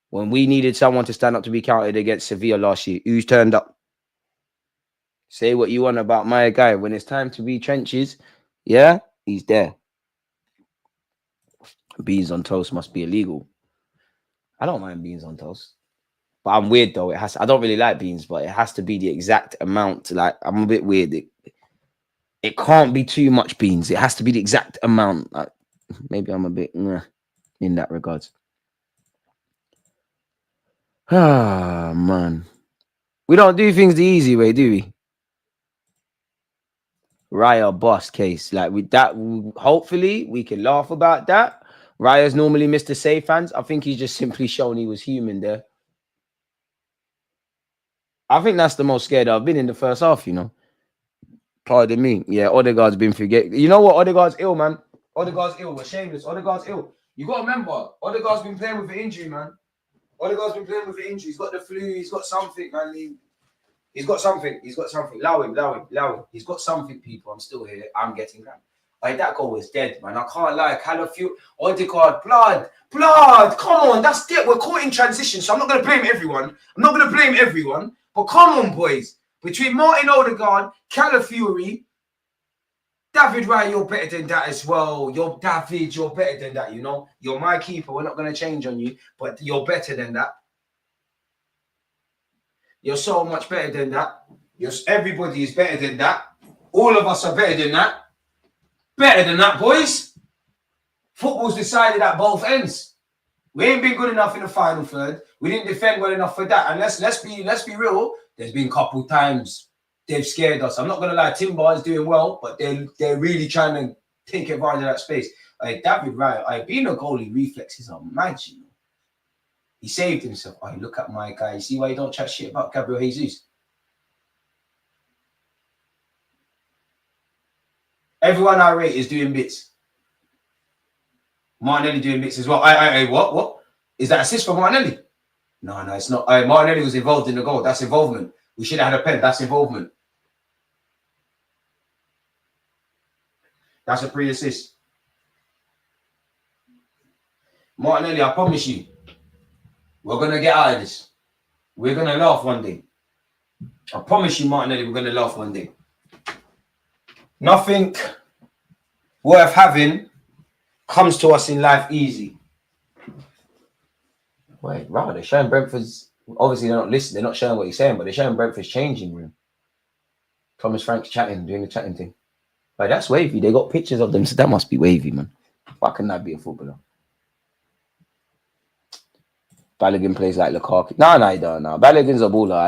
When we needed someone to stand up to be counted against Sevilla last year, who's turned up? Say what you want about my guy. When it's time to be trenches, Yeah, he's there. Beans on toast must be illegal. I don't mind beans on toast. But I'm weird though. I don't really like beans, but it has to be the exact amount. Like I'm a bit weird. It can't be too much beans. It has to be the exact amount. Like, maybe I'm a bit in that regard. Ah man. We don't do things the easy way, do we? Raya boss case. Like with that, hopefully we can laugh about that. Raya's normally Mr. Safe Hands. I think he's just simply shown he was human there. I think that's the most scared I've been in the first half, you know. Pardon me. Yeah, Odegaard's been forget. You know what? Odegaard's ill, man. Odegaard's ill. We're shameless. Odegaard's ill. You got to remember, Odegaard's been playing with an injury, man. Odegaard's been playing with an injury. He's got the flu. He's got something, man. He's got something. He's got something. Allow him. He's got something, people. I'm still here. I'm getting that. Like, that goal was dead, man. I can't lie. Calafield, Odegaard, blood. Come on, that's dead. We're caught in transition, so I'm not going to blame everyone. But come on, boys. Between Martin Odegaard, Calafiori, David Raya, you're better than that as well. You're better than that, you know. You're my keeper. We're not going to change on you, but you're better than that. You're so much better than that. Everybody is better than that. All of us are better than that. Better than that, boys. Football's decided at both ends. We ain't been good enough in the final third. We didn't defend well enough for that. And let's be real. There's been a couple times they've scared us. I'm not gonna lie, Timber is doing well, but they're really trying to take advantage of that space. David Raya, being a goalie, reflexes are mad, you know. He saved himself. Look at my guy. You see why you don't chat shit about Gabriel Jesus? Everyone I rate is doing bits. Martinelli doing bits as well. What? Is that assist for Martinelli? No, it's not. Martinelli was involved in the goal. That's involvement. We should have had a pen. That's involvement. That's a pre-assist. Martinelli, I promise you, we're going to get out of this. We're going to laugh one day. I promise you, Martinelli, we're going to laugh one day. Nothing worth having comes to us in life easy. Wait, right, they're showing Brentford's... Obviously, they're not listening. They're not showing what he's saying, but they're showing Brentford's changing room. Thomas Frank's chatting, doing the chatting thing. Like, that's wavy. They got pictures of them, so that must be wavy, man. Why can that be a footballer? Balogun plays like Lukaku. No, he don't. No, Balogun's a baller.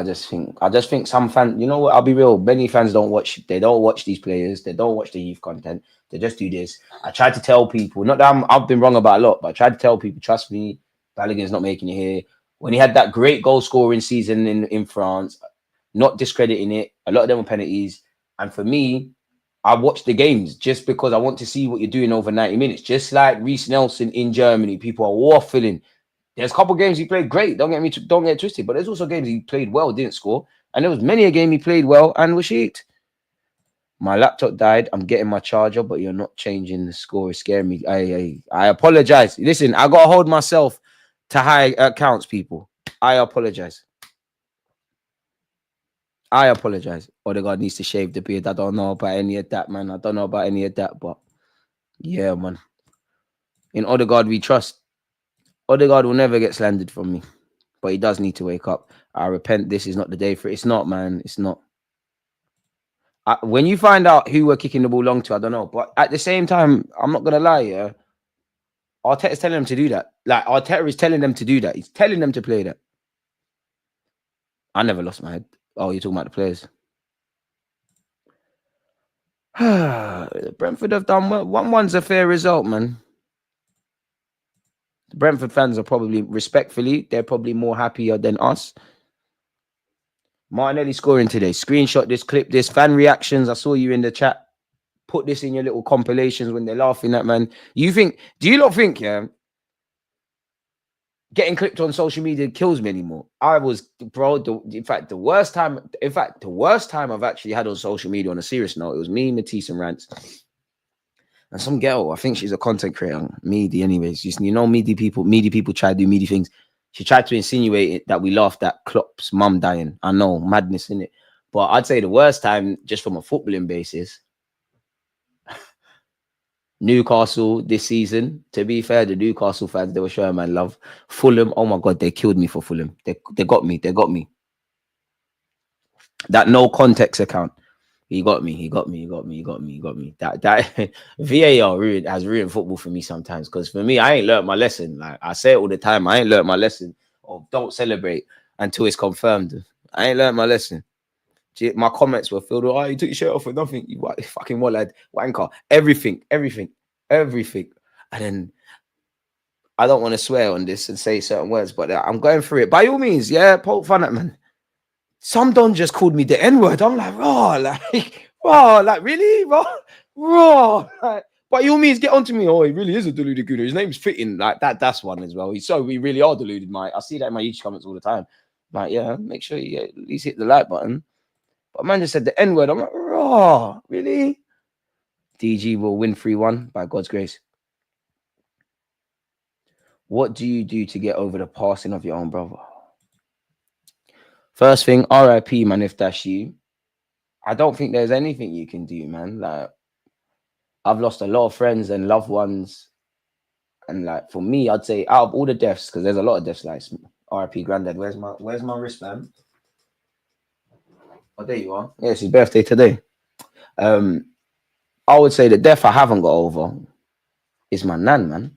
I just think some fans, you know what? I'll be real. Many fans don't watch. They don't watch these players. They don't watch the youth content. They just do this. I tried to tell people. Not that I've been wrong about a lot, but I tried to tell people. Trust me, Balogun's not making it here. When he had that great goal scoring season in France, not discrediting it. A lot of them were penalties. And for me, I watch the games just because I want to see what you're doing over 90 minutes. Just like Reece Nelson in Germany, people are waffling. There's a couple games he played great. Don't get twisted. But there's also games he played well, didn't score. And there was many a game he played well and was shit. My laptop died. I'm getting my charger, but you're not changing the score. It's scaring me. I apologize. Listen, I got to hold myself to high accounts, people. I apologize. Odegaard needs to shave the beard. I don't know about any of that, man. But yeah, man. In Odegaard, we trust. Odegaard will never get slandered from me, but he does need to wake up. I repent. This is not the day for it. It's not, man. It's not. When you find out who we're kicking the ball long to, I don't know. But at the same time, I'm not going to lie, yeah. Arteta's telling them to do that. Like, Arteta is telling them to do that. He's telling them to play that. I never lost my head. Oh, you're talking about the players. Brentford have done well. 1-1's a fair result, man. The Brentford fans are probably, respectfully, they're probably more happier than us. Martinelli scoring today. Screenshot this, clip this, fan reactions. I saw you in the chat. Put this in your little compilations when they're laughing at, man. Do you not think, yeah, getting clipped on social media kills me anymore? In fact, the worst time I've actually had on social media on a serious note, it was me, Matisse and Rants. And some girl, I think she's a content creator, meaty anyways. You know, meaty people try to do meaty things. She tried to insinuate it that we laughed at Klopp's mum dying. I know, madness in it. But I'd say the worst time, just from a footballing basis, Newcastle this season. To be fair, the Newcastle fans, they were showing man love. Fulham, oh my god, they killed me for Fulham. They got me. They got me. That no context account. He got me. He got me. He got me. He got me. He got me. That VAR has ruined football for me sometimes. Because for me, I ain't learned my lesson. Like I say it all the time, I ain't learned my lesson. Or don't celebrate until it's confirmed. I ain't learned my lesson. My comments were filled with, oh, you took your shirt off for nothing. You fucking what, lad? Wanker. Everything. And then I don't want to swear on this and say certain words, but I'm going through it. By all means, yeah, poke fun at man. Some don just called me the N-word. I'm like, like really, raw. Like, by all means, get onto me. Oh, he really is a deluded Gooner. His name's fitting. Like that's one as well. We really are deluded, mate. I see that in my YouTube comments all the time. Like, yeah, make sure you at least hit the like button. But man just said the N-word. I'm like, raw, really? DG will win 3-1 by God's grace. What do you do to get over the passing of your own brother? First thing, RIP, man, if that's you. I don't think there's anything you can do, man. Like, I've lost a lot of friends and loved ones. And like, for me, I'd say out of all the deaths, because there's a lot of deaths, like RIP granddad. Where's my wristband? Oh, there you are. Yeah, it's his birthday today. I would say the death I haven't got over is my nan, man.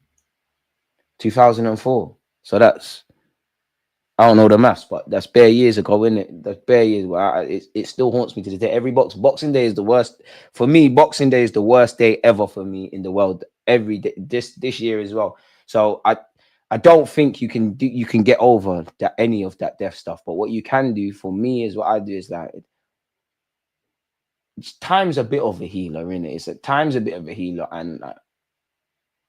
2004. So that's, I don't know the maths, but that's bare years ago, isn't it? That's bare years. It still haunts me to this day. Every Boxing Day is the worst for me. Boxing Day is the worst day ever for me in the world. Every day, this year as well. So I don't think you can get over that any of that death stuff. But what you can do for me is what I do is like, time's a bit of a healer, innit? It's at times a bit of a healer, and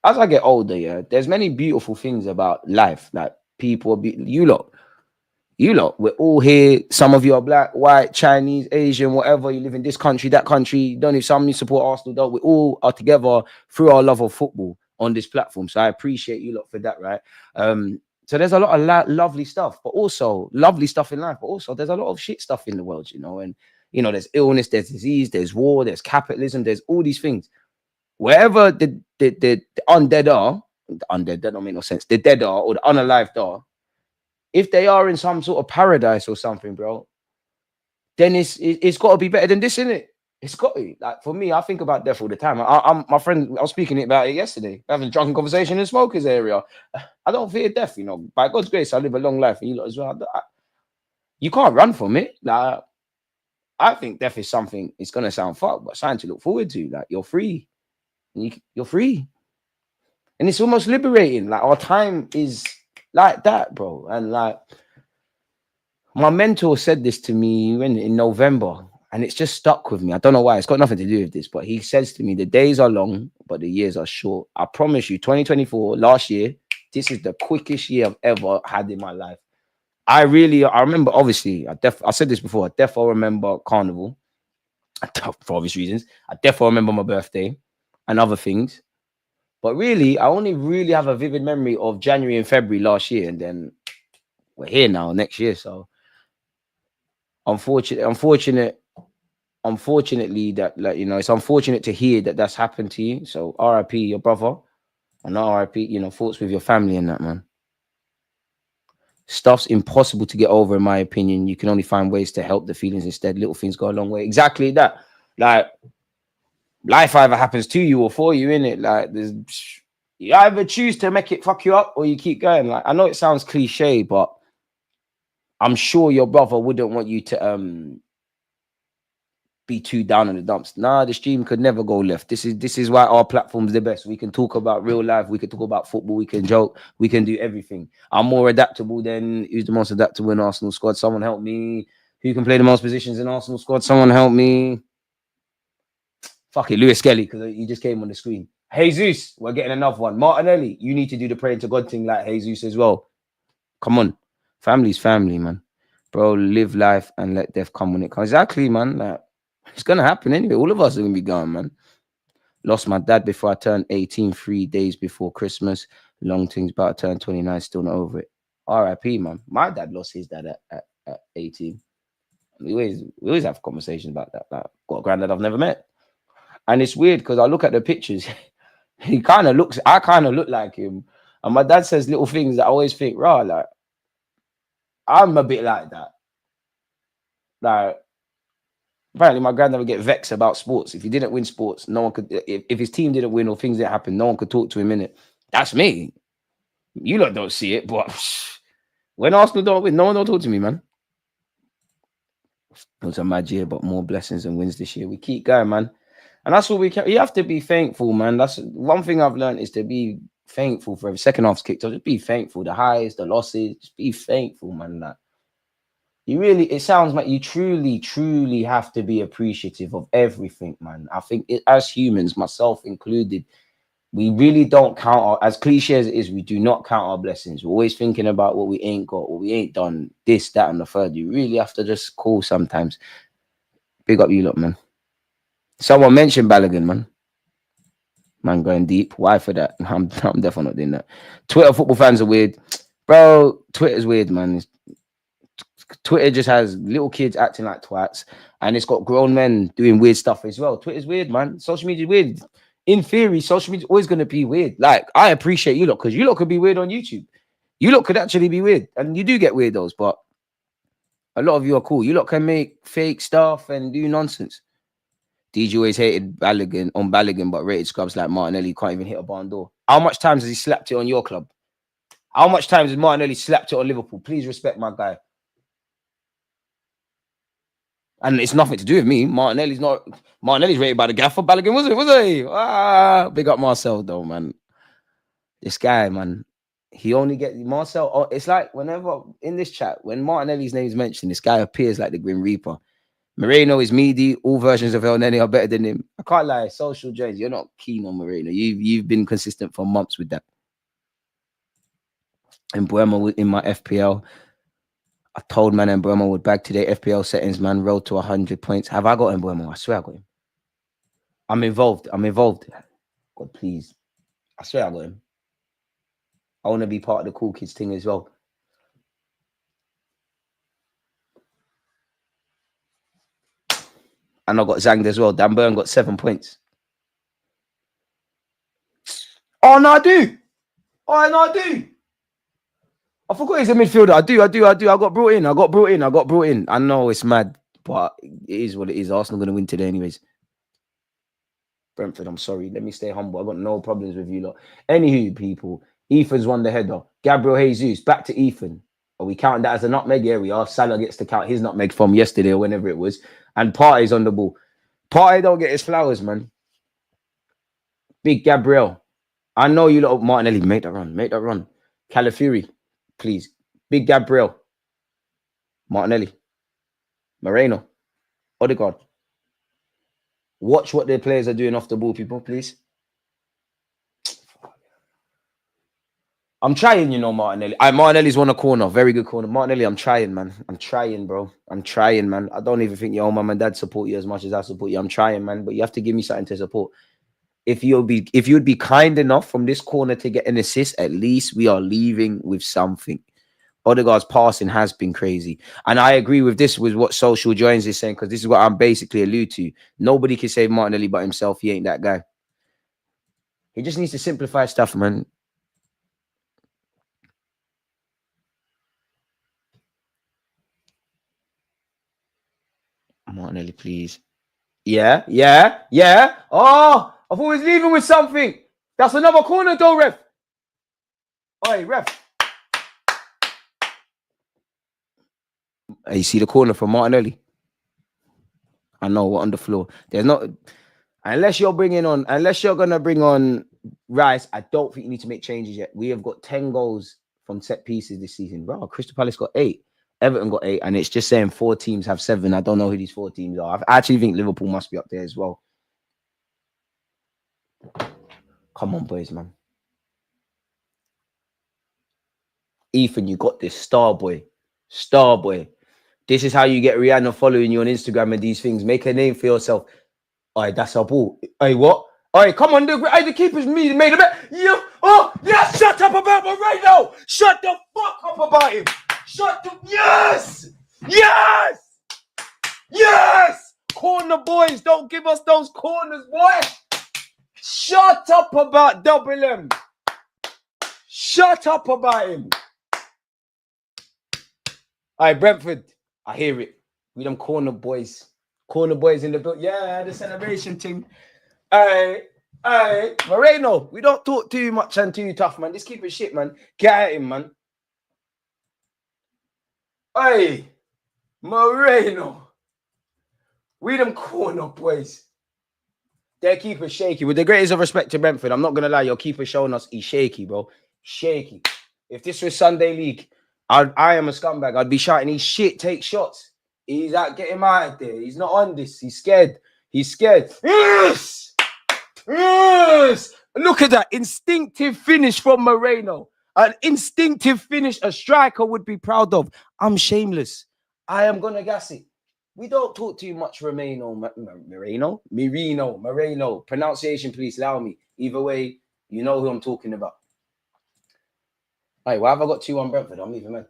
as I get older, yeah, there's many beautiful things about life. Like people, you lot, we're all here. Some of you are black, white, Chinese, Asian, whatever. You live in this country, that country. Don't if some of you support Arsenal, don't. We all are together through our love of football on this platform. So I appreciate you lot for that, right? So there's a lot of lovely stuff, but also lovely stuff in life. But also there's a lot of shit stuff in the world, you know. And you know, there's illness, there's disease, there's war, there's capitalism, there's all these things. Wherever the undead are, the undead, that don't make no sense. The dead are, or the unalived are, if they are in some sort of paradise or something, bro, then it's got to be better than this, isn't it? It's got to. Like for me, I think about death all the time. I'm my friend. I was speaking about it yesterday, having a drunken conversation in the smokers area. I don't fear death, you know. By God's grace, I live a long life, and you lot as well. You can't run from it. Like I think death is something. It's gonna sound fucked, but something to look forward to. Like you're free. You're free, and it's almost liberating. Like our time is like that, bro. And like my mentor said this to me in November, and it's just stuck with me. I don't know why. It's got nothing to do with this, but he says to me, the days are long, but the years are short. I promise you, 2024, last year, this is the quickest year I've ever had in my life. I remember, obviously, I said this before, I definitely remember Carnival for obvious reasons. I definitely remember my birthday and other things. But really, I only really have a vivid memory of January and February last year. And then we're here now next year. So unfortunately, that, like, you know, it's unfortunate to hear that that's happened to you. So RIP your brother, and not RIP, you know, thoughts with your family and that, man. Stuff's impossible to get over, in my opinion. You can only find ways to help the feelings instead. Little things go a long way. Exactly that. Like, life either happens to you or for you, innit? Like, you either choose to make it fuck you up or you keep going. Like, I know it sounds cliche, but I'm sure your brother wouldn't want you to be too down in the dumps. Nah, the stream could never go left. This is why our platform's the best. We can talk about real life. We can talk about football. We can joke. We can do everything. I'm more adaptable than who's the most adaptable in Arsenal squad. Someone help me. Who can play the most positions in Arsenal squad? Someone help me. Fuck it, Lewis Skelly, because he just came on the screen. Jesus, we're getting another one. Martinelli, you need to do the praying to God thing like Jesus as well. Come on. Family's family, man. Bro, live life and let death come when it comes. Exactly, man. Like, it's going to happen anyway. All of us are going to be gone, man. Lost my dad before I turned 18, 3 days before Christmas. Long things about to turn 29, still not over it. RIP, man. My dad lost his dad at 18. We always have conversations about that. Like, got a granddad I've never met. And it's weird because I look at the pictures. He kind of looks. I kind of look like him, and my dad says little things that I always think, rah, like I'm a bit like that. Like apparently, my granddad would get vexed about sports. If he didn't win sports, no one could. If his team didn't win or things didn't happen, no one could talk to him in it. That's me. You lot don't see it, but when Arsenal don't win, no one don't talk to me, man. It was a mad year, but more blessings and wins this year. We keep going, man. And that's what we can. You have to be thankful, man. That's one thing I've learned is to be thankful for every second half's kicked off. Just be thankful. The highs, the losses, just be thankful, man. That you really, it sounds like you truly, truly have to be appreciative of everything, man. I think as humans, myself included, we really don't count our, as cliche as it is, we do not count our blessings. We're always thinking about what we ain't got, what we ain't done, this, that, and the third. You really have to just call sometimes. Big up you lot, man. Someone mentioned Balogun, man. Man going deep. Why for that? I'm definitely not doing that. Twitter football fans are weird. Bro, Twitter's weird, man. Twitter just has little kids acting like twats, and it's got grown men doing weird stuff as well. Twitter's weird, man. Social media is weird. In theory, social media is always going to be weird. Like, I appreciate you lot because you lot could be weird on YouTube. You lot could actually be weird, and you do get weirdos, but a lot of you are cool. You lot can make fake stuff and do nonsense. DJ always hated Balogun, but rated scrubs like Martinelli can't even hit a barn door. How much times has he slapped it on your club? How much times has Martinelli slapped it on Liverpool? Please respect my guy. And it's nothing to do with me. Martinelli's rated by the gaffer. Balogun was he? Ah, big up Marcel though, man. This guy, man. He only gets Marcel. It's like whenever in this chat, when Martinelli's name is mentioned, this guy appears like the Grim Reaper. Moreno is meaty. All versions of El Nene are better than him. I can't lie. Social Jones, you're not keen on Moreno. You've been consistent for months with that. And Buemo in my FPL, I told man and Buemo would bag today. FPL settings, man, rolled to 100 points. Have I got Buemo? I swear I got him. I'm involved. God, please. I swear I got him. I want to be part of the cool kids thing as well. And I got zanged as well. Dan Burn got 7 points. Oh, no, I do. I forgot he's a midfielder. I do. I got brought in. I know it's mad, but it is what it is. Arsenal going to win today anyways. Brentford, I'm sorry. Let me stay humble. I got no problems with you lot. Anywho, people, Ethan's won the header. Gabriel Jesus, back to Ethan. Are we counting that as a nutmeg? Yeah, we are. Salah gets to count his nutmeg from yesterday or whenever it was. And Partey's on the ball. Partey don't get his flowers, man. Big Gabriel. I know you lot, Martinelli. Make that run. Calafiori, please. Big Gabriel. Martinelli. Moreno. Odegaard. Watch what their players are doing off the ball, people, please. I'm trying, you know, Martinelli. Martinelli's won a corner. Very good corner. Martinelli, I'm trying, man. I'm trying, bro. I'm trying, man. I don't even think your mum and dad support you as much as I support you. I'm trying, man. But you have to give me something to support. If you'd be kind enough from this corner to get an assist, at least we are leaving with something. Odegaard's passing has been crazy. And I agree with this, with what Social Joins is saying, because this is what I'm basically alluding to. Nobody can save Martinelli but himself. He ain't that guy. He just needs to simplify stuff, man. Martinelli, please. Yeah. Oh, I thought he was leaving with something. That's another corner, though, ref. Oi, ref. Hey, you see the corner from Martinelli? I know, what on the floor. There's not, unless you're going to bring on Rice, I don't think you need to make changes yet. We have got 10 goals from set pieces this season. Bro, Crystal Palace got 8. Everton got 8, and it's just saying 4 teams have 7. I don't know who these 4 teams are. I actually think Liverpool must be up there as well. Come on, boys, man. Ethan, you got this. Star boy. This is how you get Rihanna following you on Instagram and these things. Make a name for yourself. All right, that's our ball. Hey, what? All right, come on. The keeper's made a bet. Yeah. Oh, yeah, shut up about Moreno. Shut the fuck up about him. Yes! Corner boys, don't give us those corners, boy. Shut up about Double M. Shut up about him. All right, Brentford. I hear it. We them corner boys. Corner boys in the book. Yeah, the celebration team. All right. Moreno, we don't talk too much and too tough, man. Just keep it shit, man. Get at him, man. Hey, Moreno. We them corner boys. Their keeper's shaky. With the greatest of respect to Brentford, I'm not going to lie, your keeper's showing us he's shaky, bro. Shaky. If this was Sunday League, I am a scumbag. I'd be shouting, he's shit, take shots. He's out, get him out of there. He's not on this. He's scared. He's scared. Yes! Yes! Look at that. Instinctive finish from Moreno. An instinctive finish a striker would be proud of. I'm shameless. I am going to gas it. We don't talk too much Moreno. Pronunciation, please allow me. Either way, you know who I'm talking about. Hey, why have I got 2-1 Brentford? I'm leaving, man.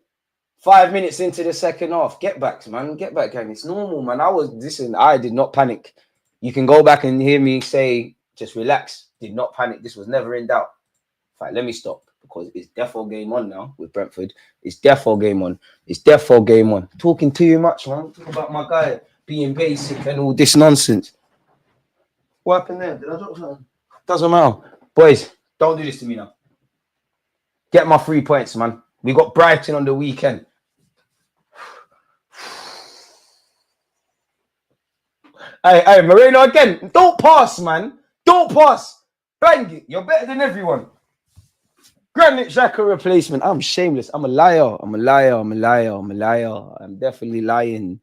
5 minutes into the second half. Get back, man. Get back, gang. It's normal, man. I did not panic. You can go back and hear me say, just relax. Did not panic. This was never in doubt. In fact, let me stop because it's defo game on now with Brentford. It's defo game on. It's defo game on. Talking too much, man. Talk about my guy being basic and all this nonsense. What happened there? Did I drop something? Doesn't matter. Boys, don't do this to me now. Get my 3 points, man. We got Brighton on the weekend. Hey, Moreno again. Don't pass, man. Don't pass. Bang it. You're better than everyone. Granit Xhaka replacement. I'm shameless. I'm a liar. I'm definitely lying.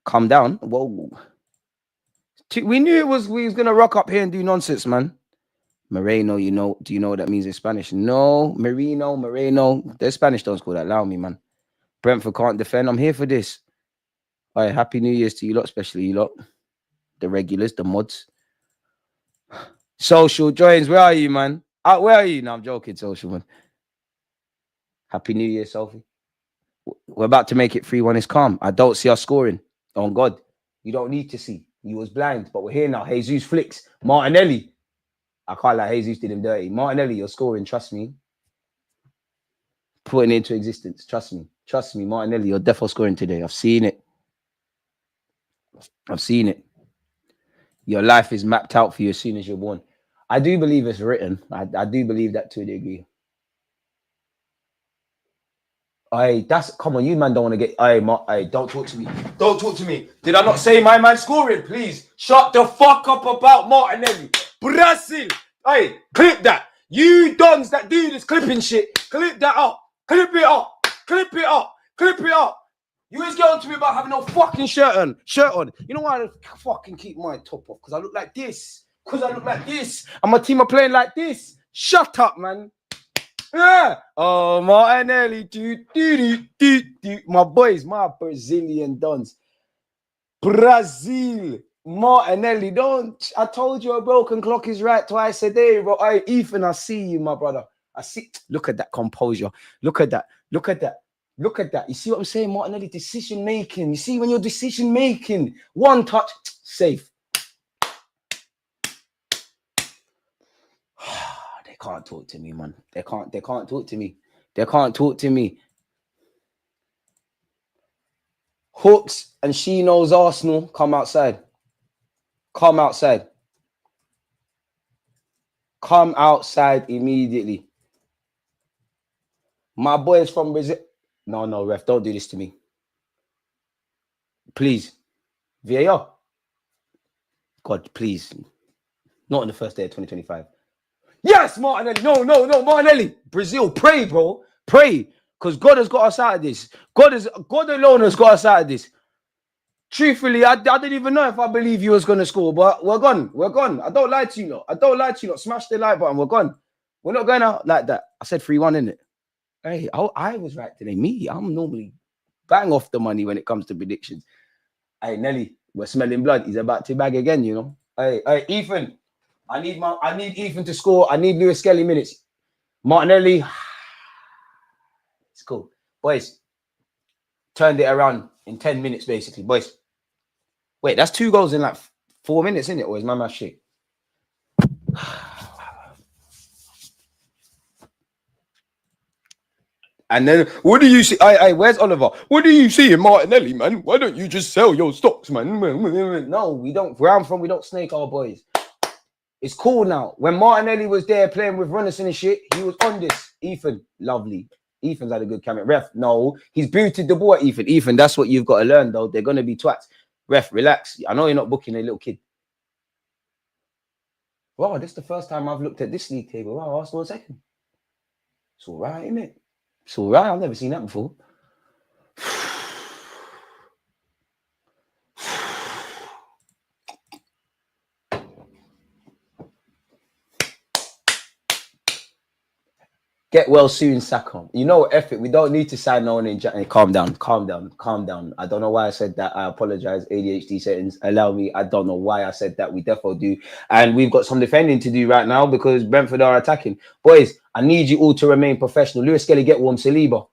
Calm down. Whoa. We knew we was gonna rock up here and do nonsense, man. Moreno, do you know what that means in Spanish? No, Moreno. The Spanish don't call that. Allow me, man. Brentford can't defend. I'm here for this. All right, happy New Year's to you lot, especially you lot. The regulars, the mods. Social joins, where are you, man? Where are you? No, I'm joking, social, man. Happy New Year, Sophie. We're about to make it 3-1. It's calm. I don't see us scoring. On God. You don't need to see. You was blind, but we're here now. Jesus flicks. Martinelli. I can't lie, Jesus did him dirty. Martinelli, you're scoring, trust me. Putting it into existence, trust me. Trust me, Martinelli, you're definitely scoring today. I've seen it. Your life is mapped out for you as soon as you're born. I do believe it's written. I do believe that to a degree. Come on, you man don't want to get. Don't talk to me. Don't talk to me. Did I not say my man scoring? Please shut the fuck up about Martinelli. Brazil. Hey, clip that. You dons that do this clipping shit. Clip that up. Clip it up. Clip it up. Clip it up. You always get on to me about having no fucking shirt on. You know why I fucking keep my top off? Because I look like this. And my team are playing like this. Shut up, man. Yeah. Oh, Martinelli. My boys, my Brazilian dons. Brazil. Martinelli, don't. I told you a broken clock is right twice a day, bro. Hey, Ethan, I see you, my brother. I see. Look at that composure. Look at that. You see what I'm saying? Martinelli, decision making. You see when you're decision making, one touch, safe. They can't talk to me, man. They can't talk to me. Hooks and she knows Arsenal. Come outside immediately. My boys from Brazil. No, ref, don't do this to me. Please. VAR. God, please. Not on the first day of 2025. Yes, Martinelli. No, Martinelli. Brazil, pray, bro. Pray. Because God has got us out of this. God alone has got us out of this. Truthfully, I didn't even know if I believe you was going to score, but we're gone. I don't lie to you lot. Smash the like button. We're gone. We're not going out like that. I said 3-1, innit? Hey, I was right today. I'm normally bang off the money when it comes to predictions. Hey, Nelly, we're smelling blood. He's about to bag again, you know. Hey, Ethan. I need Ethan to score. I need Lewis Skelly minutes. Martinelli. It's cool. Boys, turned it around in 10 minutes, basically. Boys. Wait, that's 2 goals in like 4 minutes, isn't it? Or is my math shit? And then, what do you see? Where's Oliver? What do you see in Martinelli, man? Why don't you just sell your stocks, man? No, we don't. Where I'm from, we don't snake our boys. It's cool now. When Martinelli was there playing with Runnison and shit, he was on this. Ethan, lovely. Ethan's had a good camera. Ref, no, he's booted the ball at Ethan. Ethan, that's what you've got to learn, though. They're going to be twats. Ref, relax. I know you're not booking a little kid. Wow, this is the first time I've looked at this league table. Wow, Arsenal second. It's all right, isn't it? It's all right. I've never seen that before. Get well soon, Saka. You know, F it. We don't need to sign no one in. Calm down, calm down, calm down. I don't know why I said that. I apologize. ADHD settings. Allow me. I don't know why I said that. We definitely do. And we've got some defending to do right now because Brentford are attacking. Boys, I need you all to remain professional. Lewis Skelly, get warm. Saliba.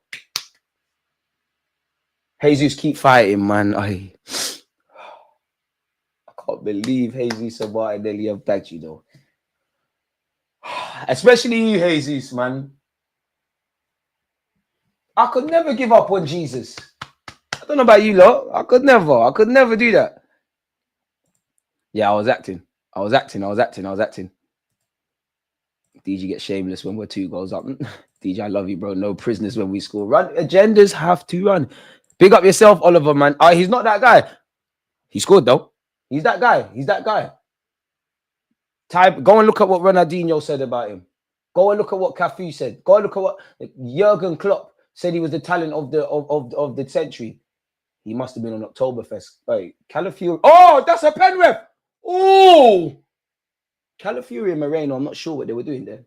Jesus, keep fighting, man. I can't believe Jesus and Martinelli have bagged you, though. Especially you, Jesus, man. I could never give up on Jesus. I don't know about you lot. I could never do that. Yeah, I was acting. DG gets shameless when we're 2 goals up. DG, I love you, bro. No prisoners when we score. Run. Agendas have to run. Big up yourself, Oliver, man. He's not that guy. He scored, though. He's that guy. Go and look at what Ronaldinho said about him. Go and look at what Cafu said. Go and look at what Jurgen Klopp said. He was the talent of the century. He must have been on Oktoberfest. Wait, Calafiori. Oh, that's a pen ref. Oh, Calafiori and Moreno. I'm not sure what they were doing there.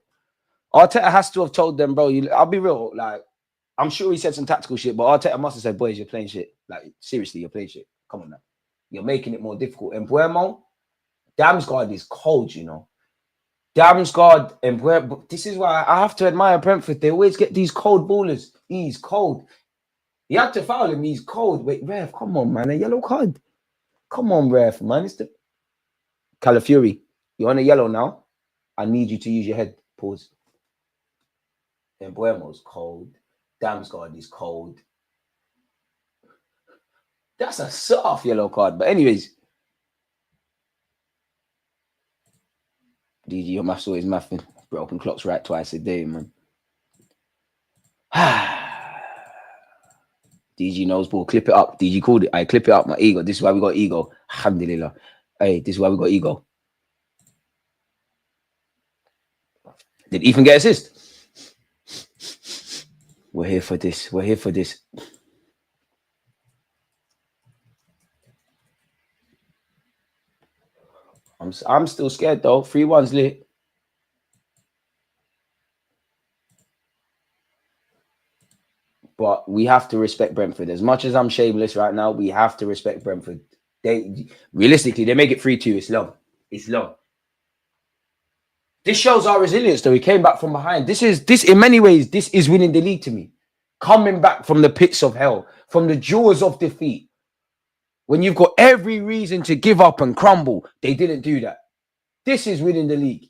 Arteta has to have told them, bro. I'll be real. Like, I'm sure he said some tactical shit, but Arteta must have said, boys, you're playing shit. Like, seriously, you're playing shit. Come on now. You're making it more difficult. And Buemo, Damsgaard is cold, you know. Damsgaard and Buemo. This is why I have to admire Brentford. They always get these cold ballers. He's cold. You had to foul him. He's cold. Wait, ref, come on, man. A yellow card. Come on, ref, man. It's the Calafiori. You're on a yellow now. I need you to use your head. Pause. Then Buemo's cold. Damsgaard is cold. That's a soft yellow card. But anyways, DG, your maths always mathing. Broken clocks right twice a day, man. DG knows ball. Clip it up. DG called it. I clip it up. My ego. This is why we got ego. Alhamdulillah. Hey, this is why we got ego. Did Ethan get assist? We're here for this. We're here for this. I'm still scared though. 3-1's lit. But we have to respect Brentford. As much as I'm shameless right now, we have to respect Brentford. Realistically, they make it 3-2. It's long. It's long. This shows our resilience, though. We came back from behind. This in many ways, this is winning the league to me. Coming back from the pits of hell, from the jaws of defeat. When you've got every reason to give up and crumble, they didn't do that. This is winning the league.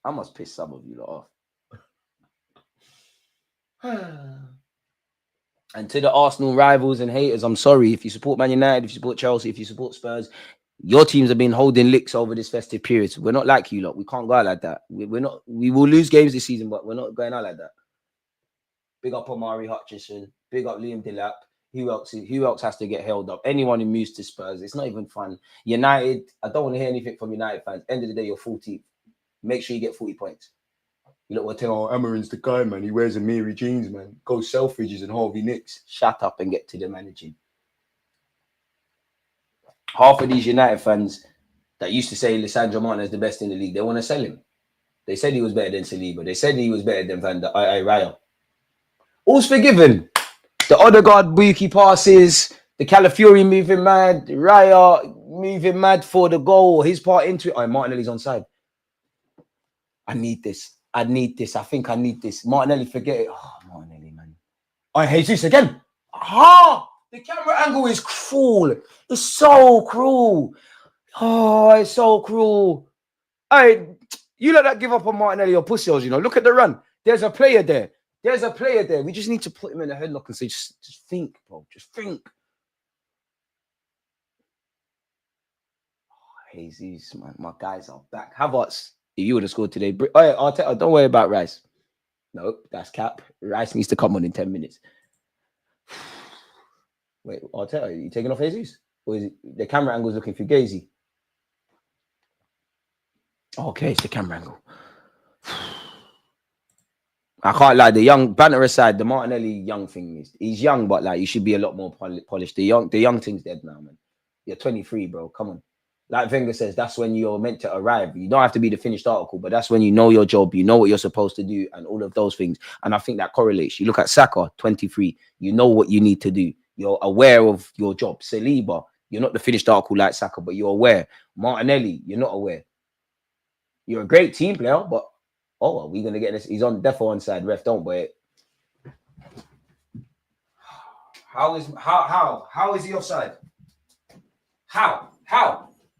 I must piss some of you lot off. And to the Arsenal rivals and haters, I'm sorry. If you support Man United, if you support Chelsea, if you support Spurs, your teams have been holding licks over this festive period. So we're not like you lot. We can't go out like that. We're not. We will lose games this season, but we're not going out like that. Big up Omari Hutchinson. Big up Liam Delap. Who else has to get held up? Anyone who moves to Spurs. It's not even fun. United, I don't want to hear anything from United fans. End of the day, you're 14th. Make sure you get 40 points. You know what? Tell Amarin's the guy, man. He wears a Mary jeans, man. Go Selfridges and Harvey Nicks. Shut up and get to the managing. Half of these United fans that used to say Lisandro Martinez is the best in the league, they want to sell him. They said he was better than Saliba. They said he was better than Van Dijk. Raya. All's forgiven. The Odegaard Buki passes, the Calafiori moving mad, Raya moving mad for the goal, his part into it. Martinelli's onside. I need this. I think I need this. Martinelli, forget it. Oh, Martinelli, man. Jesus again. The camera angle is cruel. It's so cruel. Oh, it's so cruel. Hey, you let that give up on Martinelli or pussy holes, you know. Look at the run. There's a player there. There's a player there. We just need to put him in a headlock and say, just think, bro. Just think. Oh, Jesus, man. My guys are back. Havertz, you would have scored today. Oh, yeah, Arteta, don't worry about Rice. No, that's cap. Rice needs to come on in 10 minutes. Wait, Arteta, are you taking off Jesus? Or is it the camera angle is looking for Fugazi? Okay, it's the camera angle. I can't lie. The young banter aside, the Martinelli young thing he's young, but like you should be a lot more polished. The young thing's dead now, man. You're 23, bro. Come on. Like Wenger says, that's when you're meant to arrive. You don't have to be the finished article, but that's when you know your job, you know what you're supposed to do, and all of those things. And I think that correlates. You look at Saka, 23. You know what you need to do. You're aware of your job. Saliba, you're not the finished article like Saka, but you're aware. Martinelli, you're not aware. You're a great team player, but are we gonna get this? He's on defo onside. Ref, don't wait. How is he offside? How?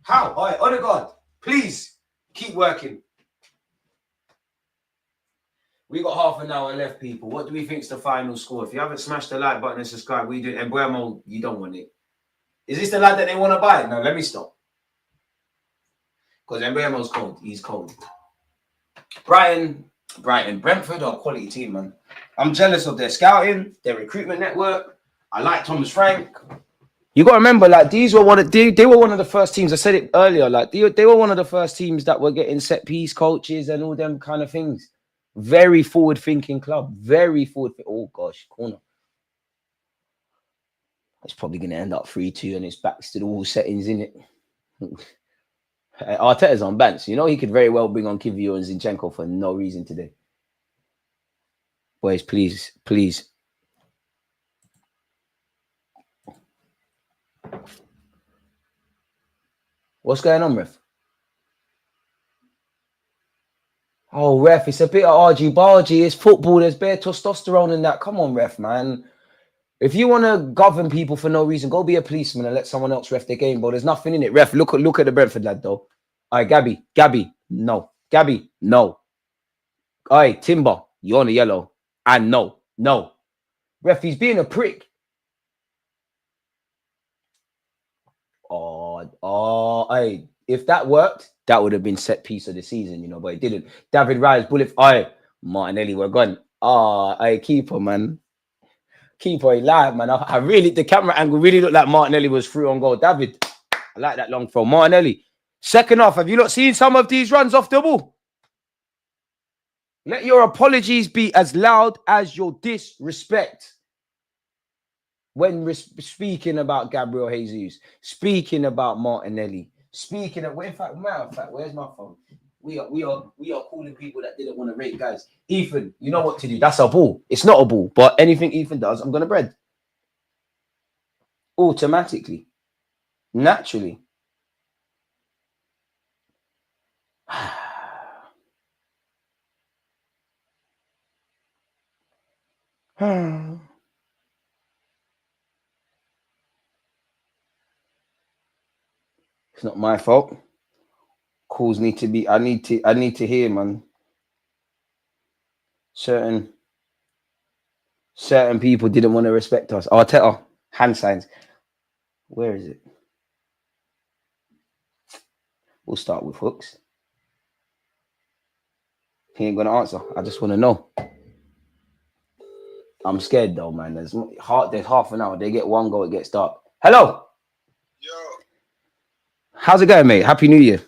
All right, Odegaard, please keep working. We got half an hour left, people. What do we think is the final score? If you haven't smashed the like button and subscribe, we do. And Buemo, you don't want it. Is this the lad that they want to buy? No, let me stop. Because Buemo's cold. He's cold. Brighton, Brentford are a quality team, man. I'm jealous of their scouting, their recruitment network. I like Thomas Frank. You got to remember, like they were one of the first teams. I said it earlier, like they were one of the first teams that were getting set piece coaches and all them kind of things. Very forward thinking club. Very forward. Oh gosh, corner. It's probably going to end up 3-2, and it's back to the all settings, in it. Arteta's on bans. You know he could very well bring on Kivio and Zinchenko for no reason today. Boys, please. What's going on, ref? Oh, ref, it's a bit of argy-bargy. It's football. There's bare testosterone in that. Come on, ref, man. If you want to govern people for no reason, go be a policeman and let someone else ref their game, bro. There's nothing in it. Ref, look at the Brentford lad, though. All right, Gabby, no. Gabby, no. All right, Timber, you're on the yellow. And no. Ref, he's being a prick. Hey, if that worked, that would have been set piece of the season, you know, but it didn't. David Rice, bullet. All Martinelli, we're gone. Hey, keeper, man. Keeper, he live, man. I really, the camera angle really looked like Martinelli was through on goal. David, I like that long throw. Martinelli. Second half, have you not seen some of these runs off the ball? Let your apologies be as loud as your disrespect. When speaking about Gabriel Jesus, speaking about Martinelli, speaking of, in fact, where's my phone? We are calling people that didn't want to rate guys. Ethan, you know what to do. That's a ball. It's not a ball, but anything Ethan does, I'm gonna bread. Automatically. Naturally. It's not my fault. Calls need to be. I need to hear, man. Certain people didn't want to respect us. Arteta, hand signs. Where is it? We'll start with hooks. He ain't gonna answer. I just want to know. I'm scared though, man. There's half an hour. They get one goal, it gets dark. Hello. Yo. How's it going, mate? Happy New Year.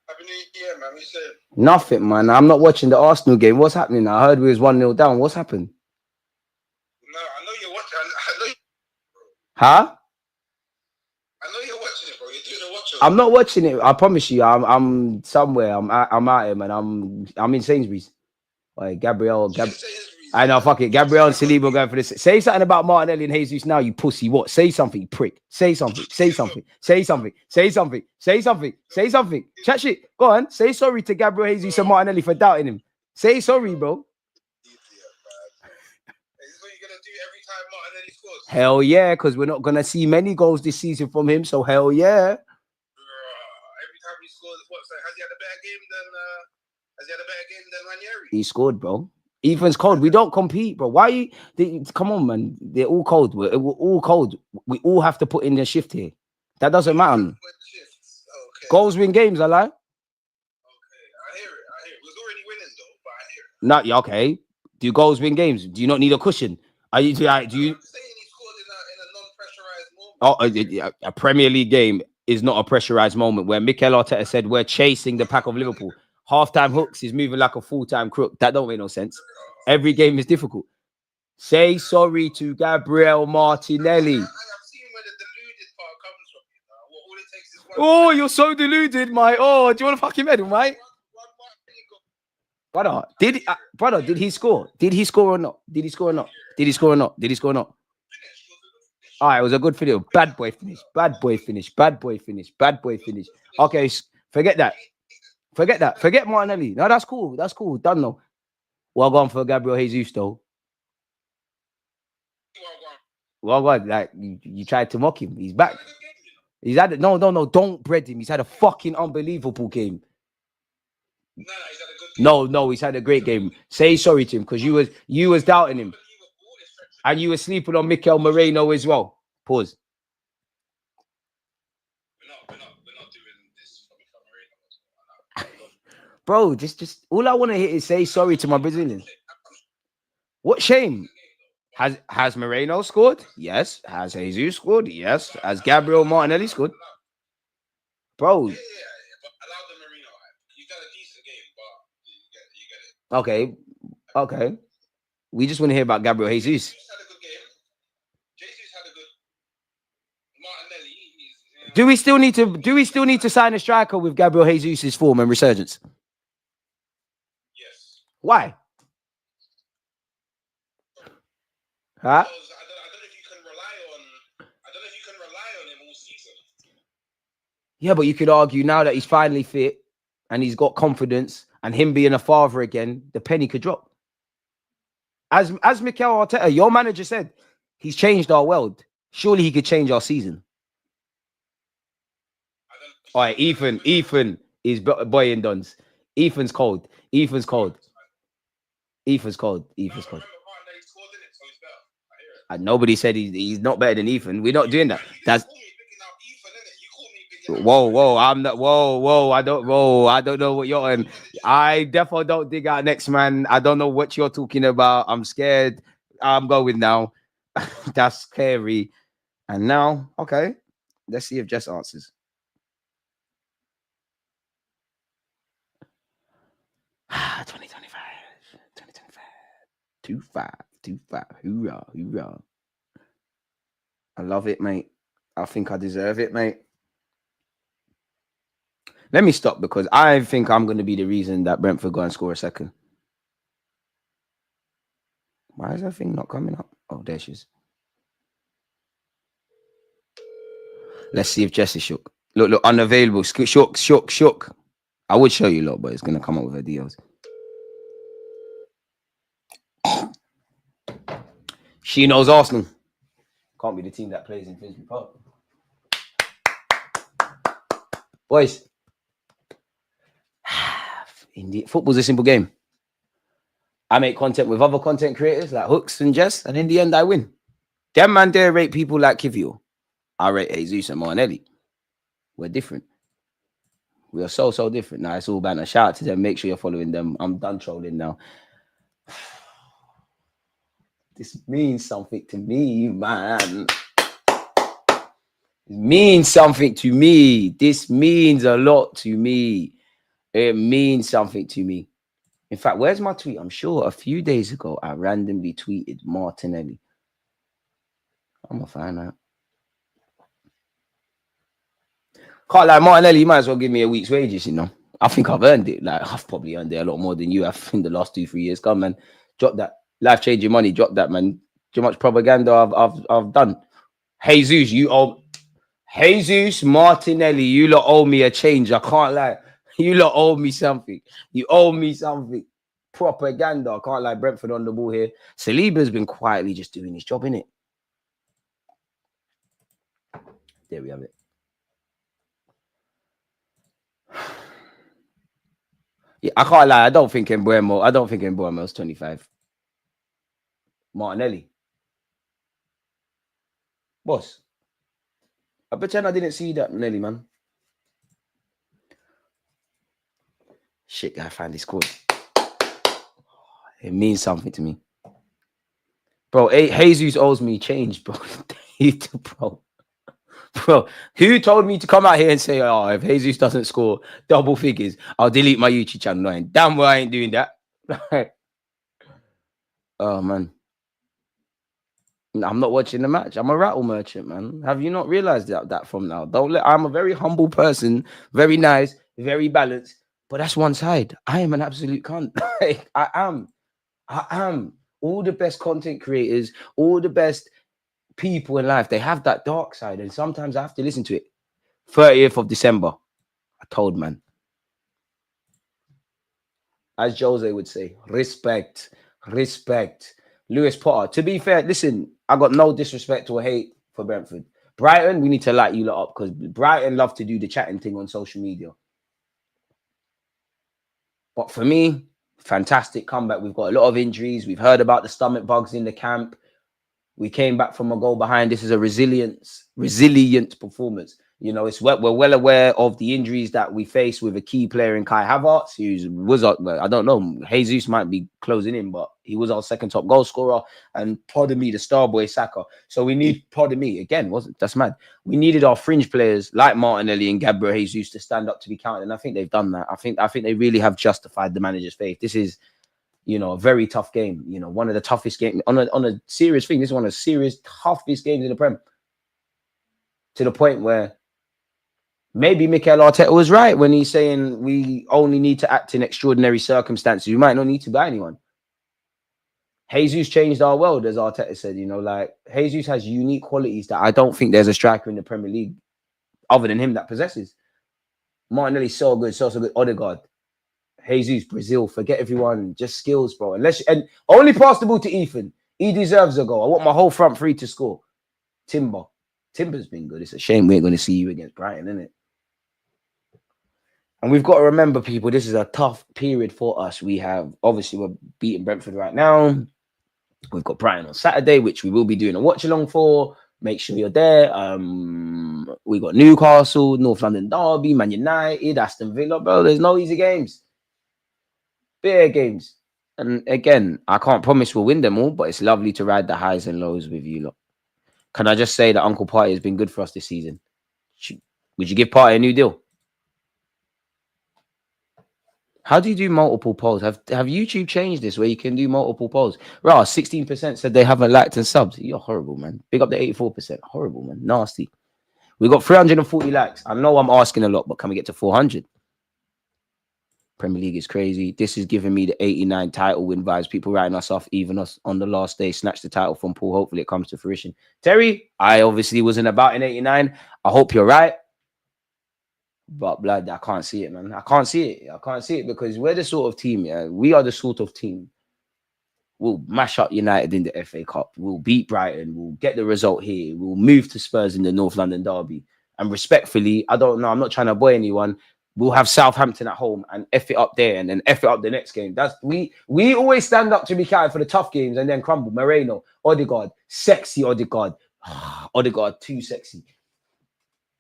Happy New Year, man. What you saying? Nothing, man. I'm not watching the Arsenal game. What's happening? I heard we was 1-0 down. What's happened? No, I know you're watching. I know. Huh? I know you're watching it, bro. You're doing a watch. I'm not watching it. I promise you. I'm somewhere. I'm out here, man. I'm in Sainsbury's. Like Gabriel. I know, fuck it. Gabriel and Saliba going for this. Say something about Martinelli and Jesus now, you pussy. What? Say something, you prick. Say something. Say something. Say something. Say something. Say something. Say something. Chat shit. Go on. Say sorry to Gabriel Jesus and Martinelli for doubting him. Say sorry, bro. Is this what you're gonna do every time Martinelli scores? Hell yeah, because we're not gonna see many goals this season from him. So hell yeah. Every time he scores, what's that? Has he had a better game than Ranieri? He scored, bro. Ethan's cold. We don't compete, bro. Why you? Come on, man. They're all cold. We're all cold. We all have to put in the shift here. That doesn't matter. Okay. Goals win games, I lie. Okay, I hear it. It was already winning though, but I hear it. Not okay. Do goals win games? Do you not need a cushion? Are you? Do you? I'm saying he scored in a non-pressurized moment. A Premier League game is not a pressurized moment where Mikel Arteta said we're chasing the pack of Liverpool. Half-time hooks is moving like a full-time crook. That don't make no sense. Every game is difficult. Say sorry to Gabriel Martinelli. I've seen where the deluded part comes from. All it takes is one. Oh, you're so deluded, mate. Oh, do you want to fucking medal, mate? Brother, did he score? Did he score or not? Did he score or not? Did he score or not? Did he score or not? All right, it was a good video. Bad boy finish. Bad boy finish. Bad boy finish. Bad boy finish. Okay, forget that. Forget that. Forget Martinelli. No, that's cool. That's cool. Done though. Well gone for Gabriel Jesus though. Well gone. Like you tried to mock him. He's back. He's had no. Don't bread him. He's had a fucking unbelievable game. No, he's had a good game. No, he's had a great game. Say sorry to him because you was doubting him. And you were sleeping on Mikel Moreno as well. Pause. We're not doing this for Mikel Moreno. Bro, just all I want to hear is say sorry to my Brazilians. What shame? Has Moreno scored? Yes. Has Jesus scored? Yes. Has Gabriel Martinelli scored? Bro. Yeah, but allow the Moreno. He's done a decent game, but you get it. Okay. We just want to hear about Gabriel Jesus. Do we still need to sign a striker with Gabriel Jesus' form and resurgence? Yes. Why? Huh? I don't know if you can rely on him all season. Yeah, but you could argue now that he's finally fit and he's got confidence and him being a father again, the penny could drop. As Mikel Arteta, your manager said, he's changed our world. Surely he could change our season. All right, Ethan is boying duns. Ethan's cold. And nobody said he's not better than Ethan. We're not doing that. That's whoa. I'm not. Whoa. I don't know what you're on. I definitely don't dig out next man. I don't know what you're talking about. I'm scared. I'm going now. That's scary. And now, okay. Let's see if Jess answers. 2025. 25. Hoorah. I love it, mate. I think I deserve it, mate. Let me stop because I think I'm going to be the reason that Brentford go and score a second. Why is that thing not coming up? Oh, there she is. Let's see if Jess is shook. Look, unavailable. Shook. I would show you a lot, but it's going to come up with her deals. She knows Arsenal. Can't be the team that plays in Finsbury Park. Boys. Indeed, football's a simple game. I make content with other content creators like Hooks and Jess, and in the end, I win. Them man there rate people like Kivio. I rate Jesus and Martinelli. We're different. We are so different. Now it's all banner. Shout out to them. Make sure you're following them. I'm done trolling now. This means something to me, man. It means something to me. This means a lot to me. It means something to me. In fact, where's my tweet? I'm sure a few days ago, I randomly tweeted Martinelli. I'm going to find out. Can't lie, Martinelli, you might as well give me a week's wages, you know. I think I've earned it. Like, I've probably earned it a lot more than you have in the last 2-3 years. Come, man. Drop that. Life-changing money. Drop that, man. Too much propaganda I've done. Jesus, Jesus Martinelli, you lot owe me a change. I can't lie. You lot owe me something. You owe me something. Propaganda. I can't lie. Brentford on the ball here. Saliba's been quietly just doing his job, innit? There we have it. Yeah, I can't lie. I don't think Mbuemo's 25. Martinelli. Boss. I pretend I didn't see that, Nelly, man. Shit, I finally scored. It means something to me. Bro, Jesus owes me change, bro. Bro, who told me to come out here and say, oh, if Jesus doesn't score double figures, I'll delete my YouTube channel? No, damn well I ain't doing that. Oh, man. I'm not watching the match. I'm a rattle merchant, man. Have you not realized that from now? I'm a very humble person, very nice, very balanced, but that's one side. I am an absolute cunt. I am. All the best content creators, all the best people in life, they have that dark side, and sometimes I have to listen to it. 30th of December, I told, man. As Jose would say, respect. Lewis Potter. To be fair, listen, I got no disrespect or hate for Brentford. Brighton, we need to light you lot up because Brighton love to do the chatting thing on social media. But for me, fantastic comeback. We've got a lot of injuries. We've heard about the stomach bugs in the camp. We came back from a goal behind. This is a resilient performance. You know, we're well aware of the injuries that we face with a key player in Kai Havertz, I don't know, Jesus might be closing in, but he was our second top goal scorer, and pardon me, the star boy Saka. So we need, that's mad. We needed our fringe players like Martinelli and Gabriel Jesus to stand up to be counted, and I think they've done that. I think they really have justified the manager's faith. This is, you know, a very tough game. You know, one of the toughest games on a serious thing. This is one of the serious toughest games in the Prem. To the point where maybe Mikel Arteta was right when he's saying we only need to act in extraordinary circumstances. You might not need to buy anyone. Jesus changed our world, as Arteta said. You know, like Jesus has unique qualities that I don't think there's a striker in the Premier League other than him that possesses. Martinelli's so good. Odegaard. Jesus, Brazil, forget everyone, just skills, bro. And only pass the ball to Ethan. He deserves a goal. I want my whole front three to score. Timber's been good. It's a shame we ain't going to see you against Brighton, isn't it? And we've got to remember, people, this is a tough period for us. We're beating Brentford right now. We've got Brighton on Saturday, which we will be doing a watch along for. Make sure you're there. We got Newcastle, North London Derby, Man United, Aston Villa, bro. There's no easy games. Big games. And again, I can't promise we'll win them all, but it's lovely to ride the highs and lows with you lot. Can I just say that Uncle Party has been good for us this season? Would you give Party a new deal? How do you do multiple polls? Have YouTube changed this where you can do multiple polls? Right, 16% said they haven't liked and subbed. You're horrible, man. Big up the 84%. Horrible, man. Nasty. We got 340 likes. I know I'm asking a lot, but can we get to 400? Premier League is crazy. This is giving me the 89 title win vibes. People writing us off, even us on the last day. Snatch the title from Paul. Hopefully it comes to fruition. Terry, I obviously wasn't about in 89. I hope you're right. But blood, I can't see it, man. I can't see it because we're the sort of team, yeah. We are the sort of team. We'll mash up United in the FA Cup. We'll beat Brighton. We'll get the result here. We'll move to Spurs in the North London Derby. And respectfully, I don't know. I'm not trying to boy anyone. We'll have Southampton at home and F it up there and then F it up the next game. We always stand up to be counted for the tough games and then crumble. Moreno, Odegaard, sexy Odegaard. Odegaard, too sexy.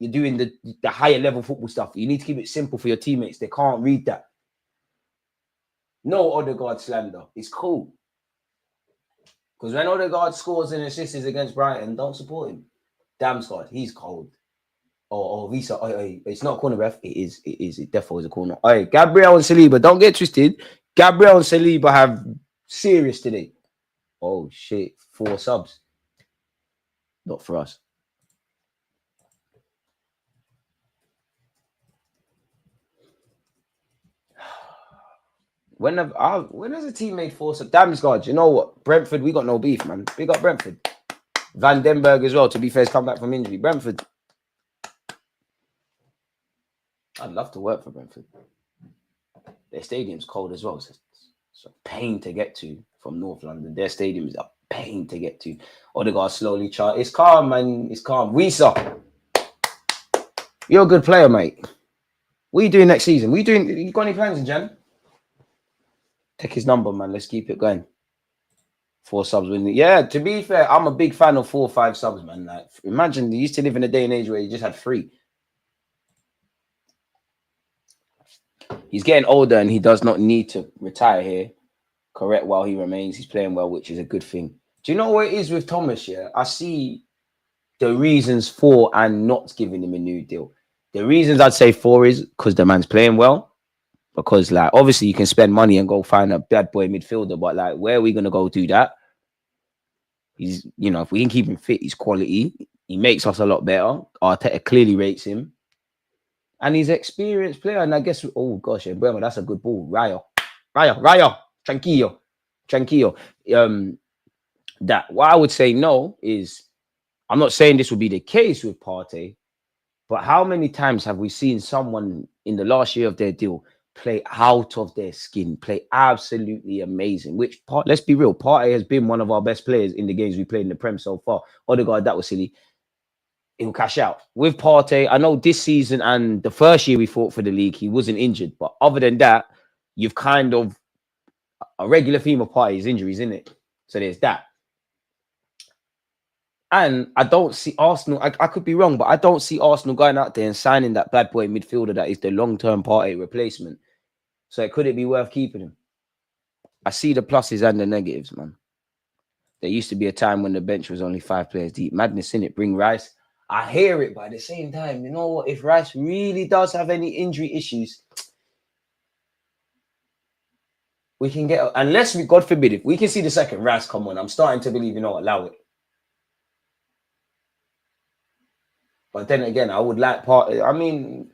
You're doing the higher level football stuff. You need to keep it simple for your teammates. They can't read that. No Odegaard slander. It's cool. Because when Odegaard scores and assists against Brighton, don't support him. Damn Scott, he's cold. Or Visa, it's not a corner, ref. It is. It definitely is a corner. Gabriel and Saliba, don't get twisted. Gabriel and Saliba have serious today. Oh shit, 4 subs. Not for us. When has a team made 4 subs? Damn God, you know what? Brentford, we got no beef, man. Big up Brentford. Van den Berg as well, to be fair, has come back from injury. Brentford. I'd love to work for Brentford. Their stadium's cold as well. It's a pain to get to from North London. Their stadium is a pain to get to. Odegaard slowly chart. It's calm, man. It's calm. Wisa. You're a good player, mate. What are you doing next season? What are you doing? You got any plans in Jan? Take his number, man. Let's keep it going. 4 subs with me. Yeah, to be fair, I'm a big fan of 4 or 5 subs, man. Like, imagine you used to live in a day and age where you just had 3. He's getting older and he does not need to retire here. Correct, while he remains. He's playing well, which is a good thing. Do you know what it is with Thomas? Yeah, I see the reasons for and not giving him a new deal. The reasons I'd say for is because the man's playing well. Because, like, obviously you can spend money and go find a bad boy midfielder, but like, where are we gonna go do that? He's, you know, if we can keep him fit, he's quality. He makes us a lot better. Arteta clearly rates him, and he's an experienced player. And I guess, oh gosh, yeah, Bremer, that's a good ball. Raya, tranquillo. That what I would say no is, I'm not saying this would be the case with Partey, but how many times have we seen someone in the last year of their deal play out of their skin, play absolutely amazing? Which part? Let's be real, Partey has been one of our best players in the games we played in the Prem so far. Odegaard, that was silly. He'll cash out. With Partey, I know this season and the first year we fought for the league, he wasn't injured. But other than that, you've kind of a regular theme of Partey's injuries, isn't it? So there's that. And I don't see Arsenal, I could be wrong, but I don't see Arsenal going out there and signing that bad boy midfielder that is the long-term Partey replacement. So could it be worth keeping him? I see the pluses and the negatives, man. There used to be a time when the bench was only 5 players deep. Madness, in it. Bring Rice. I hear it, but at the same time, you know what? If Rice really does have any injury issues, we can get, unless we, God forbid, if we can see the second Rice come on, I'm starting to believe, you know, allow it. But then again, I would like I mean,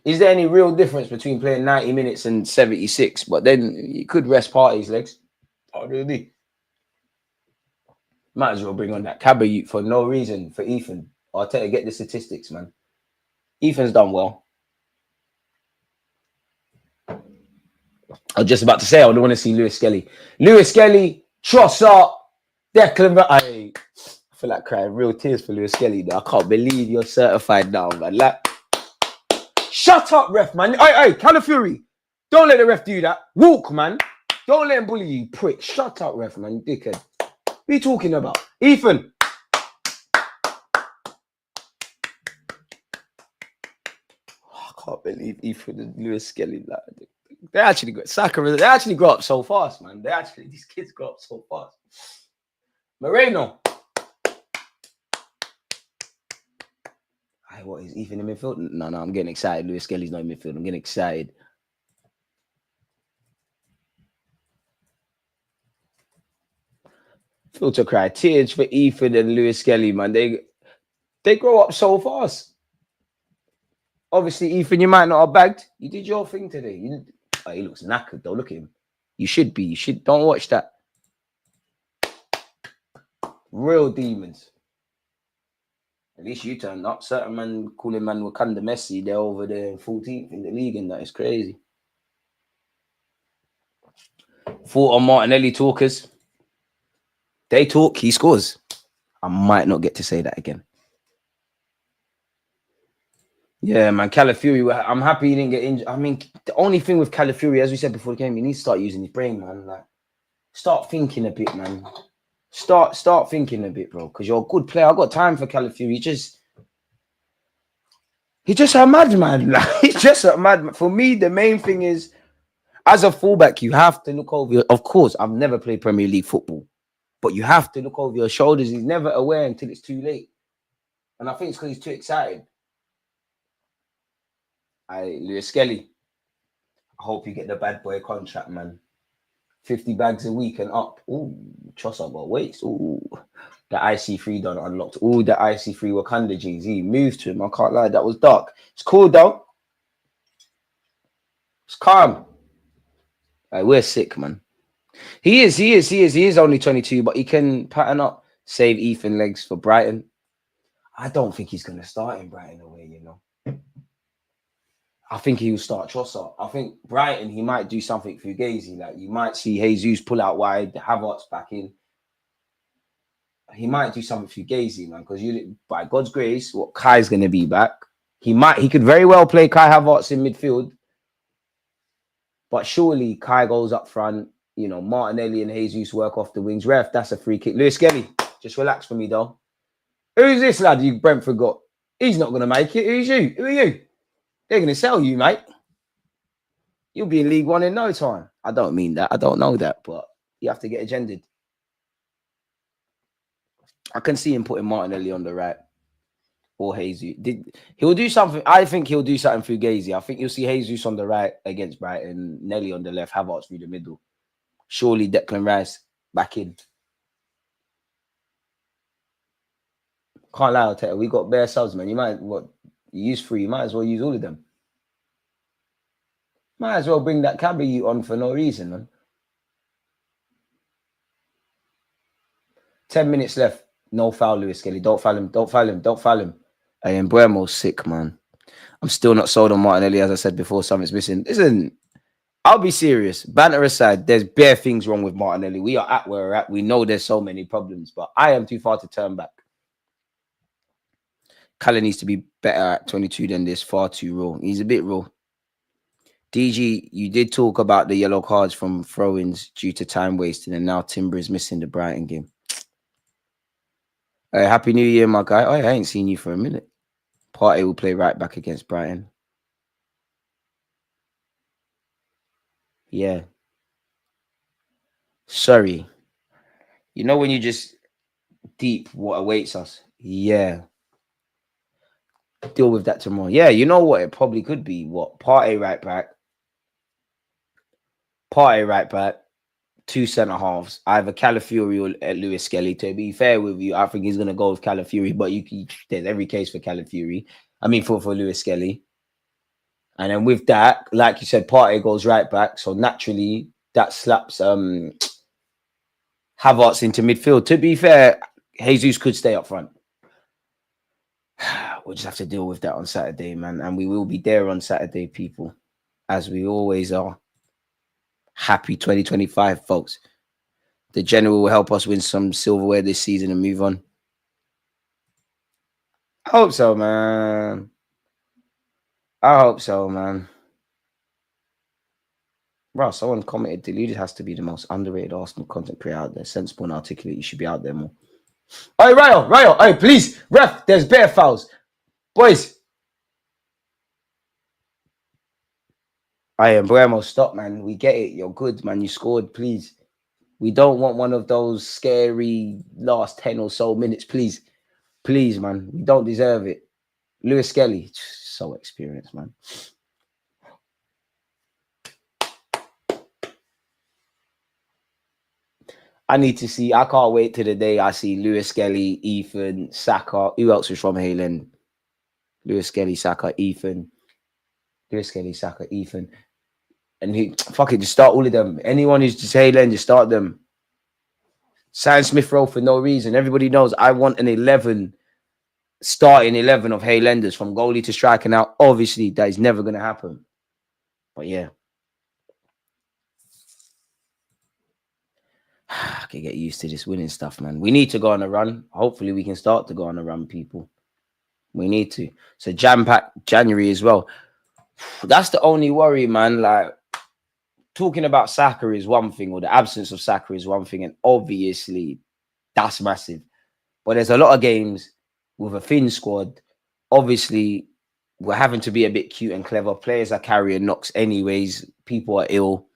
is there any real difference between playing 90 minutes and 76? But then you could rest Partey's legs. Oh, really? Might as well bring on that Cabba for no reason for Ethan. Arteta, get the statistics, man. Ethan's done well. I was just about to say, I would want to see Lewis Skelly. Lewis Skelly, Trossard, Declan. I feel like crying real tears for Lewis Skelly. Though. I can't believe you're certified now, man. Like, shut up, ref, man. Hey, Calafiori, don't let the ref do that. Walk, man. Don't let him bully you, prick. Shut up, ref, man, dickhead. What are you talking about? Ethan. I can't believe Ethan and Lewis Skelly. Like, they actually got Saka. They actually grow up so fast, man. These kids grow up so fast. Moreno. What is Ethan in midfield? No, I'm getting excited. Lewis Skelly's not in midfield. I'm getting excited. Filter cry. Tears for Ethan and Lewis Skelly, man. They grow up so fast. Obviously, Ethan, you might not have bagged. You did your thing today. He looks knackered, though. Look at him. You should be. Don't watch that. Real demons. At least you turned up. Certain man calling man Wakanda Messi. They're over there in 14th in the league, and that is crazy. Thought on Martinelli talkers. They talk, he scores. I might not get to say that again. Yeah, man, Calafiori, I'm happy he didn't get injured. I mean, the only thing with Calafiori, as we said before the game, he needs to start using his brain, man. Like, start thinking a bit, man. Start thinking a bit, bro, because you're a good player. I got time for Calafiori. He's just a madman. Like, he's just a madman. For me, the main thing is, as a fullback, you have to look over of course, I've never played Premier League football, but you have to look over your shoulders. He's never aware until it's too late. And I think it's because he's too excited. Lewis Skelly, I hope you get the bad boy contract, man. 50 bags a week and up. Ooh, Trossard got weights. Ooh, the IC3 done unlocked. Ooh, the IC3 Wakanda jeans. He moved to him. I can't lie. That was dark. It's cool, though. It's calm. We're sick, man. He is only 22, but he can pattern up, save Ethan legs for Brighton. I don't think he's going to start in Brighton away, you know. I think he will start Trossard. I think Brighton, he might do something fugazi. Like, you might see Jesus pull out wide, Havertz back in. He might do something fugazi, man, because by God's grace, Kai's going to be back. He could very well play Kai Havertz in midfield, but surely Kai goes up front. You know, Martinelli and Jesus work off the wings. Ref, that's a free kick. Lewis Skelly, just relax for me, though. Who's this lad you Brentford got? He's not going to make it. Who's you? Who are you? They're going to sell you, mate. You'll be in League One in no time. I don't mean that. I don't know that, but you have to get agendaed. I can see him putting Martinelli on the right. Or Jesus. He'll do something. I think he'll do something Fugazi. I think you'll see Jesus on the right against Brighton, Nelly on the left, Havertz through the middle. Surely Declan Rice back in. Can't lie, Arteta. We got bare subs, man. You use 3. You might as well use all of them. Might as well bring that Cabby on for no reason, man. 10 minutes left. No foul, Lewis Skelly. Don't foul him. Don't foul him. Don't foul him. And Buemo's sick, man. I'm still not sold on Martinelli, as I said before. Something's missing. Listen, I'll be serious. Banter aside, there's bare things wrong with Martinelli. We are at where we're at. We know there's so many problems, but I am too far to turn back. Callum needs to be better at 22 than this. Far too raw. He's a bit raw. DG, you did talk about the yellow cards from throw-ins due to time wasting, and now Timber is missing the Brighton game. Hey, Happy New Year, my guy. Oh, I ain't seen you for a minute. Partey will play right back against Brighton. Yeah. Sorry. You know when you just deep what awaits us? Yeah. Deal with that tomorrow. Yeah, you know what? It probably could be what? Partey right back. Partey right back. 2 centre halves, either Calafiori or Lewis Skelly. To be fair with you, I think he's going to go with Calafiori, but there's every case for Calafiori. I mean, for Lewis Skelly. And then with that, like you said, Partey goes right back. So naturally, that slaps Havertz into midfield. To be fair, Jesus could stay up front. We'll just have to deal with that on Saturday, man. And we will be there on Saturday, people, as we always are. Happy 2025, folks. The general will help us win some silverware this season and move on. I hope so, man. I hope so, man. Bro, someone commented, Deluded has to be the most underrated Arsenal content creator out there. Sensible and articulate. You should be out there more. Hey, Ryo. Hey, please. Ref, there's bare fouls. Boys. I am Buemo, stop, man. We get it. You're good, man. You scored, please. We don't want one of those scary last 10 or so minutes, please. Please, man. We don't deserve it. Lewis Skelly, so experienced, man. I need to see. I can't wait till the day I see Lewis Skelly, Ethan, Saka. Who else was from Hayland? Lewis Skelly, Saka, Ethan. Lewis Skelly, Saka, Ethan. And fuck it, just start all of them. Anyone who's just Hayland, just start them. Sam Smith Rowe for no reason. Everybody knows I want an starting 11 of Haylanders from goalie to striker. Now, obviously, that is never going to happen. But yeah. I can get used to this winning stuff, man. We need to go on a run. Hopefully, we can start to go on a run, people. We need to. So, jam-packed January as well. That's the only worry, man. Like, talking about Saka is one thing, or the absence of Saka is one thing, and obviously that's massive. But there's a lot of games with a thin squad. Obviously, we're having to be a bit cute and clever. Players are carrying knocks anyways. People are ill.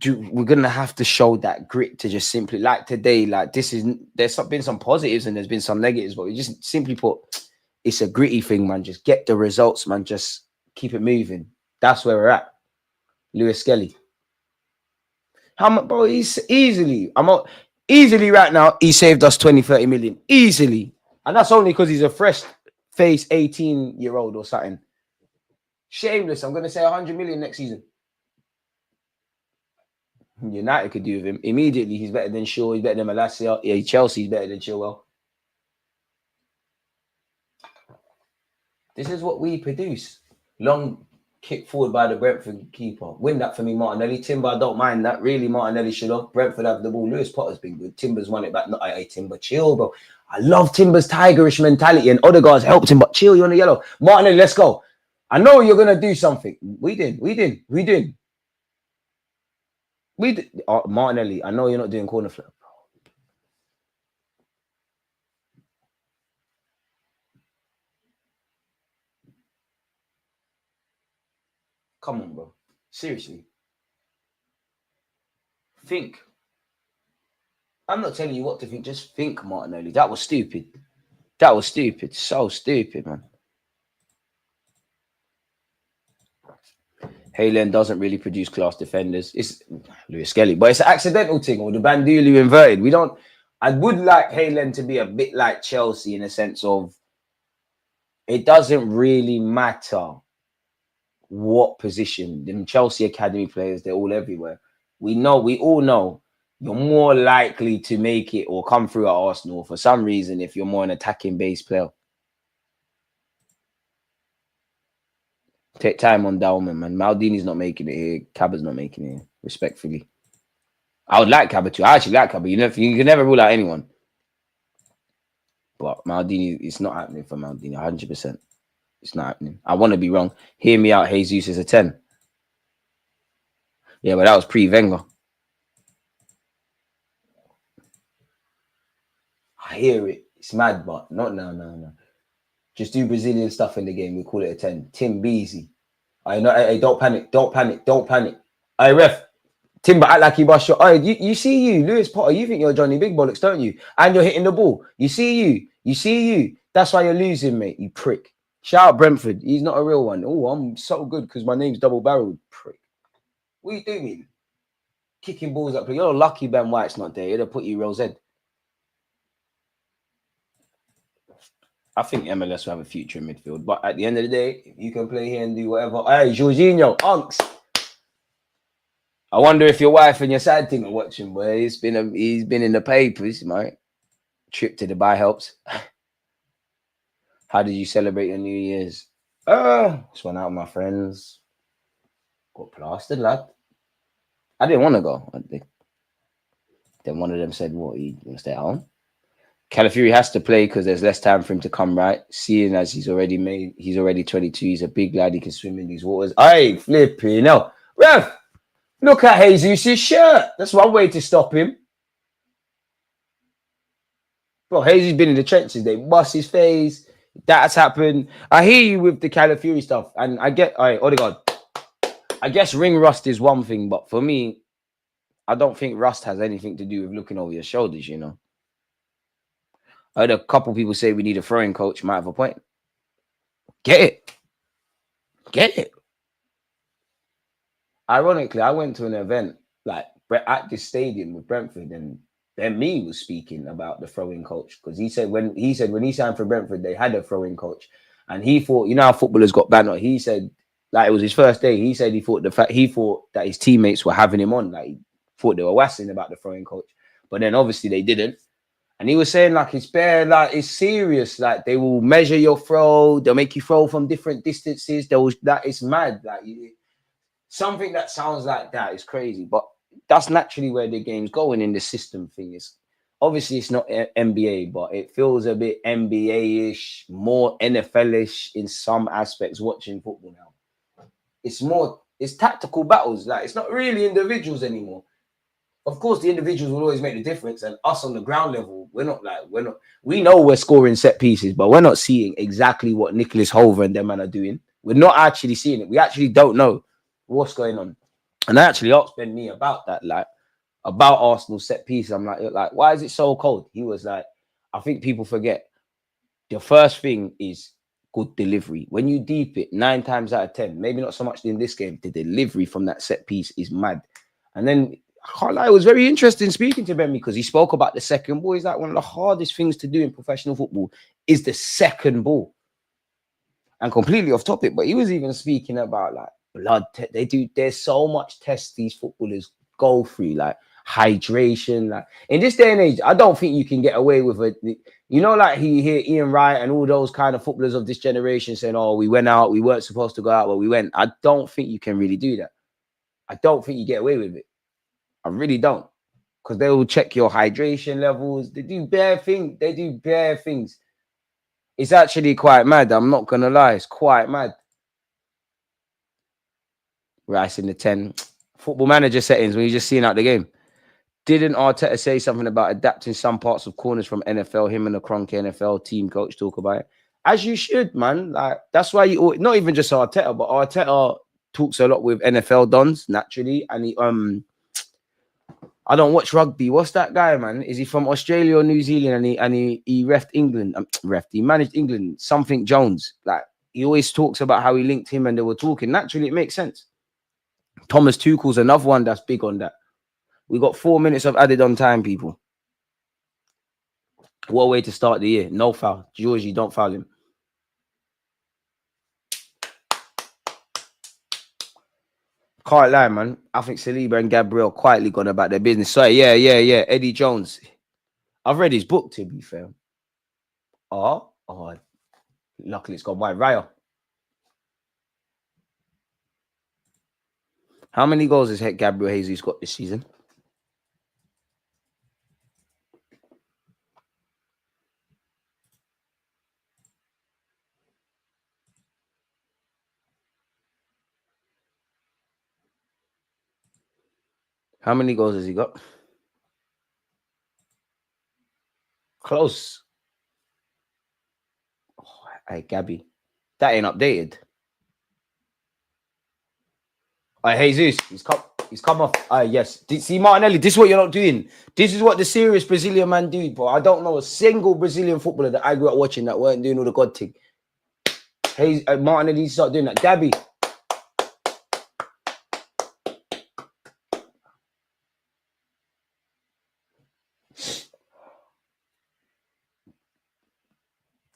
We're going to have to show that grit to just simply, like today, like there's been some positives and there's been some negatives, but we just simply put, it's a gritty thing, man. Just get the results, man. Just keep it moving. That's where we're at. Lewis Skelly. How much, bro? He's easily right now. He saved us 20-30 million easily, and that's only because he's a fresh face 18-year-old or something. Shameless. I'm gonna say 100 million next season. United could do with him immediately. He's better than Shaw. He's better than Malacia. Yeah, Chelsea's better than Chilwell. This is what we produce. Long kick forward by the Brentford keeper. Win that for me, Martinelli. Timber, I don't mind that. Really, Martinelli should have. Brentford have the ball. Lewis Potter's been good. Timber's won it back. Not Timber. Chill, bro. I love Timber's tigerish mentality, and Odegaard's helped him, but chill, you're on the yellow. Martinelli, let's go. I know you're going to do something. We did. Martinelli, I know you're not doing corner flip. Come on, bro. Seriously. Think. I'm not telling you what to think. Just think, Martinelli. That was stupid. That was stupid. So stupid, man. Haaland doesn't really produce class defenders. It's Lewis Skelly, but it's an accidental thing, or the Bandulu inverted. We don't. I would like Haaland to be a bit like Chelsea in a sense of it doesn't really matter what position. The Chelsea academy players, they're all everywhere. We all know you're more likely to make it or come through at Arsenal for some reason if you're more an attacking based player. Take time on Dalman, man. Maldini's not making it here. Caba's not making it here, respectfully. I would like Caba too. I actually like Caba. You can never rule out anyone. But Maldini, it's not happening for Maldini, 100%. It's not happening. I want to be wrong. Hear me out, Jesus is a 10. Yeah, but that was pre-Wenger. I hear it. It's mad, but not now, no. Just do Brazilian stuff in the game. We call it a 10. Tim Beasy. I know. Hey, don't panic. Don't panic. Hey, ref. Timber act like he bust your eye. You see you, Lewis Potter. You think you're Johnny Big Bollocks, don't you? And you're hitting the ball. You see you. That's why you're losing, mate. You prick. Shout out Brentford. He's not a real one. Oh, I'm so good because my name's double barreled. Prick. What are you doing? Kicking balls up. You're lucky Ben White's not there. He'd have put you Rose Head. I think MLS will have a future in midfield. But at the end of the day, if you can play here and do whatever. Hey, Jorginho, unks. I wonder if your wife and your side thing are watching, boy. He's been in the papers, mate. Trip to Dubai helps. How did you celebrate your New Year's? Just went out with my friends. Got plastered, lad. I didn't want to go. Then one of them said, "What? You want to stay at home?" Calafiori has to play because there's less time for him to come right. Seeing as he's already 22. He's a big lad. He can swim in these waters. Hey, flipping no, ref. Look at Jesus' shirt. That's one way to stop him. Bro, Jesus been in the trenches. They bust his face. That's happened. I hear you with the Calafiori stuff. And I get, all right, Odegaard. I guess ring rust is one thing. But for me, I don't think rust has anything to do with looking over your shoulders, you know. I heard a couple people say we need a throwing coach. Might have a point. Get it. Ironically, I went to an event like at this stadium with Brentford, and then me was speaking about the throwing coach because he said when he signed for Brentford, they had a throwing coach, and he thought, you know how footballers got banned. He said like it was his first day. He said he thought that his teammates were having him on, like he thought they were wassing about the throwing coach, but then obviously they didn't. And he was saying like it's bare, like it's serious. Like they will measure your throw, they'll make you throw from different distances. That is mad. Like something that sounds like that is crazy, but that's naturally where the game's going in the system thing. Is obviously it's not NBA, but it feels a bit NBA-ish, more NFL-ish in some aspects. Watching football now, it's tactical battles. Like it's not really individuals anymore. Of course, the individuals will always make the difference, and us on the ground level, we know we're scoring set pieces, but we're not seeing exactly what Nicholas Hover and them man are doing. We're not actually seeing it. We actually don't know what's going on. And I actually asked Ben Mee about that, like about Arsenal set pieces. I'm like, why is it so cold? He was like, I think people forget the first thing is good delivery. When you deep it 9 times out of 10, maybe not so much in this game, the delivery from that set piece is mad. And then I can't lie, it was very interesting speaking to Ben because he spoke about the second ball. He's like, one of the hardest things to do in professional football is the second ball. And completely off topic, but he was even speaking about like blood. There's so much tests these footballers go through, like hydration. Like in this day and age, I don't think you can get away with it. You know, like you hear Ian Wright and all those kind of footballers of this generation saying, "Oh, we went out, we weren't supposed to go out, but we went." I don't think you can really do that. I don't think you get away with it. I really don't. because they will check your hydration levels. They do bare things. They do bare things. It's actually quite mad. I'm not gonna lie. It's quite mad. Rice in the 10. Football manager settings when you're just seeing out the game. Didn't Arteta say something about adapting some parts of corners from NFL? Him and the Cronk NFL team coach talk about it. As you should, man. Like that's why you not even just Arteta, but Arteta talks a lot with NFL dons naturally. And he I don't watch rugby. What's that guy, man? Is he from Australia or New Zealand? And he refed England. He managed England. Something Jones. Like he always talks about how he linked him and they were talking. Naturally, it makes sense. Thomas Tuchel's another one that's big on that. We got 4 minutes of added on time, people. What a way to start the year. No foul. Georgie, don't foul him. Can't lie, man. I think Saliba and Gabriel quietly gone about their business. So, yeah. Eddie Jones. I've read his book, to be fair. Oh, luckily it's gone wide. Raya. How many goals has Gabriel Jesus got this season? How many goals has he got? Close. Oh, hey, Gabby. That ain't updated. Hey, Jesus. He's come off. Yes. See, Martinelli, this is what you're not doing. This is what the serious Brazilian man do, bro. I don't know a single Brazilian footballer that I grew up watching that weren't doing all the God thing. Hey, Martinelli, start doing that. Gabby.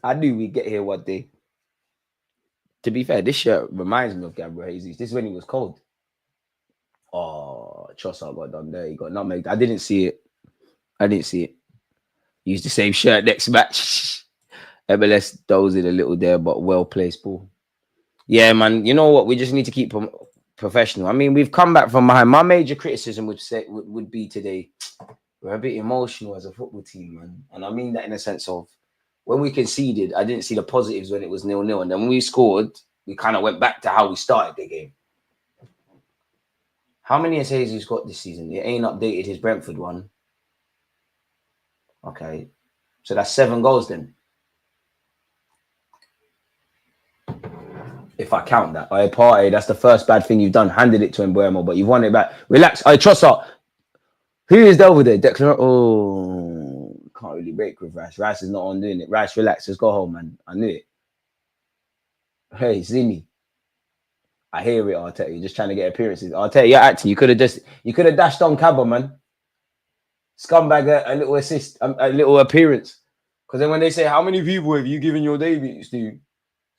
I knew we'd get here one day. To be fair, this shirt reminds me of Gabriel Jesus. This is when he was cold. Oh, Trossard got done there. He got nutmegged. I didn't see it. Used the same shirt next match. MLS dozing a little there, but well-placed ball. Yeah, man. You know what? We just need to keep professional. I mean, we've come back from behind. My major criticism would be today, we're a bit emotional as a football team, man. And I mean that in a sense of when we conceded, I didn't see the positives when it was 0-0. And then when we scored, we kind of went back to how we started the game. How many has Jesus got this season? It ain't updated his Brentford one. Okay. So that's 7 goals then. If I count that. Party, that's the first bad thing you've done. Handed it to Mbuemo, but you've won it back. Relax. I trust her. Who is over there? Declan. Oh, can't really break with Rice. Rice is not on doing it. Rice, relax. Just go home, man. I knew it. Hey, Zini. I hear it, Arteta. You're just trying to get appearances. Arteta, you're acting. You could have dashed on Cabba, man. Scumbag, a little assist, a little appearance. Because then when they say, how many people have you given your debuts to?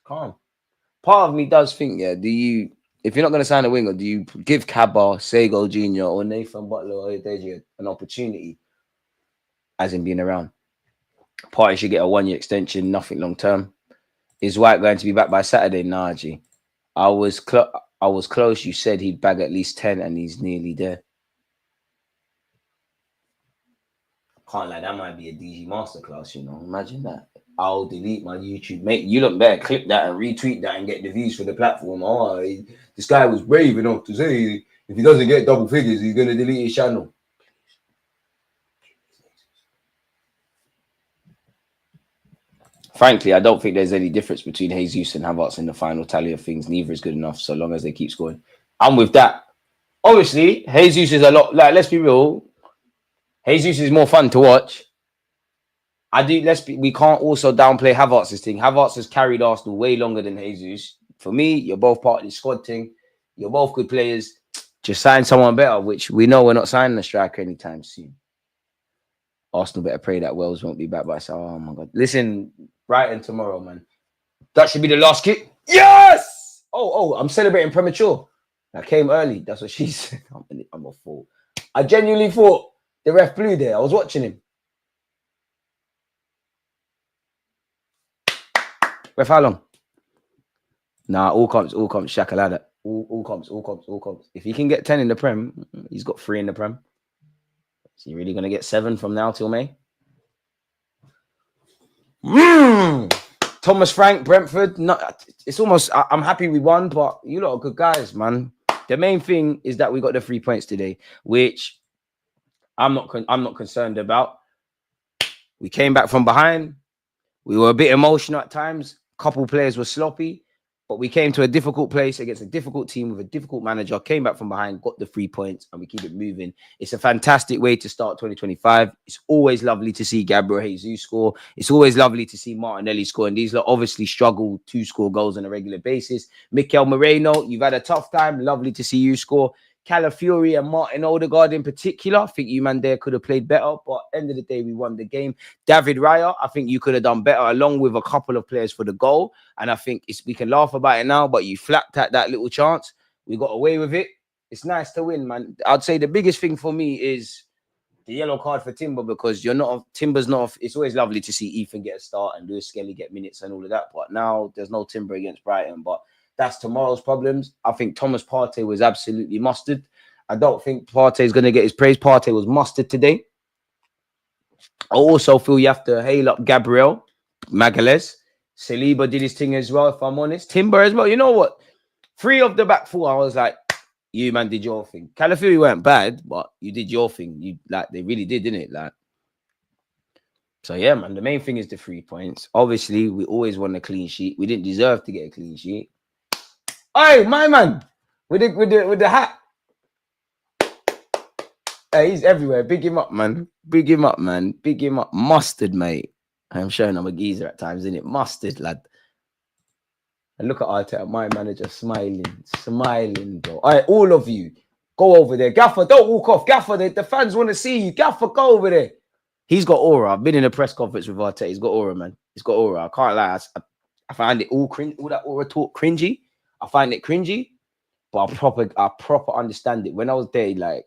Calm. Part of me does think, yeah, if you're not going to sign a winger, do you give Cabba, Sego Jr. or Nathan Butler or Deji an opportunity as in being around? Party should get a 1-year extension, nothing long term. Is White going to be back by Saturday? Nah, G. I was close. You said he'd bag at least 10 and he's nearly there. Can't lie, that might be a DG masterclass, you know. Imagine that. I'll delete my YouTube. Mate, you look better, clip that and retweet that and get the views for the platform. Oh, this guy was brave enough to say if he doesn't get double figures, he's going to delete his channel. Frankly, I don't think there's any difference between Jesus and Havertz in the final tally of things. Neither is good enough so long as they keep scoring. I'm with that. Obviously, Jesus is a lot, like, let's be real. Jesus is more fun to watch. We can't also downplay Havertz's thing. Havertz has carried Arsenal way longer than Jesus. For me, you're both part of the squad thing. You're both good players. Just sign someone better, which we know we're not signing a striker anytime soon. Arsenal better pray that Wells won't be back by so. Oh my God. Listen, Brighton tomorrow, man. That should be the last kick. Yes! Oh, I'm celebrating premature. I came early. That's what she said. I'm a fool. I genuinely thought the ref blew there. I was watching him. Ref, how long? Nah, all comps, shakalada. All comps. If he can get 10 in the Prem, he's got 3 in the Prem. Is he really going to get 7 from now till May? Thomas Frank, Brentford. No, it's almost. I'm happy we won, but you lot are good guys, man. The main thing is that we got the 3 points today, which I'm not concerned about. We came back from behind. We were a bit emotional at times. A couple players were sloppy, but we came to a difficult place against a difficult team with a difficult manager, came back from behind, got the 3 points, and we keep it moving. It's a fantastic way to start 2025. It's always lovely to see Gabriel Jesus score. It's always lovely to see Martinelli score. And these lot obviously struggle to score goals on a regular basis. Mikel Moreno, you've had a tough time. Lovely to see you score. Calafiori and Martin Odegaard in particular. I think you, man, there could have played better, but end of the day, we won the game. David Raya, I think you could have done better along with a couple of players for the goal. And I think we can laugh about it now, but you flapped at that little chance. We got away with it. It's nice to win, man. I'd say the biggest thing for me is the yellow card for Timber, because Timber's not. It's always lovely to see Ethan get a start and Lewis Skelly get minutes and all of that. But now there's no Timber against Brighton. But that's tomorrow's problems. I think Thomas Partey was absolutely mustard. I don't think Partey is going to get his praise. Partey was mustard today. I also feel you have to hail up Gabriel Magalhaes. Saliba did his thing as well, if I'm honest. Timber as well. You know what? 3 of the back 4, I was like, you, man, did your thing. Calafiori weren't bad, but you did your thing. They really did, didn't it? So, yeah, man, the main thing is the 3 points. Obviously, we always want a clean sheet. We didn't deserve to get a clean sheet. Hey, my man, with the hat. Hey, he's everywhere. Big him up, man. Big him up, man. Big him up. Mustard, mate. I'm showing I'm a geezer at times, isn't it? Mustard, lad. And look at Arteta, my manager, smiling, bro. All right, all of you, go over there. Gaffer, don't walk off. Gaffer, the fans want to see you. Gaffer, go over there. He's got aura. I've been in a press conference with Arteta. He's got aura, man. He's got aura. I can't lie. I find it all that aura talk cringy. I find it cringy, but I proper understand it. When I was there, like,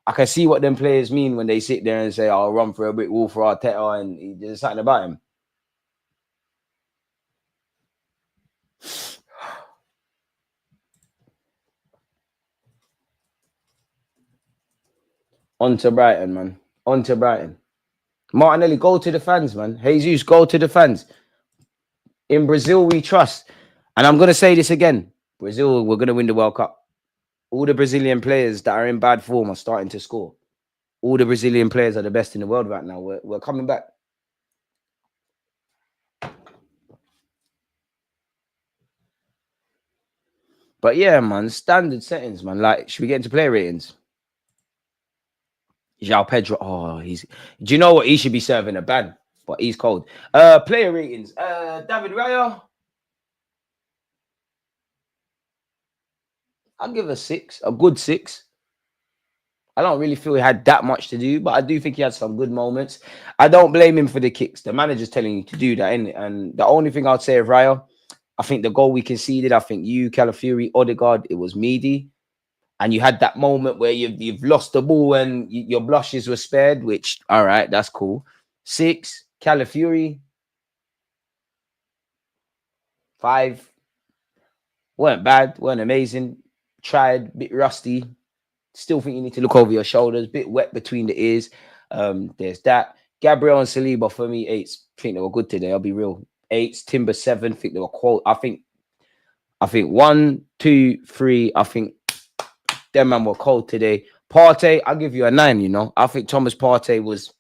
I can see what them players mean when they sit there and say, I'll run for a brick wall for Arteta, and there's something about him. On to Brighton, man. On to Brighton. Martinelli, go to the fans, man. Jesus, go to the fans. In Brazil, we trust. And I'm going to say this again. Brazil, we're going to win the World Cup. All the Brazilian players that are in bad form are starting to score. All the Brazilian players are the best in the world right now. We're coming back. But yeah, man, standard settings, man. Like, should we get into player ratings? João Pedro. Oh, do you know what? He should be serving a ban, but he's cold. Player ratings. David Raya. I'll give a 6, a good 6. I don't really feel he had that much to do, but I do think he had some good moments. I don't blame him for the kicks. The manager's telling you to do that, innit? And the only thing I'd say of Raya, I think the goal we conceded, I think you, Calafiori, Odegaard, it was meaty. And you had that moment where you've lost the ball and your blushes were spared, which, all right, that's cool. 6, Calafiori. 5. Weren't bad, weren't amazing. Tried, bit rusty. Still think you need to look over your shoulders. Bit wet between the ears. There's that. Gabriel and Saliba, for me, 8s. I think they were good today, I'll be real. 8s. Timber, 7. I think they were quote. I think 1, 2, 3. I think them man were cold today. Partey, I'll give you a 9, you know. I think Thomas Partey was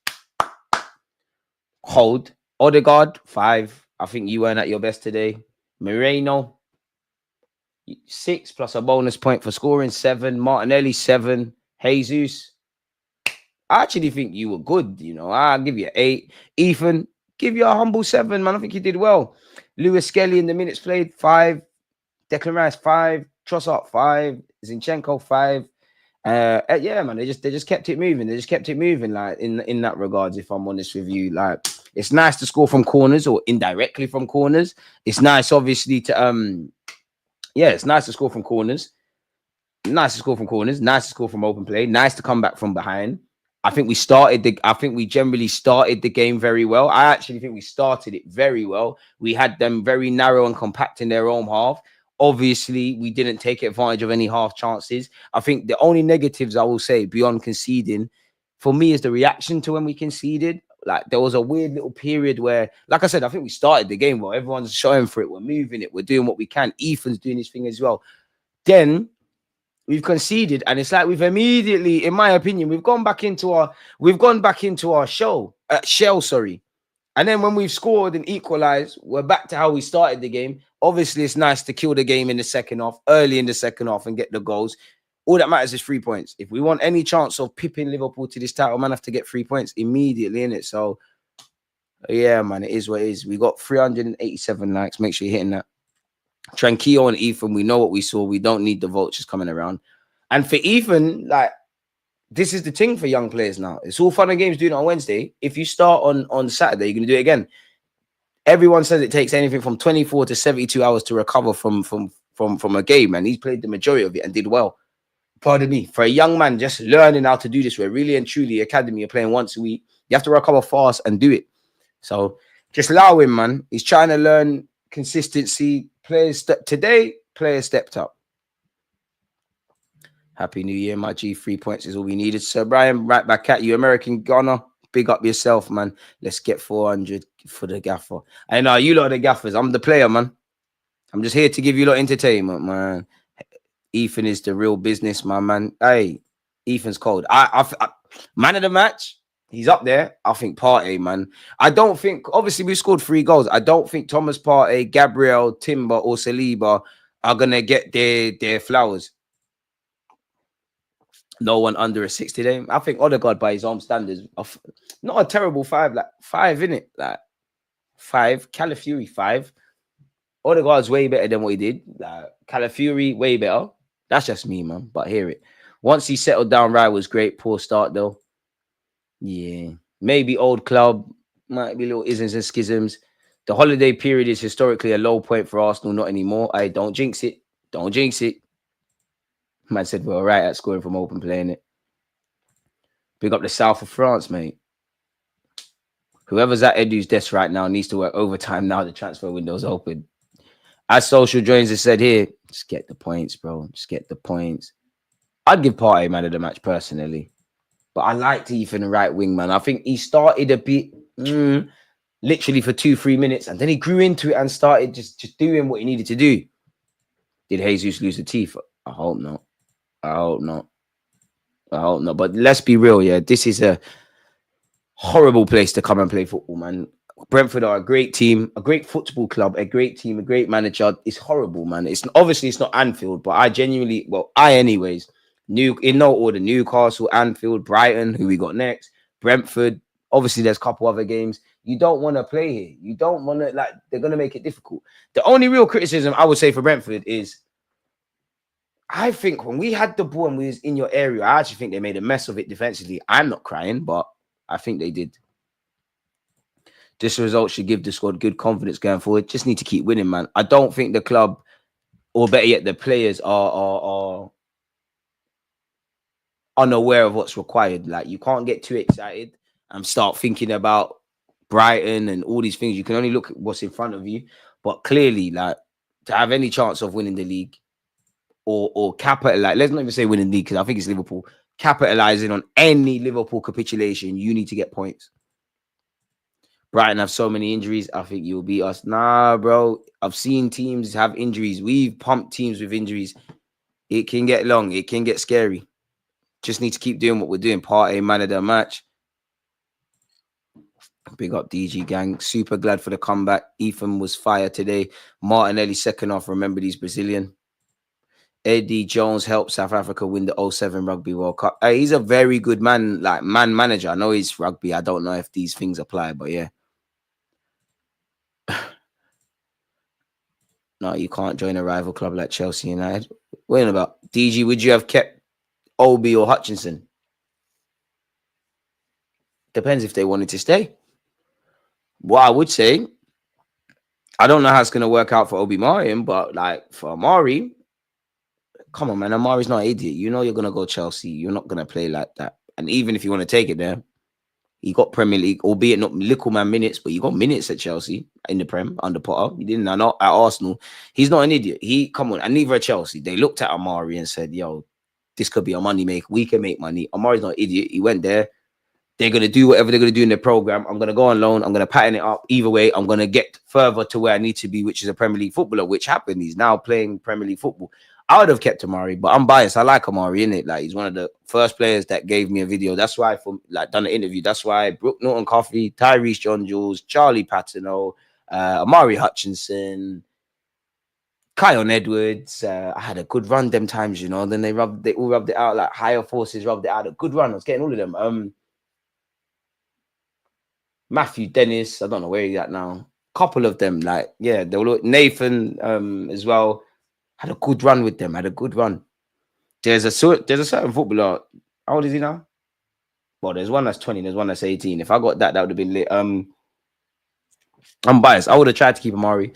cold. Odegaard, 5. I think you weren't at your best today. Moreno, 6 plus a bonus point for scoring. 7. Martinelli, 7. Jesus, I actually think you were good, you know. I'll give you 8. Ethan, give you a humble 7, man. I think you did well. Lewis Skelly in the minutes played, 5. Declan Rice, 5. Trossard, 5. Zinchenko, 5. Yeah, man, they just kept it moving. They just kept it moving, like in that regards, if I'm honest with you. Like, it's nice to score from corners or indirectly from corners. It's nice, obviously, to it's nice to score from corners. Nice to score from corners. Nice to score from open play. Nice to come back from behind. I think we generally started the game very well. I actually think we started it very well. We had them very narrow and compact in their own half. Obviously, we didn't take advantage of any half chances. I think the only negatives I will say beyond conceding for me is the reaction to when we conceded. Like there was a weird little period where, like I said, I think we started the game well. Everyone's showing for it. We're moving it. We're doing what we can. Ethan's doing his thing as well. Then we've conceded, and it's like we've immediately, in my opinion, we've gone back into our shell. Sorry. And then when we've scored and equalized, we're back to how we started the game. Obviously, it's nice to kill the game in the second half, early in the second half, and get the goals. All that matters is 3 points. If we want any chance of pipping Liverpool to this title, man, have to get 3 points immediately in it. So, yeah, man, it is what it is. We got 387 likes. Make sure you're hitting that. Tranquillo and Ethan, we know what we saw. We don't need the vultures coming around. And for Ethan, like, this is the thing for young players now. It's all fun and games doing it on Wednesday. If you start on Saturday, you're going to do it again. Everyone says it takes anything from 24 to 72 hours to recover from a game, and he's played the majority of it and did well. Pardon me. For a young man just learning how to do this, where really and truly academy are playing once a week, you have to recover fast and do it. So just allow him, man. He's trying to learn consistency. Players stepped up. Happy New Year, my G. 3 points is all we needed. Sir Brian, right back at you. American Ghana, big up yourself, man. Let's get 400 for the gaffer. I know you lot are the gaffers. I'm the player, man. I'm just here to give you a lot of entertainment, man. Ethan is the real business, my man. Hey, Ethan's cold. Man of the match, he's up there. I think Partey, man. I don't think, obviously, we scored 3 goals. I don't think Thomas Partey, Gabriel, Timber, or Saliba are going to get their flowers. No one under a 60 day. I think Odegaard, by his own standards, not a terrible 5, like 5, innit? Like 5. Calafiori 5. Odegaard's way better than what he did. Like Calafiori, way better. That's just me, man. But hear it. Once he settled down, right, was great. Poor start, though. Yeah. Maybe old club. Might be little isms and schisms. The holiday period is historically a low point for Arsenal. Not anymore. Don't jinx it. Don't jinx it. Man said we're all right at scoring from open play, innit? Big up the south of France, mate. Whoever's at Edu's desk right now needs to work overtime now the transfer window's open. As Social Joins has said here, just get the points, bro. Just get the points. I'd give Partey man of the match personally. But I liked Ethan right wing, man. I think he started a bit literally for 2-3 minutes, and then he grew into it and started just doing what he needed to do. Did Jesus lose the teeth? I hope not. I hope not. But let's be real, yeah. This is a horrible place to come and play football, man. Brentford are a great team, a great football club, a great team, a great manager. It's horrible, man. It's not Anfield, but I anyways, in no order, Newcastle, Anfield, Brighton, who we got next, Brentford. Obviously, there's a couple other games. You don't want to play here. You don't want to, like, they're going to make it difficult. The only real criticism I would say for Brentford is, I think when we had the ball and we was in your area, I actually think they made a mess of it defensively. I'm not crying, but I think they did. This result should give the squad good confidence going forward. Just need to keep winning, man. I don't think the club, or better yet, the players are unaware of what's required. Like, you can't get too excited and start thinking about Brighton and all these things. You can only look at what's in front of you. But clearly, like, to have any chance of winning the league, or capitalize, let's not even say winning the league, because I think it's Liverpool, capitalizing on any Liverpool capitulation, you need to get points. Brighton have so many injuries. I think you'll beat us. Nah, bro. I've seen teams have injuries. We've pumped teams with injuries. It can get long. It can get scary. Just need to keep doing what we're doing. Partey, man of the match. Big up DG gang. Super glad for the comeback. Ethan was fire today. Martinelli second half. Remember, he's Brazilian. Eddie Jones helped South Africa win the 07 Rugby World Cup. He's a very good man, like man manager. I know he's rugby. I don't know if these things apply, but yeah. No, you can't join a rival club like Chelsea United. Wait about DG, would you have kept Obi or Hutchinson? Depends if they wanted to stay. What I would say, I don't know how it's going to work out for Obi Mariam, but like for Amari, come on, man. Amari's not an idiot. You know you're going to go Chelsea. You're not going to play like that. And even if you want to take it there, he got Premier League, albeit not little man minutes, but you got minutes at Chelsea in the Prem under Potter. He didn't, not at Arsenal. He's not an idiot. Come on, and neither at Chelsea. They looked at Amari and said, yo, this could be a money maker. We can make money. Amari's not an idiot. He went there. They're going to do whatever they're going to do in their program. I'm going to go on loan. I'm going to pattern it up. Either way, I'm going to get further to where I need to be, which is a Premier League footballer, which happened. He's now playing Premier League football. I would have kept Amari, but I'm biased. I like Amari, innit? Like, he's one of the first players that gave me a video. That's why I done an interview. That's why Brooke Norton Coffey, Tyrese John Jules, Charlie Patino, Amari Hutchinson, Kion Edwards. I had a good run them times, you know. Then they all rubbed it out. Like higher forces rubbed it out. A good run. I was getting all of them. Matthew Dennis. I don't know where he's at now. Couple of them, like, yeah, they were Nathan as well. Had a good run with them. Had a good run. There's a certain footballer. How old is he now? Well, there's one that's 20. There's one that's 18. If I got that, that would have been lit. I'm biased. I would have tried to keep Amari.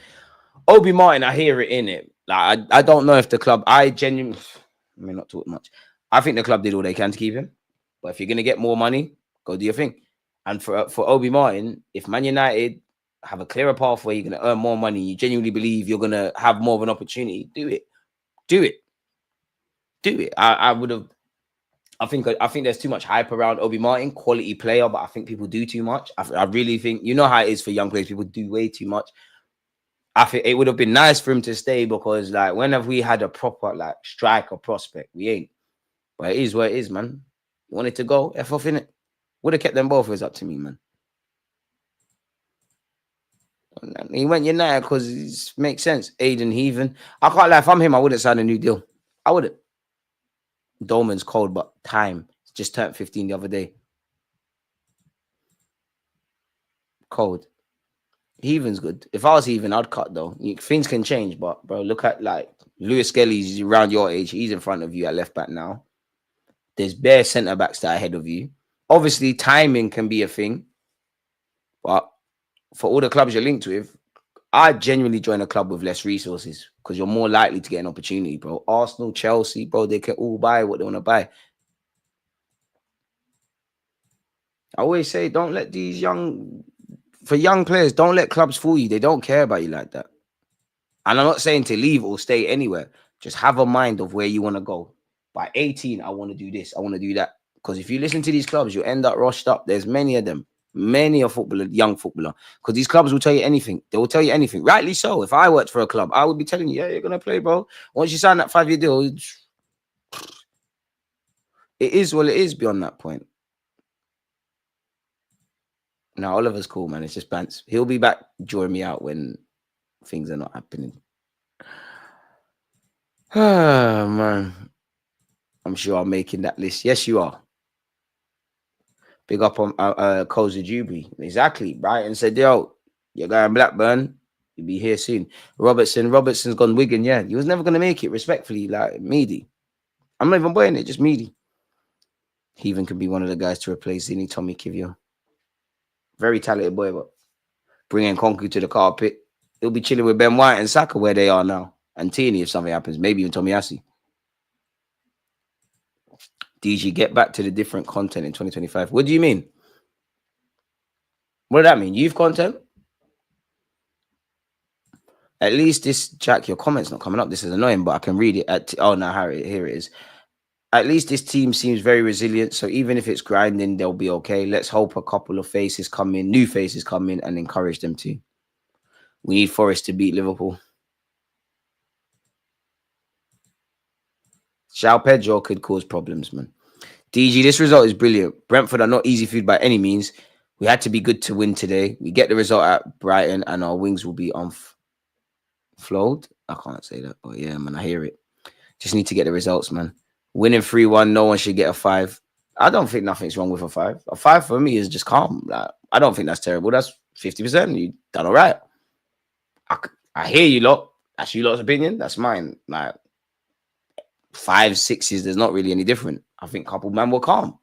Obi Martin, I hear it in it. Like, I don't know if the club. I genuinely, I mean, not talk much. I think the club did all they can to keep him. But if you're gonna get more money, go do your thing. And for Obi Martin, if Man United have a clearer path where you're going to earn more money, you genuinely believe you're going to have more of an opportunity, do it. Do it. Do it. I would have. I think there's too much hype around Obi Martin, quality player, but I think people do too much. I really think, you know how it is for young players, people do way too much. I think it would have been nice for him to stay because, like, when have we had a proper, like, striker prospect? We ain't. But it is what it is, man. You wanted to go, F off, innit? Would have kept them both. It's up to me, man. He went United because it makes sense. Aiden Heaven. I can't lie. If I'm him, I wouldn't sign a new deal. I wouldn't. Dolman's cold, but time. Just turned 15 the other day. Cold. Heaven's good. If I was Heaven, I'd cut though. Things can change, but bro, look at like Lewis Skelly's around your age. He's in front of you at left back now. There's bare centre backs that are ahead of you. Obviously, timing can be a thing, but for all the clubs you're linked with, I genuinely join a club with less resources because you're more likely to get an opportunity, bro. Arsenal, Chelsea, bro, they can all buy what they want to buy. I always say, don't let these young players, don't let clubs fool you. They don't care about you like that. And I'm not saying to leave or stay anywhere. Just have a mind of where you want to go. By 18, I want to do this. I want to do that. Because if you listen to these clubs, you'll end up rushed up. There's many of them. Many a footballer, young footballer. Because these clubs will tell you anything. They will tell you anything. Rightly so. If I worked for a club, I would be telling you, yeah, you're going to play, bro. Once you sign that 5-year deal, it is what it is beyond that point. Now, Oliver's cool, man. It's just bants. He'll be back drawing me out when things are not happening. Ah, man. I'm sure I'm making that list. Yes, you are. Big up on Koza Juby. Exactly. Brighton said, yo, you're going Blackburn. You'll be here soon. Robertson's gone Wigan. Yeah, he was never going to make it, respectfully, like Meady. I'm not even buying it, just Meady. He even could be one of the guys to replace Zini Tommy Kivio. Very talented boy, but bringing Konku to the carpet. He'll be chilling with Ben White and Saka where they are now. And Tierney if something happens. Maybe even Tomiyasu. DG, get back to the different content in 2025. What do you mean? What does that mean? Youth content? At least this, Jack, your comment's not coming up. This is annoying, but I can read it. Oh, no, Harry, here it is. At least this team seems very resilient. So even if it's grinding, they'll be okay. Let's hope a couple of faces come in, new faces come in and encourage them to. We need Forest to beat Liverpool. João Pedro could cause problems, man. DG, this result is brilliant. Brentford are not easy food by any means. We had to be good to win today. We get the result at Brighton and our wings will be flowed. I can't say that, but yeah, man, I hear it. Just need to get the results, man. Winning 3-1, no one should get a 5. I don't think nothing's wrong with a 5. A 5 for me is just calm. Like, I don't think that's terrible. That's 50%. You done all right. I hear you lot. That's you lot's opinion. That's mine. Like 5, 6s, there's not really any different. I think couple man were calm.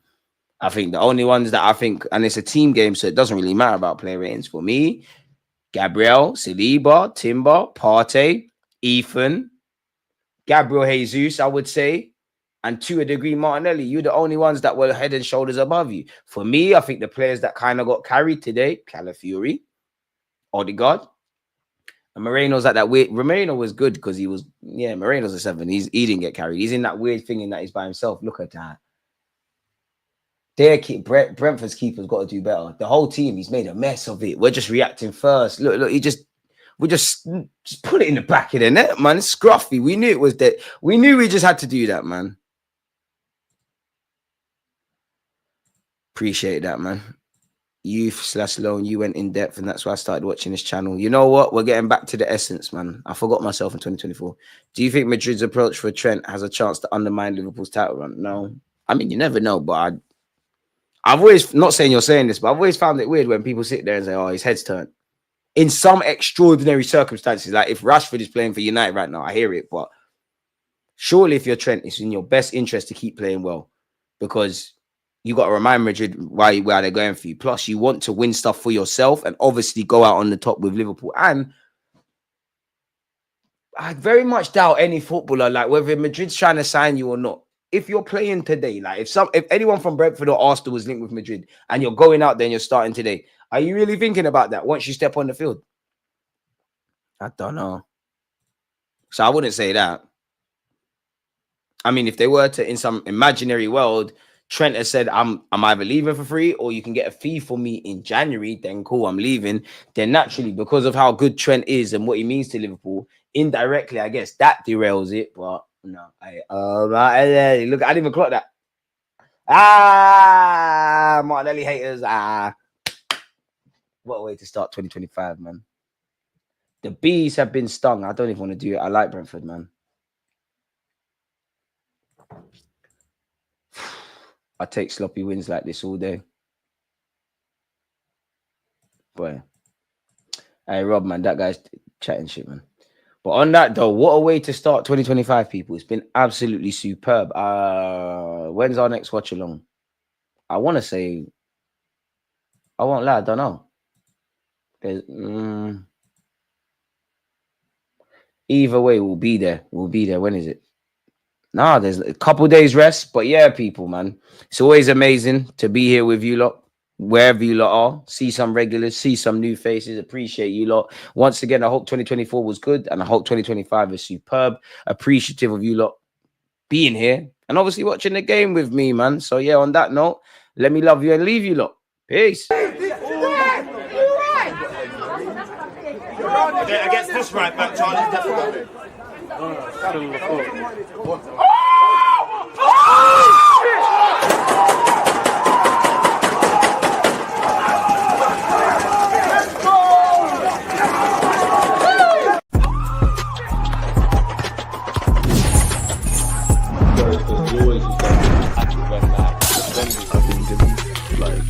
I think the only ones that I think, and it's a team game, so it doesn't really matter about player ratings. For me, Gabriel, Saliba, Timber, Partey, Ethan, Gabriel Jesus, I would say, and to a degree, Martinelli. You're the only ones that were head and shoulders above you. For me, I think the players that kind of got carried today, Calafiori, Odegaard, and Moreno's at that weird. Moreno was good because he was, yeah, Moreno's a 7. He didn't get carried. He's in that weird thing in that he's by himself. Look at that. Brentford's keeper's got to do better. The whole team, he's made a mess of it. We're just reacting first. Look, we just put it in the back of the net, man. It's scruffy. We knew it was that. We knew we just had to do that, man. Appreciate that, man. Youth/loan, you went in depth, and that's why I started watching this channel. You know what? We're getting back to the essence, man. I forgot myself in 2024. Do you think Madrid's approach for Trent has a chance to undermine Liverpool's title run? No. I mean, you never know, but I've always, not saying you're saying this, but I've always found it weird when people sit there and say, oh, his head's turned. In some extraordinary circumstances, like if Rashford is playing for United right now, I hear it, but surely if you're Trent, it's in your best interest to keep playing well, because you got to remind Madrid why they're going for you. Plus, you want to win stuff for yourself and obviously go out on the top with Liverpool. And I very much doubt any footballer, like whether Madrid's trying to sign you or not, if you're playing today, like if anyone from Brentford or Arsenal was linked with Madrid and you're going out there and you're starting today, are you really thinking about that once you step on the field? I don't know. So I wouldn't say that. I mean, if they were to, in some imaginary world, Trent has said, I'm either leaving for free or you can get a fee for me in January, then cool, I'm leaving. Then naturally, because of how good Trent is and what he means to Liverpool, indirectly, I guess that derails it. But no, look, I didn't even clock that. Martinelli haters. What a way to start 2025, man. The bees have been stung. I don't even want to do it. I like Brentford, man. I take sloppy wins like this all day. Boy. Hey, Rob, man, that guy's chatting shit, man. But on that, though, what a way to start 2025, people. It's been absolutely superb. When's our next watch-along? I want to say... I won't lie, I don't know. Either way, we'll be there. We'll be there. When is it? Nah, there's a couple days rest. But yeah, people, man. It's always amazing to be here with you lot, wherever you lot are. See some regulars, see some new faces. Appreciate you lot. Once again, I hope 2024 was good. And I hope 2025 is superb. Appreciative of you lot being here. And obviously watching the game with me, man. So yeah, on that note, let me love you and leave you lot. Peace. Against this right back, Charlie, definitely. Like